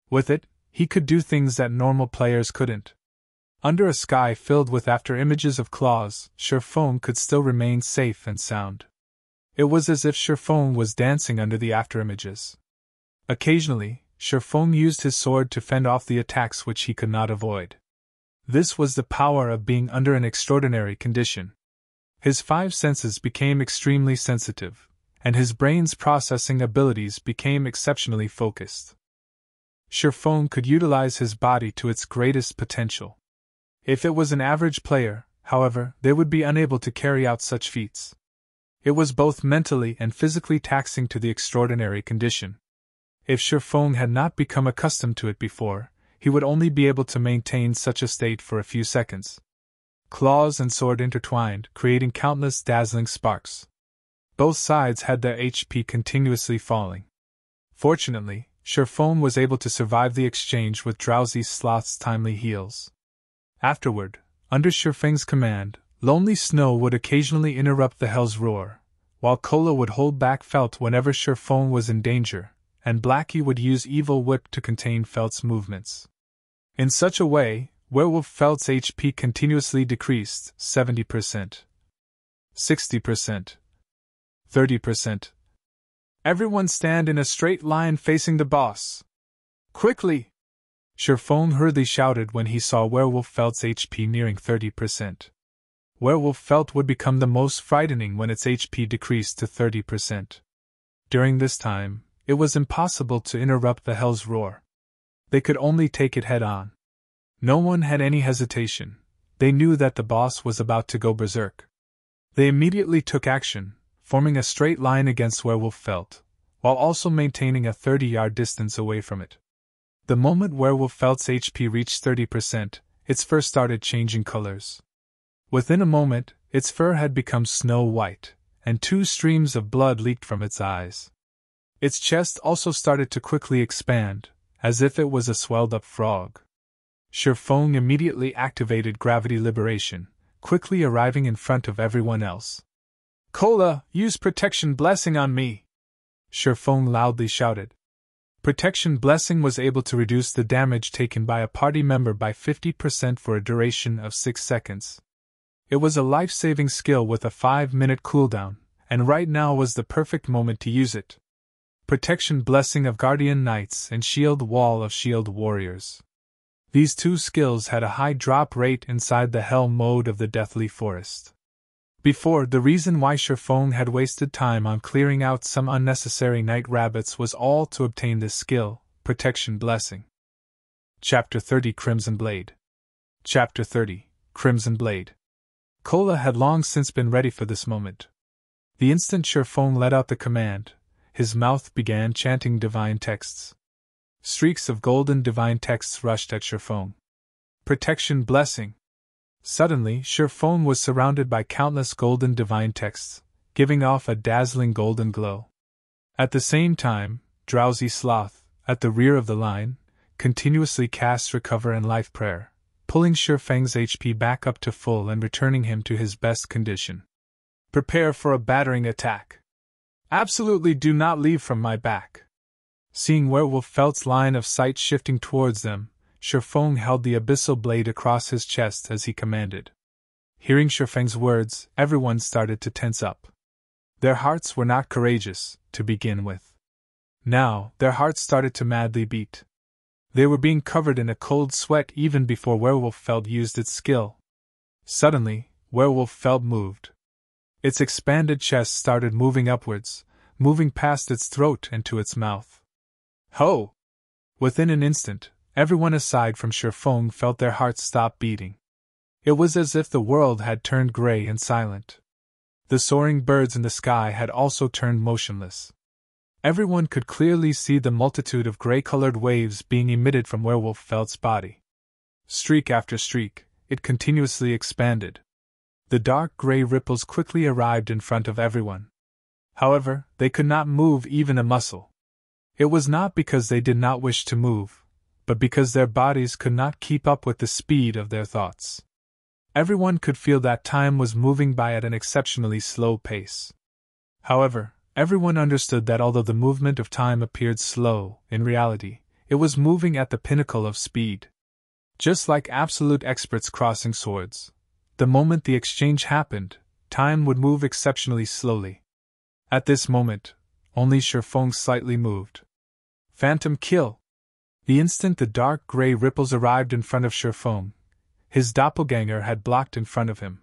With it, he could do things that normal players couldn't. Under a sky filled with afterimages of claws, Feng could still remain safe and sound. It was as if Feng was dancing under the afterimages. Occasionally, Feng used his sword to fend off the attacks which he could not avoid. This was the power of being under an extraordinary condition. His five senses became extremely sensitive, and his brain's processing abilities became exceptionally focused. Feng could utilize his body to its greatest potential. If it was an average player, however, they would be unable to carry out such feats. It was both mentally and physically taxing to the extraordinary condition. If Feng had not become accustomed to it before, he would only be able to maintain such a state for a few seconds. Claws and sword intertwined, creating countless dazzling sparks. Both sides had their HP continuously falling. Fortunately, Feng was able to survive the exchange with Drowsy Sloth's timely heals. Afterward, under Feng's command, Lonely Snow would occasionally interrupt the Hell's Roar, while Cola would hold back Felt whenever Feng was in danger, and Blackie would use Evil Whip to contain Felt's movements. In such a way, Werewolf Felt's HP continuously decreased 70%, 60%, 30%. Everyone stand in a straight line facing the boss. Quickly! Feng hurriedly shouted when he saw Werewolf Felt's HP nearing 30%. Werewolf Felt would become the most frightening when its HP decreased to 30%. During this time, it was impossible to interrupt the Hell's Roar. They could only take it head-on. No one had any hesitation. They knew that the boss was about to go berserk. They immediately took action, forming a straight line against Werewolf Felt, while also maintaining a 30-yard distance away from it. The moment Werewolf Felt's HP reached 30%, its fur started changing colors. Within a moment, its fur had become snow white, and 2 streams of blood leaked from its eyes. Its chest also started to quickly expand, as if it was a swelled-up frog. Feng immediately activated Gravity Liberation, quickly arriving in front of everyone else. "Cola, use Protection Blessing on me!" Feng loudly shouted. Protection Blessing was able to reduce the damage taken by a party member by 50% for a duration of 6 seconds. It was a life-saving skill with a 5-minute cooldown, and right now was the perfect moment to use it. Protection Blessing of Guardian Knights and Shield Wall of Shield Warriors. These 2 skills had a high drop rate inside the Hell mode of the Deathly Forest. Before, the reason why Feng had wasted time on clearing out some unnecessary night rabbits was all to obtain this skill, Protection Blessing. Chapter 30 Crimson Blade. Chapter 30 Crimson Blade. Cola had long since been ready for this moment. The instant Feng let out the command, his mouth began chanting divine texts. Streaks of golden divine texts rushed at Feng. Protection Blessing. Suddenly, Feng was surrounded by countless golden divine texts, giving off a dazzling golden glow. At the same time, Drowsy Sloth, at the rear of the line, continuously cast Recover and Life Prayer, pulling Feng's HP back up to full and returning him to his best condition. Prepare for a battering attack. Absolutely do not leave from my back. Seeing Werewolf Felt's line of sight shifting towards them, Feng held the abyssal blade across his chest as he commanded. Hearing Feng's words, everyone started to tense up. Their hearts were not courageous, to begin with. Now, their hearts started to madly beat. They were being covered in a cold sweat even before Werewolf Felt used its skill. Suddenly, Werewolf Felt moved. Its expanded chest started moving upwards, moving past its throat and to its mouth. Ho! Within an instant, everyone aside from Feng felt their hearts stop beating. It was as if the world had turned gray and silent. The soaring birds in the sky had also turned motionless. Everyone could clearly see the multitude of gray-colored waves being emitted from Werewolf Felt's body. Streak after streak, it continuously expanded. The dark gray ripples quickly arrived in front of everyone. However, they could not move even a muscle. It was not because they did not wish to move, but because their bodies could not keep up with the speed of their thoughts. Everyone could feel that time was moving by at an exceptionally slow pace. However, everyone understood that although the movement of time appeared slow, in reality, it was moving at the pinnacle of speed. Just like absolute experts crossing swords, the moment the exchange happened, time would move exceptionally slowly. At this moment, only Feng slightly moved. Phantom kill! The instant the dark gray ripples arrived in front of Feng, his doppelganger had blocked in front of him.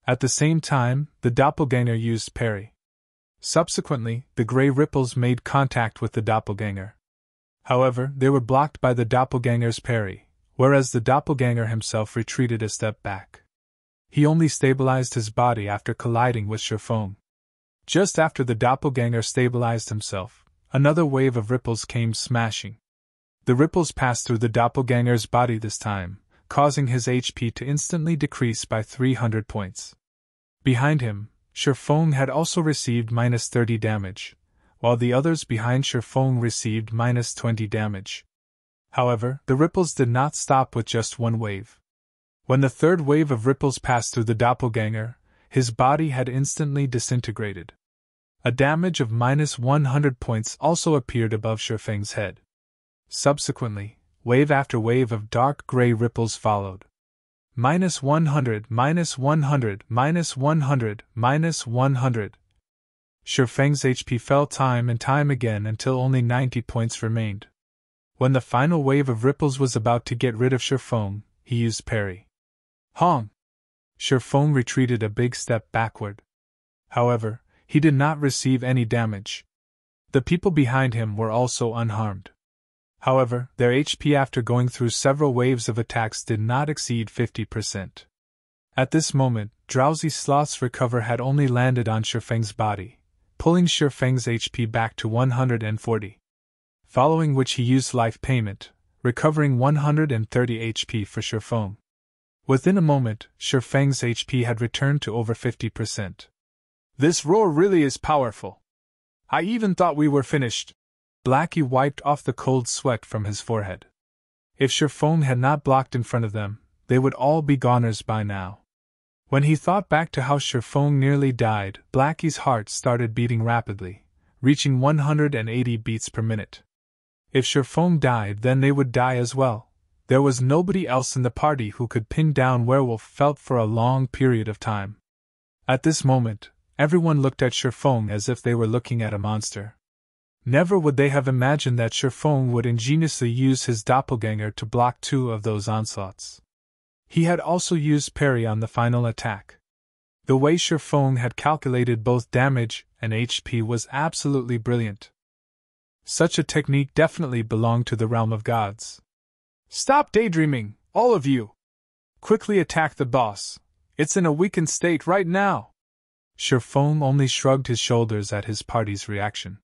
At the same time, the doppelganger used parry. Subsequently, the gray ripples made contact with the doppelganger. However, they were blocked by the doppelganger's parry, whereas the doppelganger himself retreated a step back. He only stabilized his body after colliding with Feng. Just after the doppelganger stabilized himself, another wave of ripples came smashing. The ripples passed through the doppelganger's body this time, causing his HP to instantly decrease by 300 points. Behind him, Feng had also received -30 damage, while the others behind Feng received -20 damage. However, the ripples did not stop with just one wave. When the third wave of ripples passed through the doppelganger, his body had instantly disintegrated. A damage of -100 points also appeared above Feng's head. Subsequently, wave after wave of dark gray ripples followed. -100, -100, -100, -100. Feng's HP fell time and time again until only 90 points remained. When the final wave of ripples was about to get rid of Feng, he used parry. Hong! Feng retreated a big step backward. However, he did not receive any damage. The people behind him were also unharmed. However, their HP after going through several waves of attacks did not exceed 50%. At this moment, Drowsy Sloth's Recover had only landed on Feng's body, pulling Feng's HP back to 140. Following which he used Life Payment, recovering 130 HP for Feng. Within a moment, Feng's HP had returned to over 50%. This roar really is powerful. I even thought we were finished. Blackie wiped off the cold sweat from his forehead. If Feng had not blocked in front of them, they would all be goners by now. When he thought back to how Feng nearly died, Blackie's heart started beating rapidly, reaching 180 beats per minute. If Feng died, then they would die as well. There was nobody else in the party who could pin down Werewolf Felt for a long period of time. At this moment, everyone looked at Feng as if they were looking at a monster. Never would they have imagined that Feng would ingeniously use his doppelganger to block 2 of those onslaughts. He had also used parry on the final attack. The way Feng had calculated both damage and HP was absolutely brilliant. Such a technique definitely belonged to the realm of gods. Stop daydreaming, all of you! Quickly attack the boss. It's in a weakened state right now. Feng only shrugged his shoulders at his party's reaction.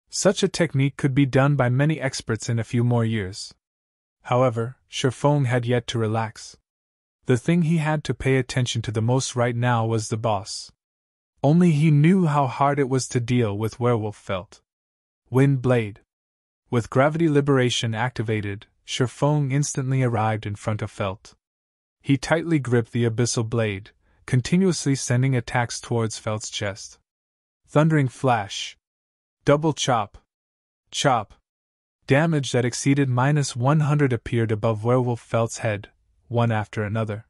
Such a technique could be done by many experts in a few more years. However, Feng had yet to relax. The thing he had to pay attention to the most right now was the boss. Only he knew how hard it was to deal with Werewolf felt. Wind Blade. With gravity liberation activated, Feng instantly arrived in front of Felt. He tightly gripped the Abyssal blade, continuously sending attacks towards Felt's chest. Thundering Flash. Double Chop. Chop. Damage that exceeded -100 appeared above Werewolf Felt's head, one after another.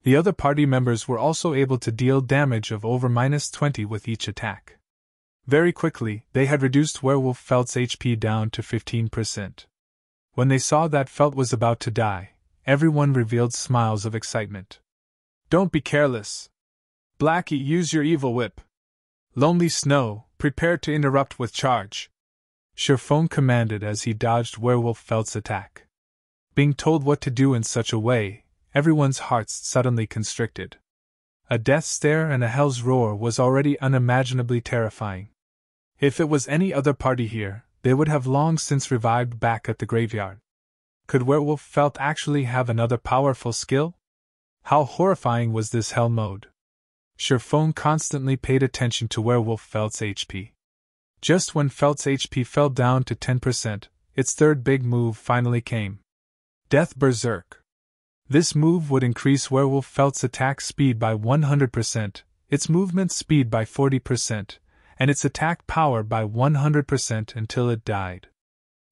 The other party members were also able to deal damage of over -20 with each attack. Very quickly, they had reduced Werewolf Felt's HP down to 15%. When they saw that Felt was about to die, everyone revealed smiles of excitement. Don't be careless. Blackie, use your evil whip. Lonely Snow, prepare to interrupt with charge. Feng commanded as he dodged Werewolf Felt's attack. Being told what to do in such a way, everyone's hearts suddenly constricted. A death stare and a hell's roar was already unimaginably terrifying. If it was any other party here, they would have long since revived back at the graveyard. Could Werewolf Felt actually have another powerful skill? How horrifying was this hell mode? Feng constantly paid attention to Werewolf Felt's HP. Just when Felt's HP fell down to 10%, its third big move finally came. Death Berserk. This move would increase Werewolf Felt's attack speed by 100%, its movement speed by 40%, and its attack power by 100% until it died.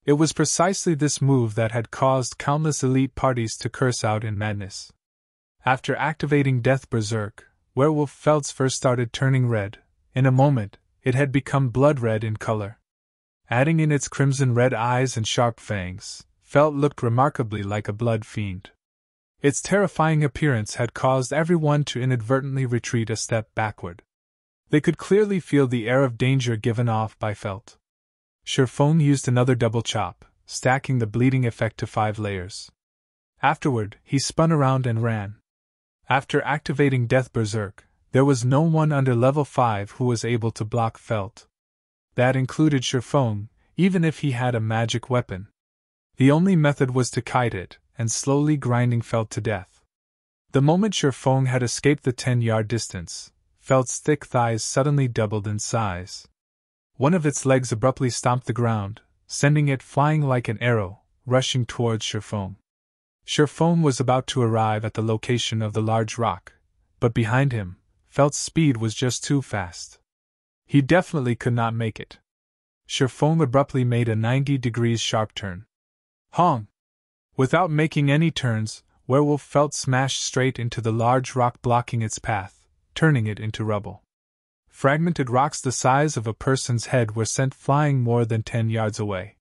It was precisely this move that had caused countless elite parties to curse out in madness. After activating Death Berserk, Werewolf Felt's first started turning red. In a moment, it had become blood red in color. Adding in its crimson red eyes and sharp fangs, Felt looked remarkably like a blood fiend. Its terrifying appearance had caused everyone to inadvertently retreat a step backward. They could clearly feel the air of danger given off by Felt. Feng used another double chop, stacking the bleeding effect to 5 layers. Afterward, he spun around and ran. After activating Death Berserk, there was no one under level 5 who was able to block Felt. That included Feng, even if he had a magic weapon. The only method was to kite it, and slowly grinding Felt to death. The moment Feng had escaped the 10-yard distance, Felt's thick thighs suddenly doubled in size. One of its legs abruptly stomped the ground, sending it flying like an arrow, rushing towards Feng. Feng was about to arrive at the location of the large rock, but behind him, Felt's speed was just too fast. He definitely could not make it. Feng abruptly made a 90-degree sharp turn. Hong! Without making any turns, Werewolf Felt smashed straight into the large rock blocking its path, turning it into rubble. Fragmented rocks the size of a person's head were sent flying more than 10 yards away.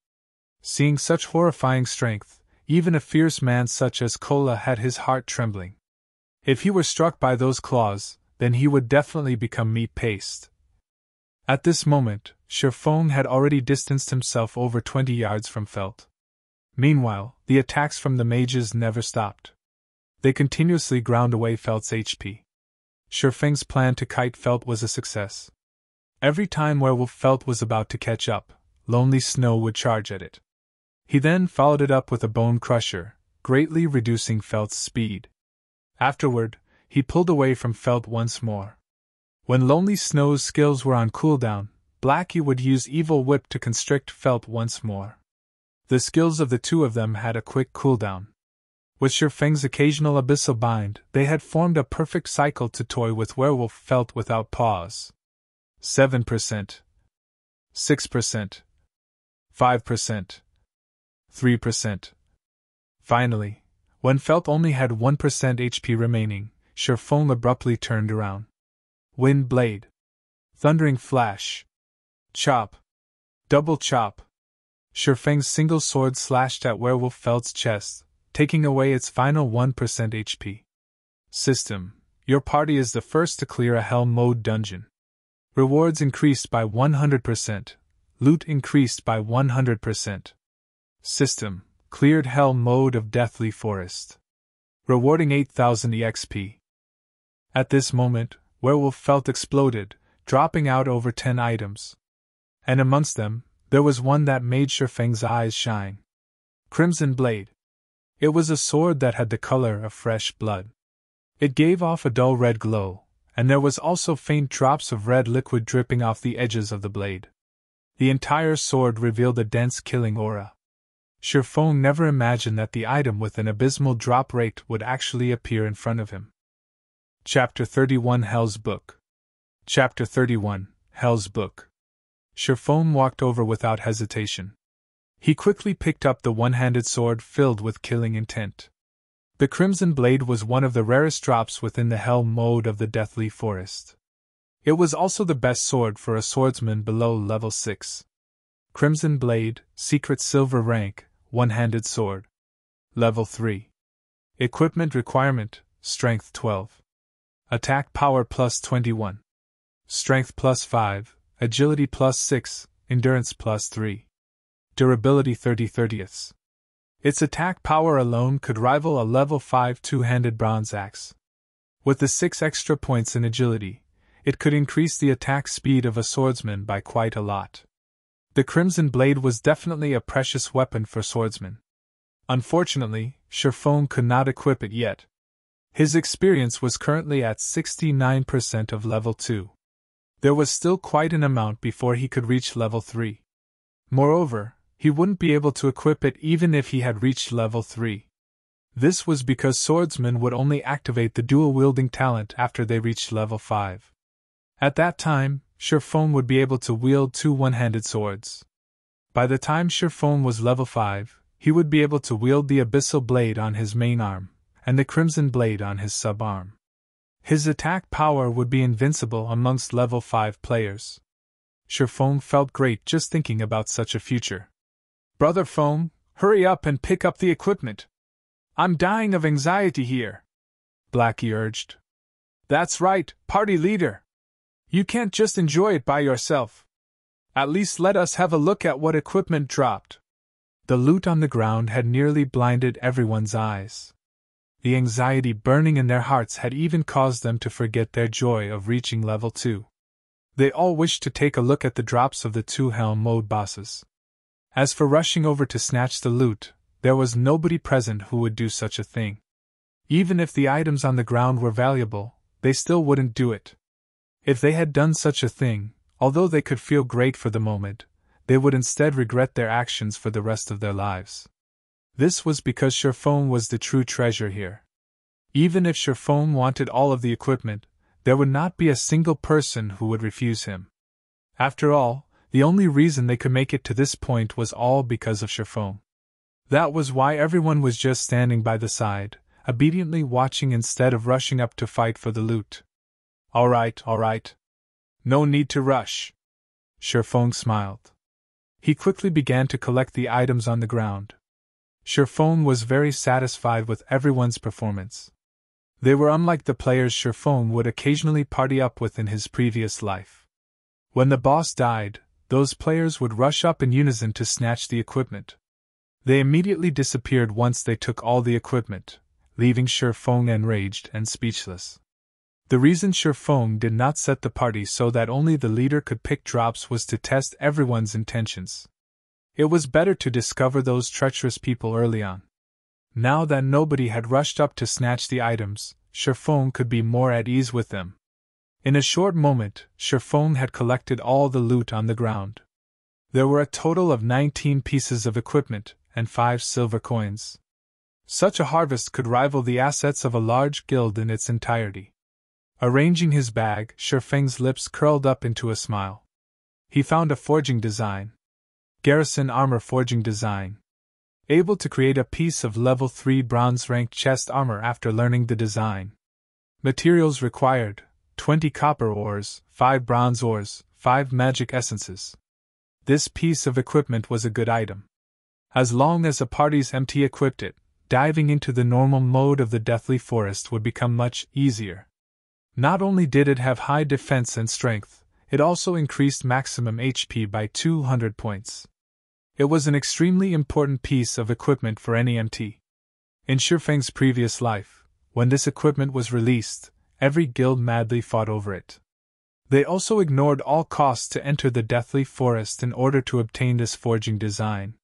Seeing such horrifying strength, even a fierce man such as Kola had his heart trembling. If he were struck by those claws, then he would definitely become meat paste. At this moment, Feng had already distanced himself over 20 yards from Felt. Meanwhile, the attacks from the mages never stopped. They continuously ground away Felt's HP. Feng's plan to kite Felt was a success. Every time Werewolf Felt was about to catch up, Lonely Snow would charge at it. He then followed it up with a Bone Crusher, greatly reducing Felt's speed. Afterward, he pulled away from Felt once more. When Lonely Snow's skills were on cooldown, Blackie would use Evil Whip to constrict Felt once more. The skills of the two of them had a quick cooldown. With Feng's occasional Abyssal Bind, they had formed a perfect cycle to toy with Werewolf Felt without pause. 7%, 6%, 5%, 3%. Finally, when Felt only had 1% HP remaining, Feng abruptly turned around. Wind Blade. Thundering Flash. Chop. Double Chop. Feng's single sword slashed at Werewolf Felt's chest, taking away its final 1% HP. System: your party is the first to clear a Hell Mode dungeon. Rewards increased by 100%. Loot increased by 100%. System: cleared Hell Mode of Deathly Forest. Rewarding 8,000 EXP. At this moment, Werewolf Felt exploded, dropping out over 10 items. And amongst them, there was one that made Feng's eyes shine. Crimson Blade. It was a sword that had the color of fresh blood. It gave off a dull red glow, and there was also faint drops of red liquid dripping off the edges of the blade. The entire sword revealed a dense killing aura. Feng never imagined that the item with an abysmal drop rate would actually appear in front of him. Chapter 31 Hell's Book. Chapter 31 Hell's Book. Feng walked over without hesitation. He quickly picked up the one-handed sword filled with killing intent. The Crimson Blade was one of the rarest drops within the Hell mode of the Deathly Forest. It was also the best sword for a swordsman below level 6. Crimson Blade, Secret Silver Rank, One-Handed Sword. Level 3. Equipment requirement, Strength 12. Attack power plus 21. Strength plus 5, Agility plus 6, Endurance plus 3. Durability 30/30ths. Its attack power alone could rival a level 5 two-handed bronze axe. With the 6 extra points in agility, it could increase the attack speed of a swordsman by quite a lot. The Crimson Blade was definitely a precious weapon for swordsmen. Unfortunately, Feng could not equip it yet. His experience was currently at 69% of level 2. There was still quite an amount before he could reach level 3. Moreover, he wouldn't be able to equip it even if he had reached level 3. This was because swordsmen would only activate the dual-wielding talent after they reached level 5. At that time, Feng would be able to wield 2 one-handed swords. By the time Feng was level 5, he would be able to wield the Abyssal Blade on his main arm, and the Crimson Blade on his sub-arm. His attack power would be invincible amongst level 5 players. Feng felt great just thinking about such a future. "Brother Feng, hurry up and pick up the equipment. I'm dying of anxiety here," Blackie urged. "That's right, party leader. You can't just enjoy it by yourself. At least let us have a look at what equipment dropped." The loot on the ground had nearly blinded everyone's eyes. The anxiety burning in their hearts had even caused them to forget their joy of reaching level 2. They all wished to take a look at the drops of the 2 Hell mode bosses. As for rushing over to snatch the loot, there was nobody present who would do such a thing. Even if the items on the ground were valuable, they still wouldn't do it. If they had done such a thing, although they could feel great for the moment, they would instead regret their actions for the rest of their lives. This was because Feng was the true treasure here. Even if Feng wanted all of the equipment, there would not be a single person who would refuse him. After all, the only reason they could make it to this point was all because of Feng. That was why everyone was just standing by the side, obediently watching instead of rushing up to fight for the loot. All right. No need to rush." Feng smiled. He quickly began to collect the items on the ground. Feng was very satisfied with everyone's performance. They were unlike the players Feng would occasionally party up with in his previous life. When the boss died, those players would rush up in unison to snatch the equipment. They immediately disappeared once they took all the equipment, leaving Feng enraged and speechless. The reason Feng did not set the party so that only the leader could pick drops was to test everyone's intentions. It was better to discover those treacherous people early on. Now that nobody had rushed up to snatch the items, Feng could be more at ease with them. In a short moment, Feng had collected all the loot on the ground. There were a total of 19 pieces of equipment and 5 silver coins. Such a harvest could rival the assets of a large guild in its entirety. Arranging his bag, Feng's lips curled up into a smile. He found a forging design. Garrison armor forging design. Able to create a piece of level 3 bronze-ranked chest armor after learning the design. Materials required: 20 copper ores, 5 bronze ores, 5 magic essences. This piece of equipment was a good item. As long as a party's MT equipped it, diving into the normal mode of the Deathly Forest would become much easier. Not only did it have high defense and strength, it also increased maximum HP by 200 points. It was an extremely important piece of equipment for any MT. In Feng's previous life, when this equipment was released, every guild madly fought over it. They also ignored all costs to enter the Deathly Forest in order to obtain this forging design.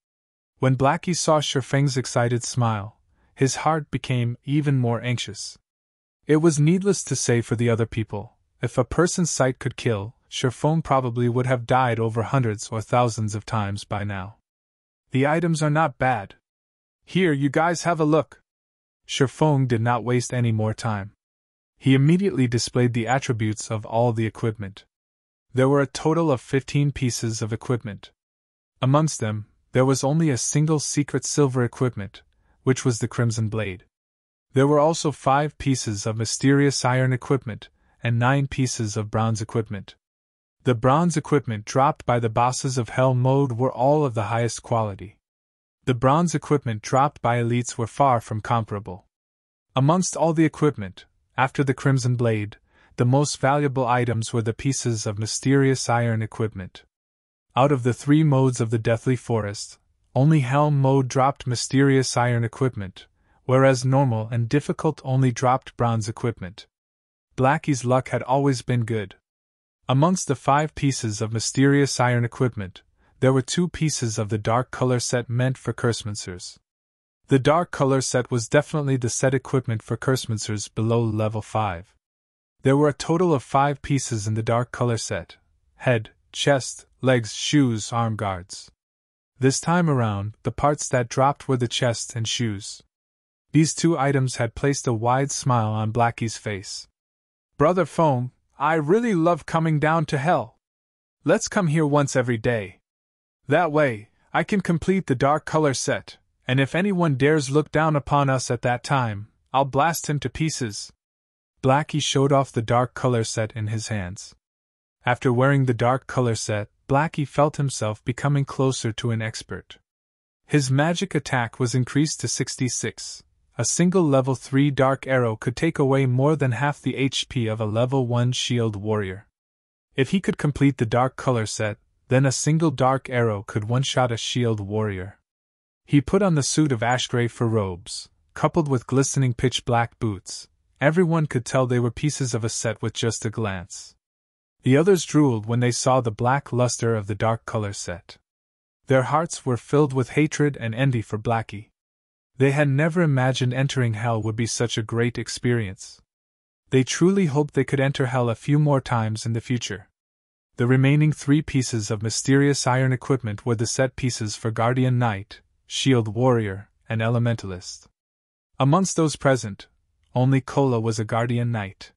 When Blackie saw Feng's excited smile, his heart became even more anxious. It was needless to say for the other people, if a person's sight could kill, Feng probably would have died over hundreds or thousands of times by now. The items are not bad. Here, you guys have a look. Feng did not waste any more time. He immediately displayed the attributes of all the equipment. There were a total of 15 pieces of equipment. Amongst them, there was only a single secret silver equipment, which was the Crimson Blade. There were also 5 pieces of mysterious iron equipment, and 9 pieces of bronze equipment. The bronze equipment dropped by the bosses of Hell mode were all of the highest quality. The bronze equipment dropped by elites were far from comparable. Amongst all the equipment, after the Crimson Blade, the most valuable items were the pieces of mysterious iron equipment. Out of the 3 modes of the Deathly Forest, only Hell mode dropped mysterious iron equipment, whereas normal and difficult only dropped bronze equipment. Blackie's luck had always been good. Amongst the 5 pieces of mysterious iron equipment, there were 2 pieces of the dark color set meant for Cursemoncers. The dark color set was definitely the set equipment for Cursemoncers below level 5. There were a total of 5 pieces in the dark color set: head, chest, legs, shoes, arm guards. This time around, the parts that dropped were the chest and shoes. These 2 items had placed a wide smile on Blackie's face. Brother Feng, I really love coming down to Hell. Let's come here once every day. That way, I can complete the dark color set, and if anyone dares look down upon us at that time, I'll blast him to pieces. Blackie showed off the dark color set in his hands. After wearing the dark color set, Blackie felt himself becoming closer to an expert. His magic attack was increased to 66. A single level 3 dark arrow could take away more than half the HP of a level 1 shield warrior. If he could complete the dark color set, then a single dark arrow could one-shot a shield warrior. He put on the suit of ash gray fur robes, coupled with glistening pitch-black boots. Everyone could tell they were pieces of a set with just a glance. The others drooled when they saw the black luster of the dark color set. Their hearts were filled with hatred and envy for Blackie. They had never imagined entering Hell would be such a great experience. They truly hoped they could enter Hell a few more times in the future. The remaining 3 pieces of mysterious iron equipment were the set pieces for Guardian Knight, Shield Warrior, and Elementalist. Amongst those present, only Kola was a Guardian Knight.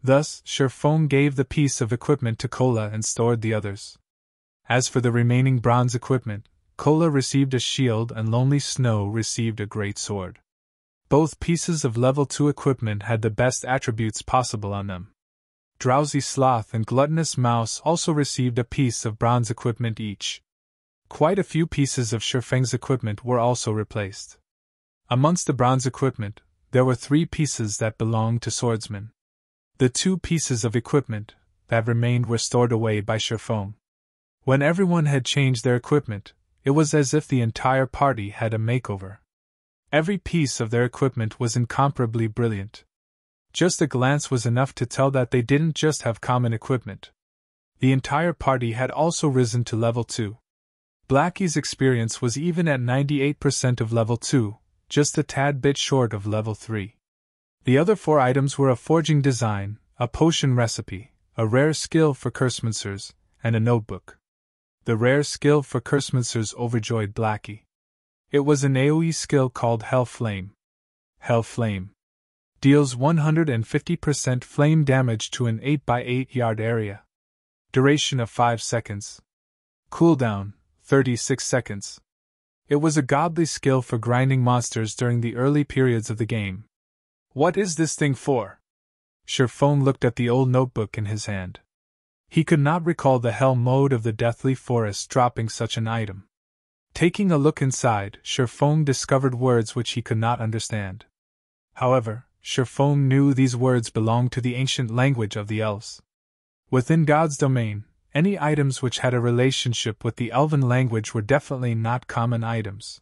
Thus, Feng gave the piece of equipment to Kola and stored the others. As for the remaining bronze equipment, Kola received a shield and Lonely Snow received a great sword. Both pieces of level 2 equipment had the best attributes possible on them. Drowsy Sloth and Gluttonous Mouse also received a piece of bronze equipment each. Quite a few pieces of Feng's equipment were also replaced. Amongst the bronze equipment, there were 3 pieces that belonged to Swordsman. The 2 pieces of equipment that remained were stored away by Feng. When everyone had changed their equipment, it was as if the entire party had a makeover. Every piece of their equipment was incomparably brilliant. Just a glance was enough to tell that they didn't just have common equipment. The entire party had also risen to level 2. Blackie's experience was even at 98% of level 2, just a tad bit short of level 3. The other 4 items were a forging design, a potion recipe, a rare skill for Cursemoncers, and a notebook. The rare skill for Cursemoncers overjoyed Blackie. It was an AoE skill called Hell Flame. Hell Flame deals 150% flame damage to an 8x8 yard area. Duration of 5 seconds. Cooldown, 36 seconds. It was a godly skill for grinding monsters during the early periods of the game. What is this thing for? Feng looked at the old notebook in his hand. He could not recall the Hell mode of the Deathly Forest dropping such an item. Taking a look inside, Feng discovered words which he could not understand. However, Feng knew these words belonged to the ancient language of the elves. Within God's domain, any items which had a relationship with the elven language were definitely not common items.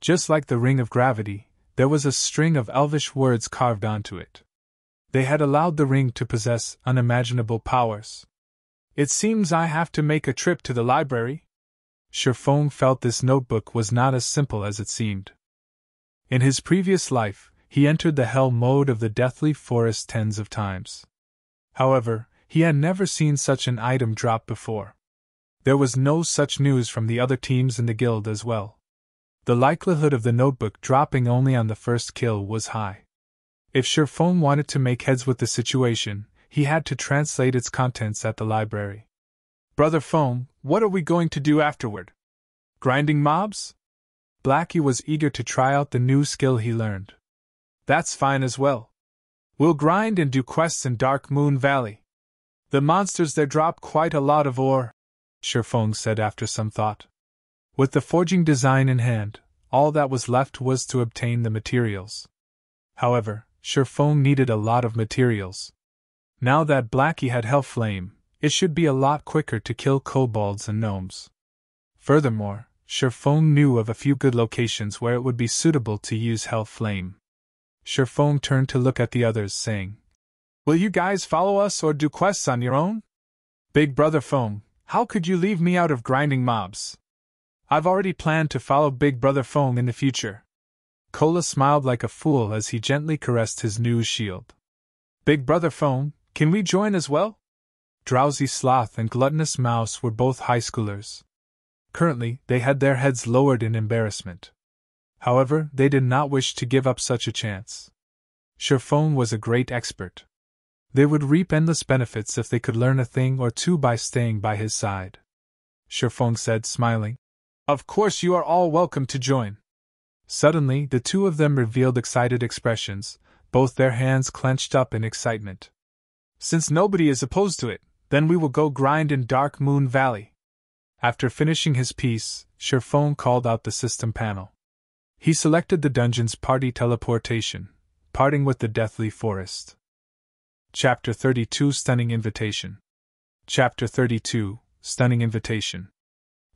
Just like the Ring of Gravity, there was a string of elvish words carved onto it. They had allowed the ring to possess unimaginable powers. It seems I have to make a trip to the library. Feng felt this notebook was not as simple as it seemed. In his previous life, he entered the hell mode of the deathly forest tens of times. However, he had never seen such an item drop before. There was no such news from the other teams in the guild as well. The likelihood of the notebook dropping only on the first kill was high. If Feng wanted to make heads with the situation, he had to translate its contents at the library. Brother Feng, what are we going to do afterward? Grinding mobs? Blackie was eager to try out the new skill he learned. That's fine as well. We'll grind and do quests in Dark Moon Valley. The monsters there drop quite a lot of ore, Feng said after some thought. With the forging design in hand, all that was left was to obtain the materials. However, Feng needed a lot of materials. Now that Blackie had Hellflame, it should be a lot quicker to kill kobolds and gnomes. Furthermore, Feng knew of a few good locations where it would be suitable to use Hellflame. Feng turned to look at the others, saying, "Will you guys follow us or do quests on your own? Big Brother Feng, how could you leave me out of grinding mobs? I've already planned to follow Big Brother Feng in the future." Kola smiled like a fool as he gently caressed his new shield. "Big Brother Feng, can we join as well?" Drowsy Sloth and Gluttonous Mouse were both high schoolers. Currently, they had their heads lowered in embarrassment. However, they did not wish to give up such a chance. Feng was a great expert. They would reap endless benefits if they could learn a thing or two by staying by his side. Feng said, smiling, "Of course you are all welcome to join." Suddenly, the two of them revealed excited expressions, both their hands clenched up in excitement. "Since nobody is opposed to it, then we will go grind in Dark Moon Valley." After finishing his piece, Feng called out the system panel. He selected the dungeon's party teleportation, parting with the deathly forest. Chapter 32 Stunning Invitation. Chapter 32 Stunning Invitation.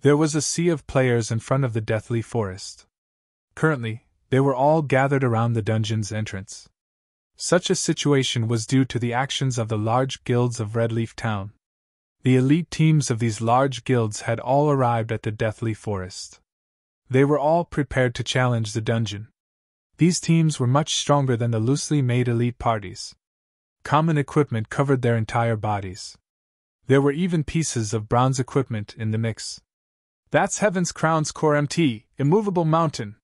There was a sea of players in front of the deathly forest. Currently, they were all gathered around the dungeon's entrance. Such a situation was due to the actions of the large guilds of Redleaf Town. The elite teams of these large guilds had all arrived at the deathly forest. They were all prepared to challenge the dungeon. These teams were much stronger than the loosely made elite parties. Common equipment covered their entire bodies. There were even pieces of bronze equipment in the mix. "That's Heaven's Crown's core MT, immovable mountain.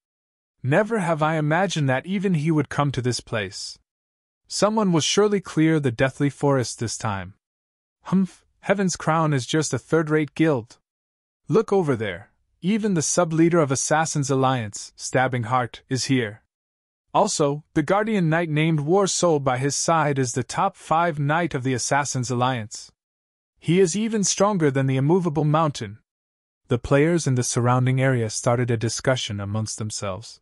Never have I imagined that even he would come to this place. Someone will surely clear the deathly forest this time. Humph, Heaven's Crown is just a third-rate guild. Look over there, even the sub-leader of Assassin's Alliance, Stabbing Heart, is here. Also, the Guardian Knight named War Soul by his side is the top 5 knight of the Assassin's Alliance. He is even stronger than the immovable mountain." The players in the surrounding area started a discussion amongst themselves.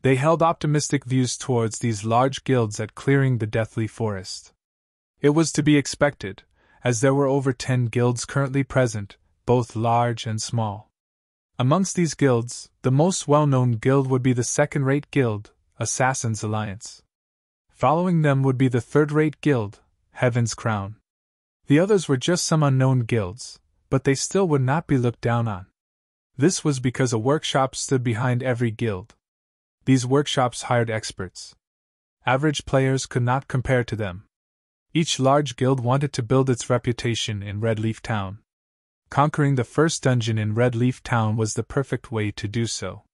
They held optimistic views towards these large guilds at clearing the deathly forest. It was to be expected, as there were over 10 guilds currently present, both large and small. Amongst these guilds, the most well-known guild would be the second-rate guild, Assassin's Alliance. Following them would be the third-rate guild, Heaven's Crown. The others were just some unknown guilds, but they still would not be looked down on. This was because a workshop stood behind every guild. These workshops hired experts. Average players could not compare to them. Each large guild wanted to build its reputation in Redleaf Town. Conquering the first dungeon in Redleaf Town was the perfect way to do so.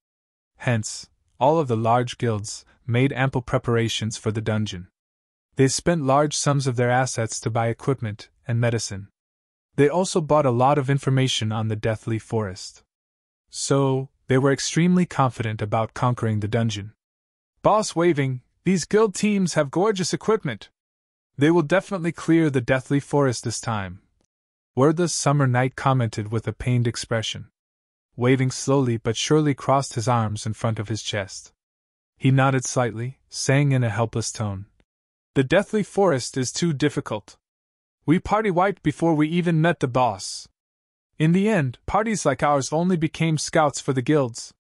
Hence, all of the large guilds made ample preparations for the dungeon. They spent large sums of their assets to buy equipment and medicine. They also bought a lot of information on the deathly forest. So, they were extremely confident about conquering the dungeon. "Boss Waving, these guild teams have gorgeous equipment. They will definitely clear the deathly forest this time," Werther's Summer Knight commented with a pained expression. Waving slowly but surely crossed his arms in front of his chest. He nodded slightly, saying in a helpless tone, "The deathly forest is too difficult. We party-wiped before we even met the boss. In the end, parties like ours only became scouts for the guilds.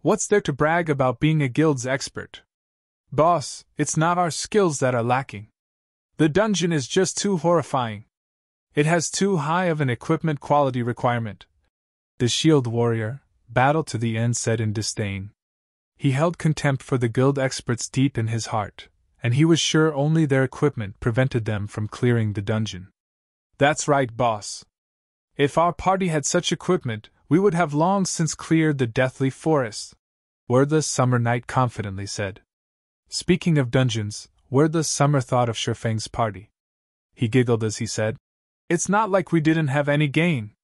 What's there to brag about being a guild's expert? Boss, it's not our skills that are lacking. The dungeon is just too horrifying. It has too high of an equipment quality requirement," the shield warrior, Battle to the End, said in disdain. He held contempt for the guild experts deep in his heart, and he was sure only their equipment prevented them from clearing the dungeon. That's right, boss. If our party had such equipment, we would have long since cleared the deathly forest, Wordless Summer Knight confidently said. Speaking of dungeons, Wordless Summer thought of Feng's party. He giggled as he said, "It's not like we didn't have any gain.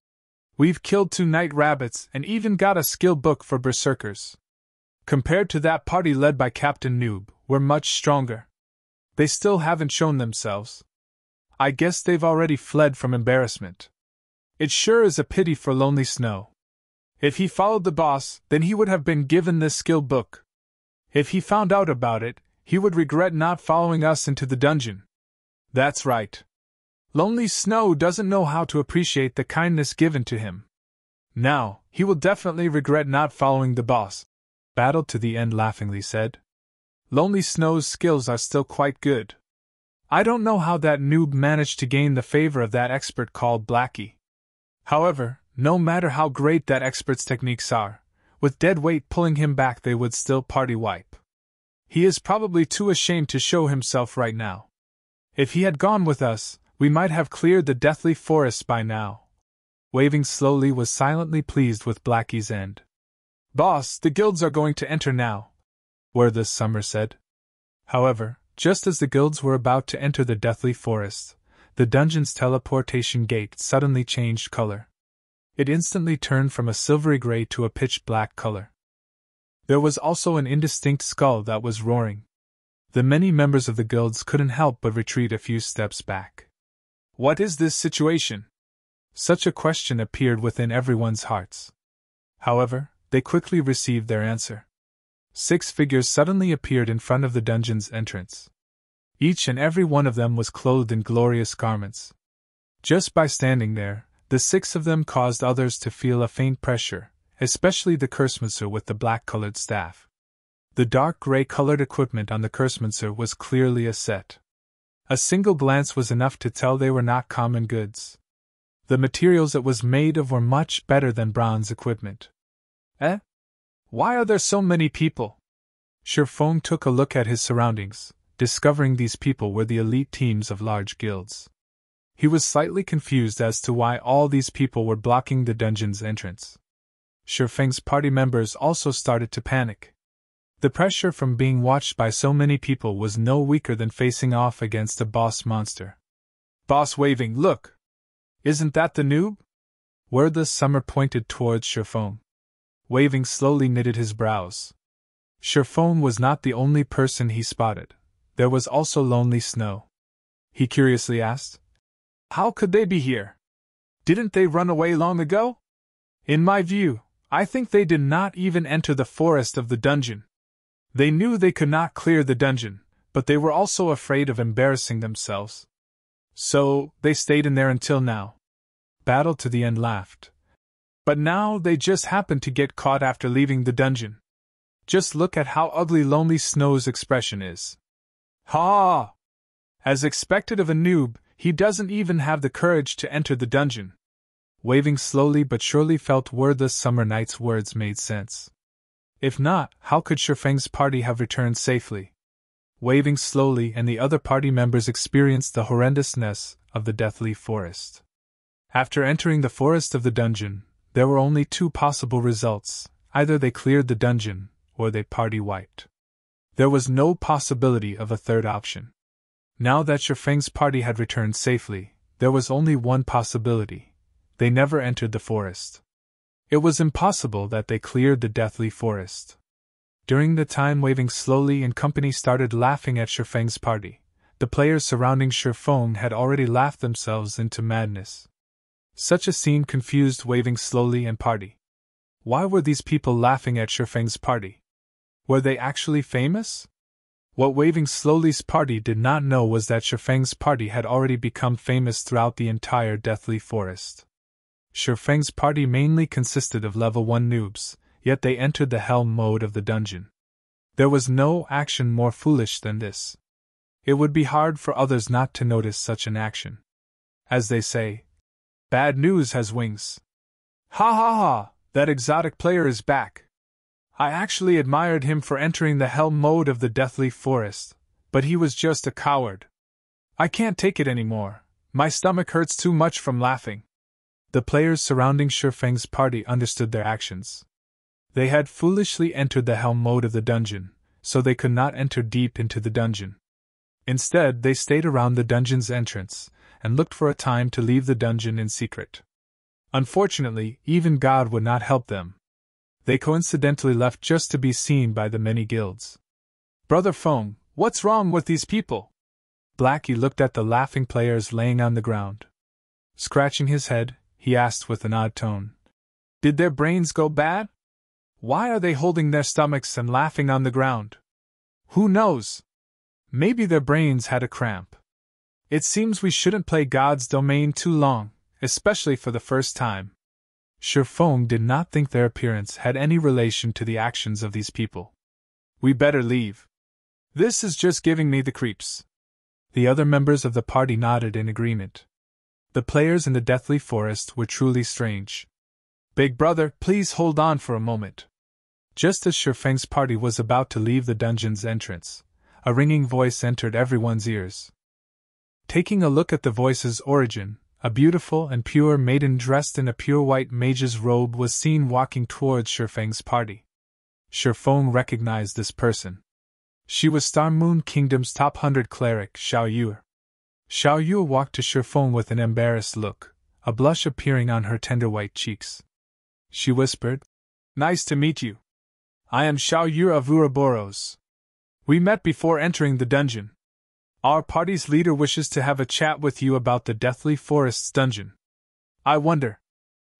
We've killed 2 night rabbits and even got a skill book for berserkers. Compared to that party led by Captain Noob, we're much stronger. They still haven't shown themselves. I guess they've already fled from embarrassment. It sure is a pity for Lonely Snow. If he followed the boss, then he would have been given this skill book. If he found out about it, he would regret not following us into the dungeon." That's right. Lonely Snow doesn't know how to appreciate the kindness given to him. Now, he will definitely regret not following the boss, Battle to the End laughingly said. Lonely Snow's skills are still quite good. I don't know how that noob managed to gain the favor of that expert called Blackie. However, no matter how great that expert's techniques are, with dead weight pulling him back they would still party wipe. He is probably too ashamed to show himself right now. If he had gone with us, we might have cleared the deathly forest by now. Waving slowly was silently pleased with Blackie's end. Boss, the guilds are going to enter now, Wordless Summer said. However, just as the guilds were about to enter the deathly forest, the dungeon's teleportation gate suddenly changed color. It instantly turned from a silvery gray to a pitch black color. There was also an indistinct skull that was roaring. The many members of the guilds couldn't help but retreat a few steps back. What is this situation? Such a question appeared within everyone's hearts. However, they quickly received their answer. 6 figures suddenly appeared in front of the dungeon's entrance. Each and every one of them was clothed in glorious garments. Just by standing there, the 6 of them caused others to feel a faint pressure, especially the Cursemaster with the black-colored staff. The dark gray-colored equipment on the Cursemaster was clearly a set. A single glance was enough to tell they were not common goods. The materials it was made of were much better than bronze equipment. Why are there so many people? Feng took a look at his surroundings, discovering these people were the elite teams of large guilds. He was slightly confused as to why all these people were blocking the dungeon's entrance. Feng's party members also started to panic. The pressure from being watched by so many people was no weaker than facing off against a boss monster. Boss waving, look! Isn't that the noob? Wordless Summer pointed towards Feng. Waving slowly knitted his brows. Feng was not the only person he spotted. There was also Lonely Snow. He curiously asked, how could they be here? Didn't they run away long ago? In my view, I think they did not even enter the forest of the dungeon. They knew they could not clear the dungeon, but they were also afraid of embarrassing themselves. So, they stayed in there until now. Battle to the End laughed. But now they just happened to get caught after leaving the dungeon. Just look at how ugly Lonely Snow's expression is. Ha! As expected of a noob, he doesn't even have the courage to enter the dungeon. Waving slowly but surely felt Wordless Summer Knight's words made sense. If not, how could Feng's party have returned safely? Waving slowly and the other party members experienced the horrendousness of the deathly forest. After entering the forest of the dungeon, there were only 2 possible results: either they cleared the dungeon, or they party wiped. There was no possibility of a third option. Now that Feng's party had returned safely, there was only one possibility: they never entered the forest. It was impossible that they cleared the deathly forest. During the time Waving slowly and company started laughing at Feng's party, the players surrounding Feng had already laughed themselves into madness. Such a scene confused Waving slowly and party. Why were these people laughing at Feng's party? Were they actually famous? What Waving Slowly's party did not know was that Feng's party had already become famous throughout the entire deathly forest. Feng's party mainly consisted of level 1 noobs, yet they entered the hell mode of the dungeon. There was no action more foolish than this. It would be hard for others not to notice such an action. As they say, bad news has wings. Ha ha ha, that exotic player is back. I actually admired him for entering the hell mode of the deathly forest, but he was just a coward. I can't take it anymore. My stomach hurts too much from laughing. The players surrounding Feng's party understood their actions. They had foolishly entered the hell mode of the dungeon, so they could not enter deep into the dungeon. Instead, they stayed around the dungeon's entrance, and looked for a time to leave the dungeon in secret. Unfortunately, even God would not help them. They coincidentally left just to be seen by the many guilds. Brother Feng, what's wrong with these people? Blackie looked at the laughing players laying on the ground. Scratching his head, he asked with an odd tone. Did their brains go bad? Why are they holding their stomachs and laughing on the ground? Who knows? Maybe their brains had a cramp. It seems we shouldn't play God's domain too long, especially for the first time. Feng did not think their appearance had any relation to the actions of these people. We better leave. This is just giving me the creeps. The other members of the party nodded in agreement. The players in the deathly forest were truly strange. Big brother, please hold on for a moment. Just as Feng's party was about to leave the dungeon's entrance, a ringing voice entered everyone's ears. Taking a look at the voice's origin, a beautiful and pure maiden dressed in a pure white mage's robe was seen walking towards Feng's party. Feng recognized this person. She was Star Moon Kingdom's top 100 cleric, Xiao Yue. Xiao Yue walked to Feng with an embarrassed look, a blush appearing on her tender white cheeks. She whispered, Nice to meet you. I am Xiao Yue of Ouroboros. We met before entering the dungeon. Our party's leader wishes to have a chat with you about the Deathly Forest's dungeon. I wonder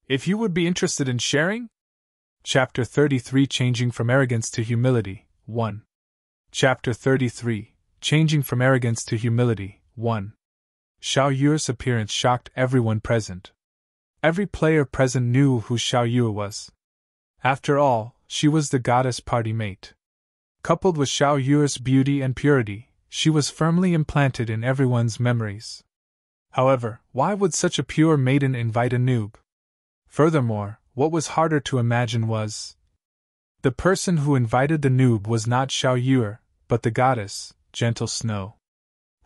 if you would be interested in sharing? Chapter 33 Changing from Arrogance to Humility, 1. Chapter 33 Changing from Arrogance to Humility, 1. Xiao Yue's appearance shocked everyone present. Every player present knew who Xiao Yue was. After all, she was the goddess party mate. Coupled with Xiao Yue's beauty and purity, she was firmly implanted in everyone's memories. However, why would such a pure maiden invite a noob? Furthermore, what was harder to imagine was the person who invited the noob was not Xiao Yue, but the goddess, Gentle Snow.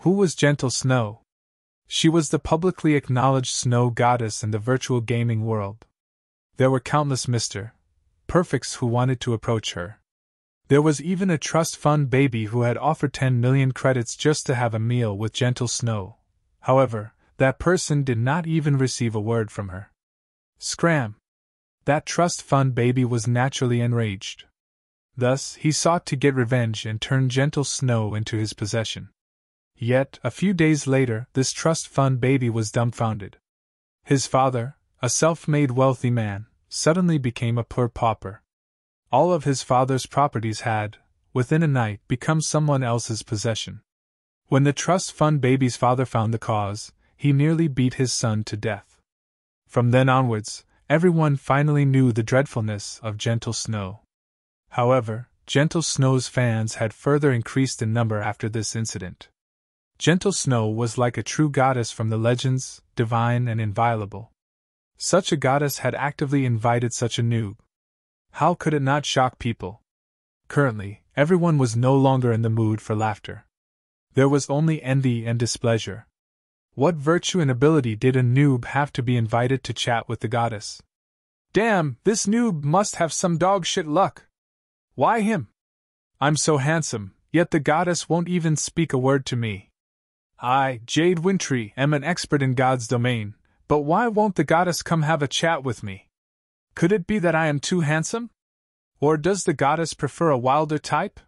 Who was Gentle Snow? She was the publicly acknowledged snow goddess in the virtual gaming world. There were countless Mr. Perfects who wanted to approach her. There was even a trust fund baby who had offered 10 million credits just to have a meal with Gentle Snow. However, that person did not even receive a word from her. Scram! That trust fund baby was naturally enraged. Thus, he sought to get revenge and turn Gentle Snow into his possession. Yet, a few days later, this trust fund baby was dumbfounded. His father, a self-made wealthy man, suddenly became a poor pauper. All of his father's properties had, within a night, become someone else's possession. When the trust fund baby's father found the cause, he nearly beat his son to death. From then onwards, everyone finally knew the dreadfulness of Gentle Snow. However, Gentle Snow's fans had further increased in number after this incident. Gentle Snow was like a true goddess from the legends, divine and inviolable. Such a goddess had actively invited such a noob. How could it not shock people? Currently, everyone was no longer in the mood for laughter. There was only envy and displeasure. What virtue and ability did a noob have to be invited to chat with the goddess? Damn, this noob must have some dog shit luck. Why him? I'm so handsome, yet the goddess won't even speak a word to me. I, Jade Wintry, am an expert in God's domain, but why won't the goddess come have a chat with me? Could it be that I am too handsome? Or does the goddess prefer a wilder type?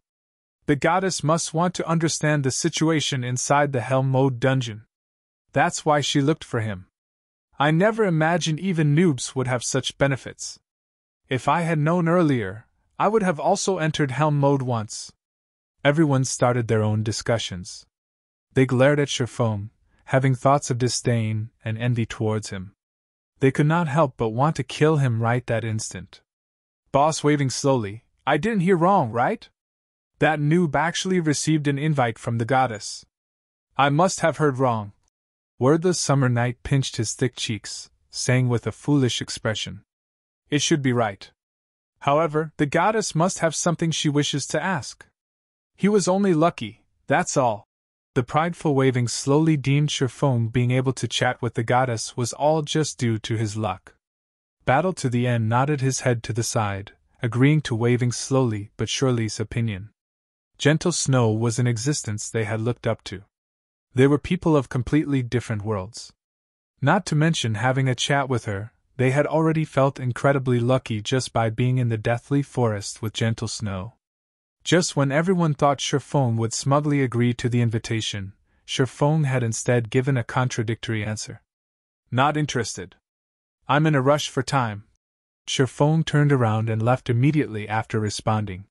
The goddess must want to understand the situation inside the Hell Mode dungeon. That's why she looked for him. I never imagined even noobs would have such benefits. If I had known earlier, I would have also entered Hell Mode once. Everyone started their own discussions. They glared at Feng, having thoughts of disdain and envy towards him. They could not help but want to kill him right that instant. Boss waving slowly, I didn't hear wrong, right? That noob actually received an invite from the goddess. I must have heard wrong. Wordless Summer Night pinched his thick cheeks, saying with a foolish expression. It should be right. However, the goddess must have something she wishes to ask. He was only lucky, that's all. The prideful waving slowly deemed Feng being able to chat with the goddess was all just due to his luck. Battle to the end nodded his head to the side, agreeing to waving slowly but surely's opinion. Gentle Snow was an existence they had looked up to. They were people of completely different worlds. Not to mention having a chat with her, they had already felt incredibly lucky just by being in the deathly forest with Gentle Snow. Just when everyone thought Feng would smugly agree to the invitation, Feng had instead given a contradictory answer. Not interested. I'm in a rush for time. Feng turned around and left immediately after responding.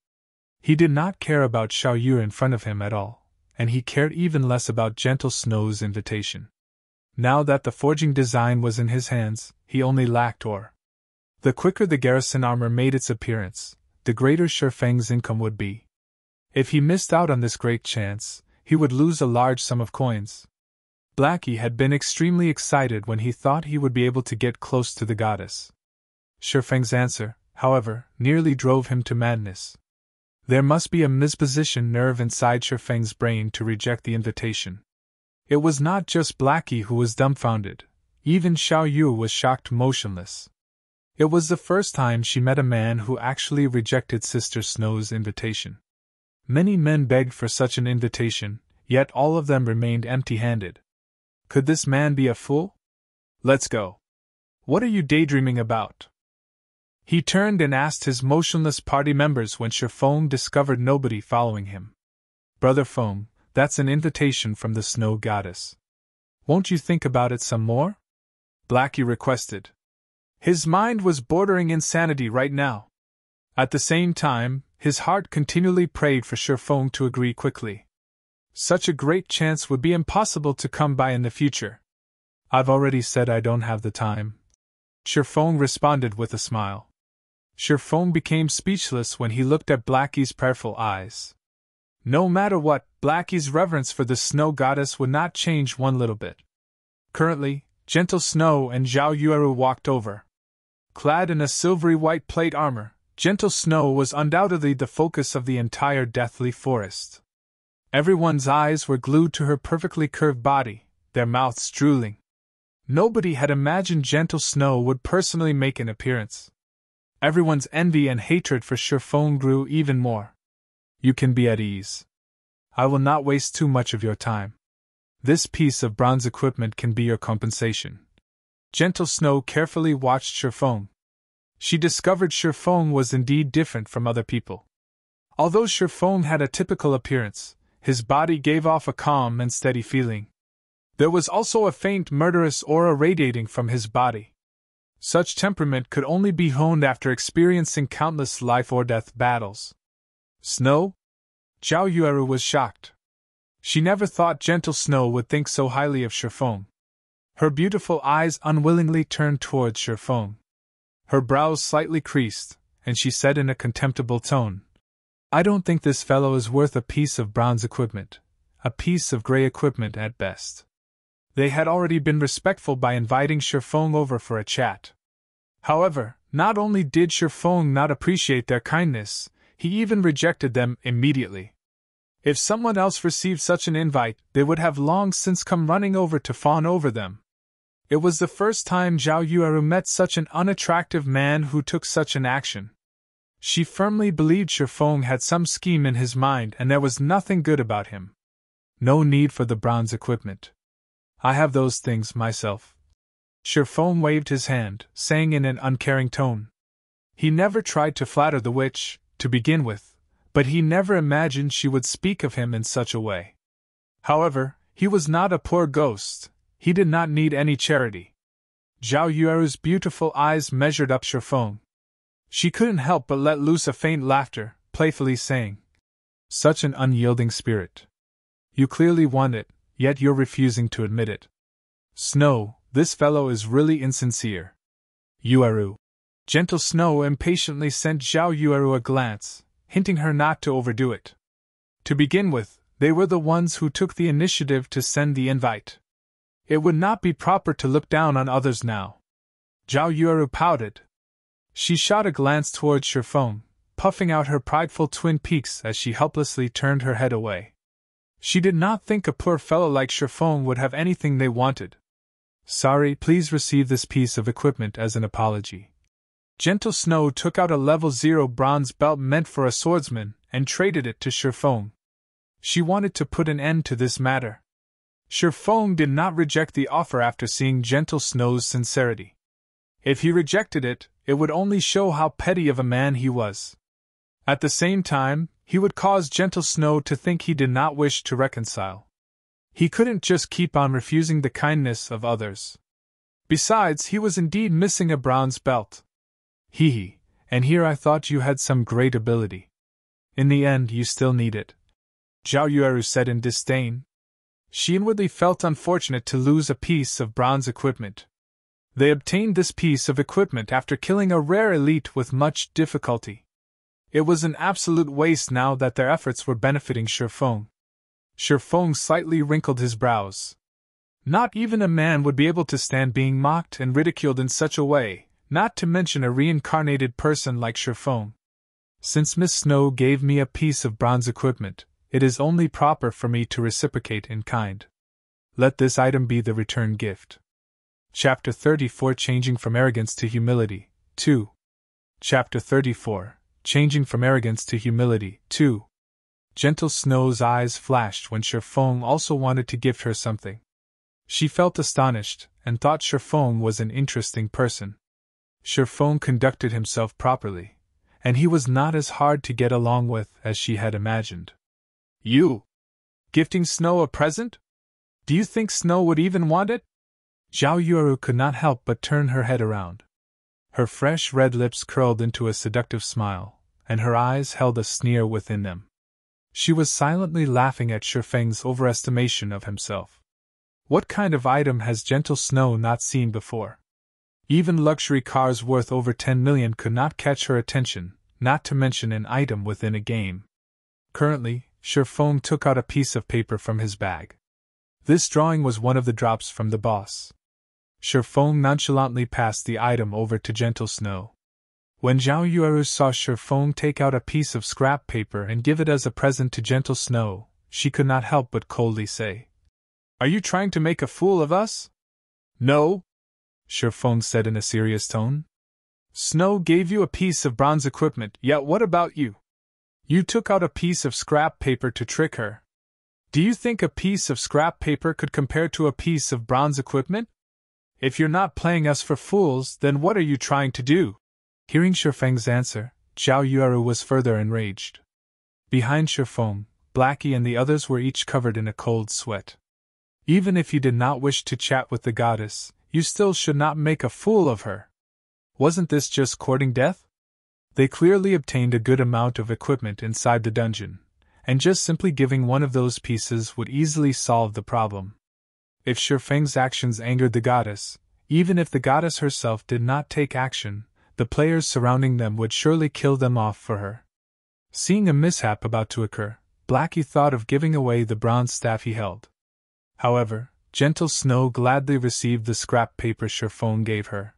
He did not care about Xiao Yu in front of him at all, and he cared even less about Gentle Snow's invitation. Now that the forging design was in his hands, he only lacked ore. The quicker the garrison armor made its appearance, the greater Feng's income would be. If he missed out on this great chance, he would lose a large sum of coins. Blackie had been extremely excited when he thought he would be able to get close to the goddess. Feng's answer, however, nearly drove him to madness. There must be a mispositioned nerve inside Feng's brain to reject the invitation. It was not just Blackie who was dumbfounded, even Xiao Yu was shocked motionless. It was the first time she met a man who actually rejected Sister Snow's invitation. Many men begged for such an invitation, yet all of them remained empty-handed. Could this man be a fool? Let's go. What are you daydreaming about? He turned and asked his motionless party members when Feng discovered nobody following him. Brother Feng, that's an invitation from the Snow Goddess. Won't you think about it some more? Blackie requested. His mind was bordering insanity right now. At the same time, his heart continually prayed for Feng to agree quickly. Such a great chance would be impossible to come by in the future. I've already said I don't have the time. Feng responded with a smile. Feng became speechless when he looked at Blackie's prayerful eyes. No matter what, Blackie's reverence for the Snow Goddess would not change one little bit. Currently, Gentle Snow and Zhao Yueru walked over. Clad in a silvery white plate armor, Gentle Snow was undoubtedly the focus of the entire deathly forest. Everyone's eyes were glued to her perfectly curved body, their mouths drooling. Nobody had imagined Gentle Snow would personally make an appearance. Everyone's envy and hatred for Feng grew even more. You can be at ease. I will not waste too much of your time. This piece of bronze equipment can be your compensation. Gentle Snow carefully watched Feng. She discovered Feng was indeed different from other people. Although Feng had a typical appearance, his body gave off a calm and steady feeling. There was also a faint murderous aura radiating from his body. Such temperament could only be honed after experiencing countless life-or-death battles. Snow? Zhao Yueru was shocked. She never thought Gentle Snow would think so highly of Feng. Her beautiful eyes unwillingly turned towards Feng. Her brows slightly creased, and she said in a contemptible tone, I don't think this fellow is worth a piece of bronze equipment, a piece of gray equipment at best. They had already been respectful by inviting Feng over for a chat. However, not only did Feng not appreciate their kindness, he even rejected them immediately. If someone else received such an invite, they would have long since come running over to fawn over them. It was the first time Zhao Yueru met such an unattractive man who took such an action. She firmly believed Feng had some scheme in his mind and there was nothing good about him. No need for the bronze equipment. I have those things myself. Feng waved his hand, saying in an uncaring tone. He never tried to flatter the witch, to begin with, but he never imagined she would speak of him in such a way. However, he was not a poor ghost, he did not need any charity. Zhao Yueru's beautiful eyes measured up Feng. She couldn't help but let loose a faint laughter, playfully saying, Such an unyielding spirit. You clearly want it, yet you're refusing to admit it. Snow, this fellow is really insincere. Yueru. Gentle Snow impatiently sent Zhao Yueru a glance, hinting her not to overdo it. To begin with, they were the ones who took the initiative to send the invite. It would not be proper to look down on others now. Zhao Yueru pouted. She shot a glance towards Feng, puffing out her prideful twin peaks as she helplessly turned her head away. She did not think a poor fellow like Feng would have anything they wanted. Sorry, please receive this piece of equipment as an apology. Gentle Snow took out a level 0 bronze belt meant for a swordsman and traded it to Feng. She wanted to put an end to this matter. Feng did not reject the offer after seeing Gentle Snow's sincerity. If he rejected it, it would only show how petty of a man he was. At the same time, he would cause Gentle Snow to think he did not wish to reconcile. He couldn't just keep on refusing the kindness of others. Besides, he was indeed missing a bronze belt. Hee, and here I thought you had some great ability. In the end, you still need it, Zhao Yueru said in disdain. She inwardly felt unfortunate to lose a piece of bronze equipment. They obtained this piece of equipment after killing a rare elite with much difficulty. It was an absolute waste now that their efforts were benefiting Feng. Feng slightly wrinkled his brows. Not even a man would be able to stand being mocked and ridiculed in such a way, not to mention a reincarnated person like Feng. Since Miss Snow gave me a piece of bronze equipment, it is only proper for me to reciprocate in kind. Let this item be the return gift. Chapter 34 Changing from Arrogance to Humility, 2. Chapter 34 Changing from Arrogance to Humility, 2. Gentle Snow's eyes flashed when Feng also wanted to gift her something. She felt astonished, and thought Feng was an interesting person. Feng conducted himself properly, and he was not as hard to get along with as she had imagined. You? Gifting Snow a present? Do you think Snow would even want it? Zhao Yueru could not help but turn her head around. Her fresh red lips curled into a seductive smile, and her eyes held a sneer within them. She was silently laughing at Feng's overestimation of himself. What kind of item has Gentle Snow not seen before? Even luxury cars worth over 10 million could not catch her attention, not to mention an item within a game. Currently, Feng took out a piece of paper from his bag. This drawing was one of the drops from the boss. Feng nonchalantly passed the item over to Gentle Snow. When Zhao Yueru saw Feng take out a piece of scrap paper and give it as a present to Gentle Snow, she could not help but coldly say, "Are you trying to make a fool of us?" "No," Feng said in a serious tone. "Snow gave you a piece of bronze equipment, yet what about you? You took out a piece of scrap paper to trick her. Do you think a piece of scrap paper could compare to a piece of bronze equipment? If you're not playing us for fools, then what are you trying to do?" Hearing Feng's answer, Zhao Yueru was further enraged. Behind Feng, Blackie and the others were each covered in a cold sweat. Even if you did not wish to chat with the goddess, you still should not make a fool of her. Wasn't this just courting death? They clearly obtained a good amount of equipment inside the dungeon, and just simply giving one of those pieces would easily solve the problem. If Feng's actions angered the goddess, even if the goddess herself did not take action, the players surrounding them would surely kill them off for her. Seeing a mishap about to occur, Blackie thought of giving away the bronze staff he held. However, Gentle Snow gladly received the scrap paper Feng gave her.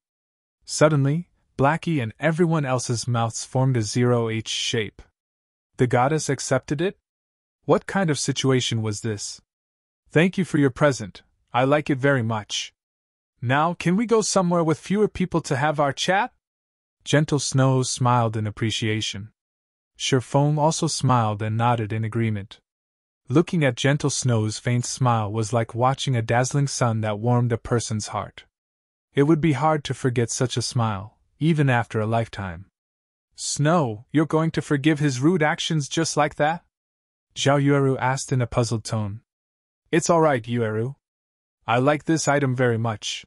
Suddenly, Blackie and everyone else's mouths formed a 0H shape. The goddess accepted it? What kind of situation was this? Thank you for your present, I like it very much. Now can we go somewhere with fewer people to have our chat? Gentle Snow smiled in appreciation. Feng also smiled and nodded in agreement. Looking at Gentle Snow's faint smile was like watching a dazzling sun that warmed a person's heart. It would be hard to forget such a smile, even after a lifetime. Snow, you're going to forgive his rude actions just like that? Zhao Yueru asked in a puzzled tone. It's all right, Yueru. I like this item very much.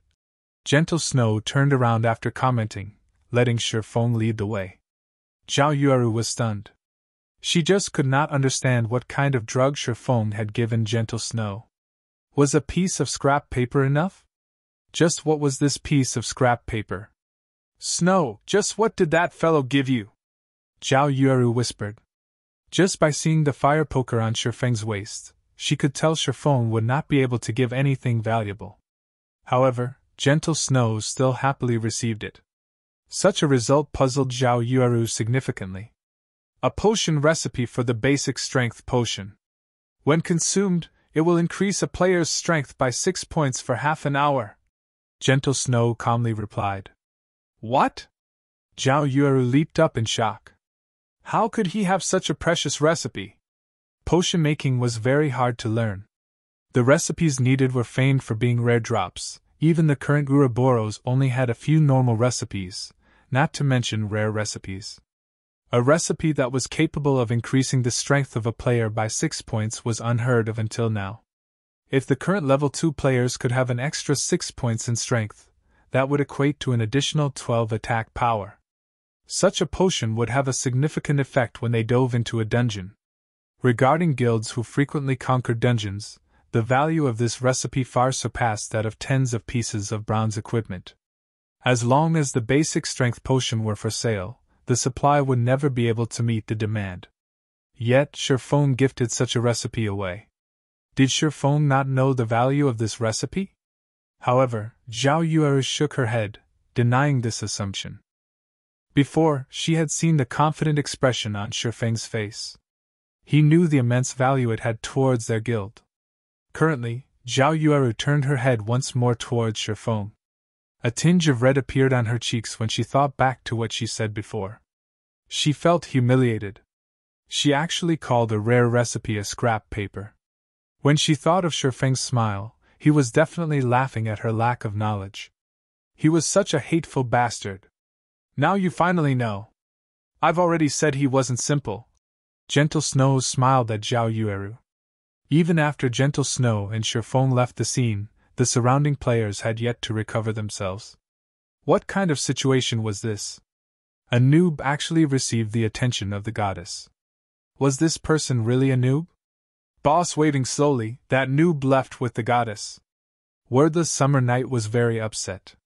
Gentle Snow turned around after commenting, letting Feng lead the way. Zhao Yueru was stunned. She just could not understand what kind of drug Feng had given Gentle Snow. Was a piece of scrap paper enough? Just what was this piece of scrap paper? Snow, just what did that fellow give you? Zhao Yueru whispered. Just by seeing the fire poker on Feng's waist, she could tell Feng would not be able to give anything valuable. However, Gentle Snow still happily received it. Such a result puzzled Zhao Yueru significantly. A potion recipe for the basic strength potion. When consumed, it will increase a player's strength by 6 points for half an hour. Gentle Snow calmly replied. What? Zhao Yueru leaped up in shock. How could he have such a precious recipe? Potion making was very hard to learn. The recipes needed were famed for being rare drops. Even the current Ouroboros only had a few normal recipes, not to mention rare recipes. A recipe that was capable of increasing the strength of a player by 6 points was unheard of until now. If the current level 2 players could have an extra 6 points in strength, that would equate to an additional 12 attack power. Such a potion would have a significant effect when they dove into a dungeon. Regarding guilds who frequently conquered dungeons, the value of this recipe far surpassed that of tens of pieces of bronze equipment. As long as the basic strength potion were for sale, the supply would never be able to meet the demand. Yet Feng gifted such a recipe away. Did Feng not know the value of this recipe? However, Zhao Yueru shook her head, denying this assumption. Before, she had seen the confident expression on Feng's face. He knew the immense value it had towards their guild. Currently, Zhao Yueru turned her head once more towards Feng. A tinge of red appeared on her cheeks when she thought back to what she said before. She felt humiliated. She actually called a rare recipe a scrap paper. When she thought of Feng's smile, he was definitely laughing at her lack of knowledge. He was such a hateful bastard. Now you finally know. I've already said he wasn't simple. Gentle Snow smiled at Zhao Yueru. Even after Gentle Snow and Feng left the scene, the surrounding players had yet to recover themselves. What kind of situation was this? A noob actually received the attention of the goddess. Was this person really a noob? Boss waving slowly, that noob left with the goddess. Wordless Summer Night was very upset.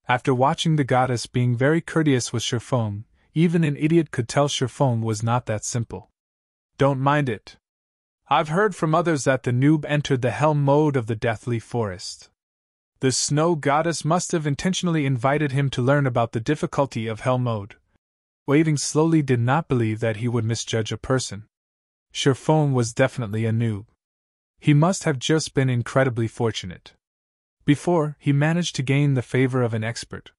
After watching the goddess being very courteous with Feng, even an idiot could tell Feng was not that simple. Don't mind it. I've heard from others that the noob entered the hell mode of the Deathly Forest. The snow goddess must have intentionally invited him to learn about the difficulty of hell mode. Waving slowly did not believe that he would misjudge a person. Feng was definitely a noob. He must have just been incredibly fortunate. Before, he managed to gain the favor of an expert.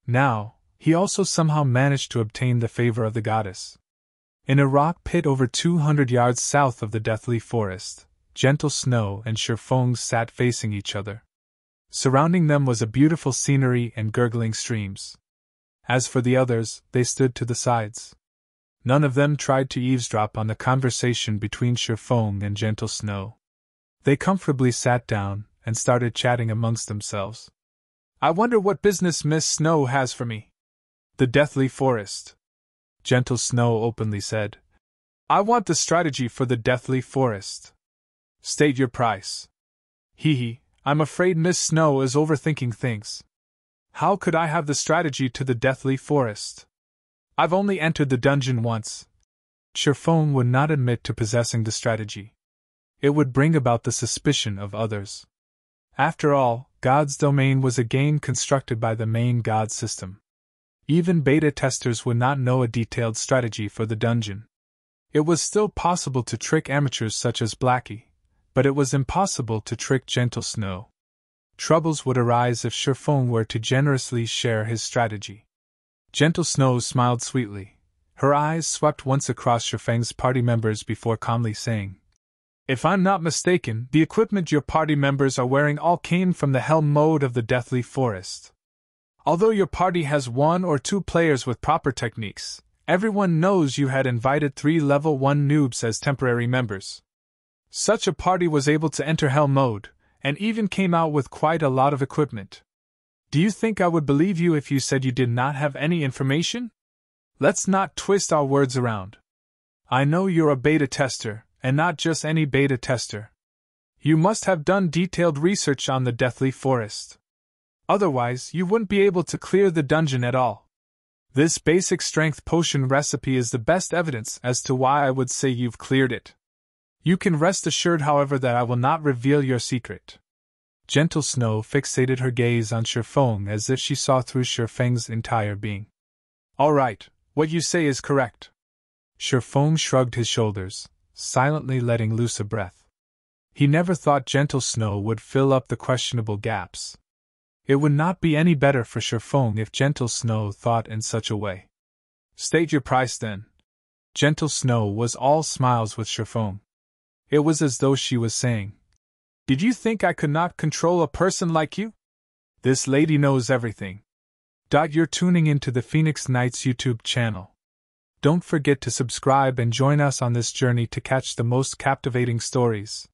Now, he also somehow managed to obtain the favor of the goddess. In a rock pit over 200 yards south of the Deathly Forest, Gentle Snow and Feng sat facing each other. Surrounding them was a beautiful scenery and gurgling streams. As for the others, they stood to the sides. None of them tried to eavesdrop on the conversation between Feng and Gentle Snow. They comfortably sat down and started chatting amongst themselves. I wonder what business Miss Snow has for me. The Deathly Forest. Gentle Snow openly said. I want the strategy for the Deathly Forest. State your price. Hee, I'm afraid Miss Snow is overthinking things. How could I have the strategy to the Deathly Forest? I've only entered the dungeon once. Feng would not admit to possessing the strategy. It would bring about the suspicion of others. After all, God's domain was a game constructed by the main God system. Even beta testers would not know a detailed strategy for the dungeon. It was still possible to trick amateurs such as Blackie, but it was impossible to trick Gentle Snow. Troubles would arise if Feng were to generously share his strategy. Gentle Snow smiled sweetly. Her eyes swept once across Feng's party members before calmly saying, If I'm not mistaken, the equipment your party members are wearing all came from the hell mode of the Deathly Forest. Although your party has 1 or 2 players with proper techniques, everyone knows you had invited 3 level 1 noobs as temporary members. Such a party was able to enter hell mode, and even came out with quite a lot of equipment. Do you think I would believe you if you said you did not have any information? Let's not twist our words around. I know you're a beta tester, and not just any beta tester. You must have done detailed research on the Deathly Forest. Otherwise, you wouldn't be able to clear the dungeon at all. This basic strength potion recipe is the best evidence as to why I would say you've cleared it. You can rest assured, however, that I will not reveal your secret. Gentle Snow fixated her gaze on Feng as if she saw through Feng's entire being. All right, what you say is correct. Feng shrugged his shoulders, silently letting loose a breath. He never thought Gentle Snow would fill up the questionable gaps. It would not be any better for Feng if Gentle Snow thought in such a way. State your price then. Gentle Snow was all smiles with Feng. It was as though she was saying, Did you think I could not control a person like you? This lady knows everything. You're tuning into the Phoenix Knights YouTube channel. Don't forget to subscribe and join us on this journey to catch the most captivating stories.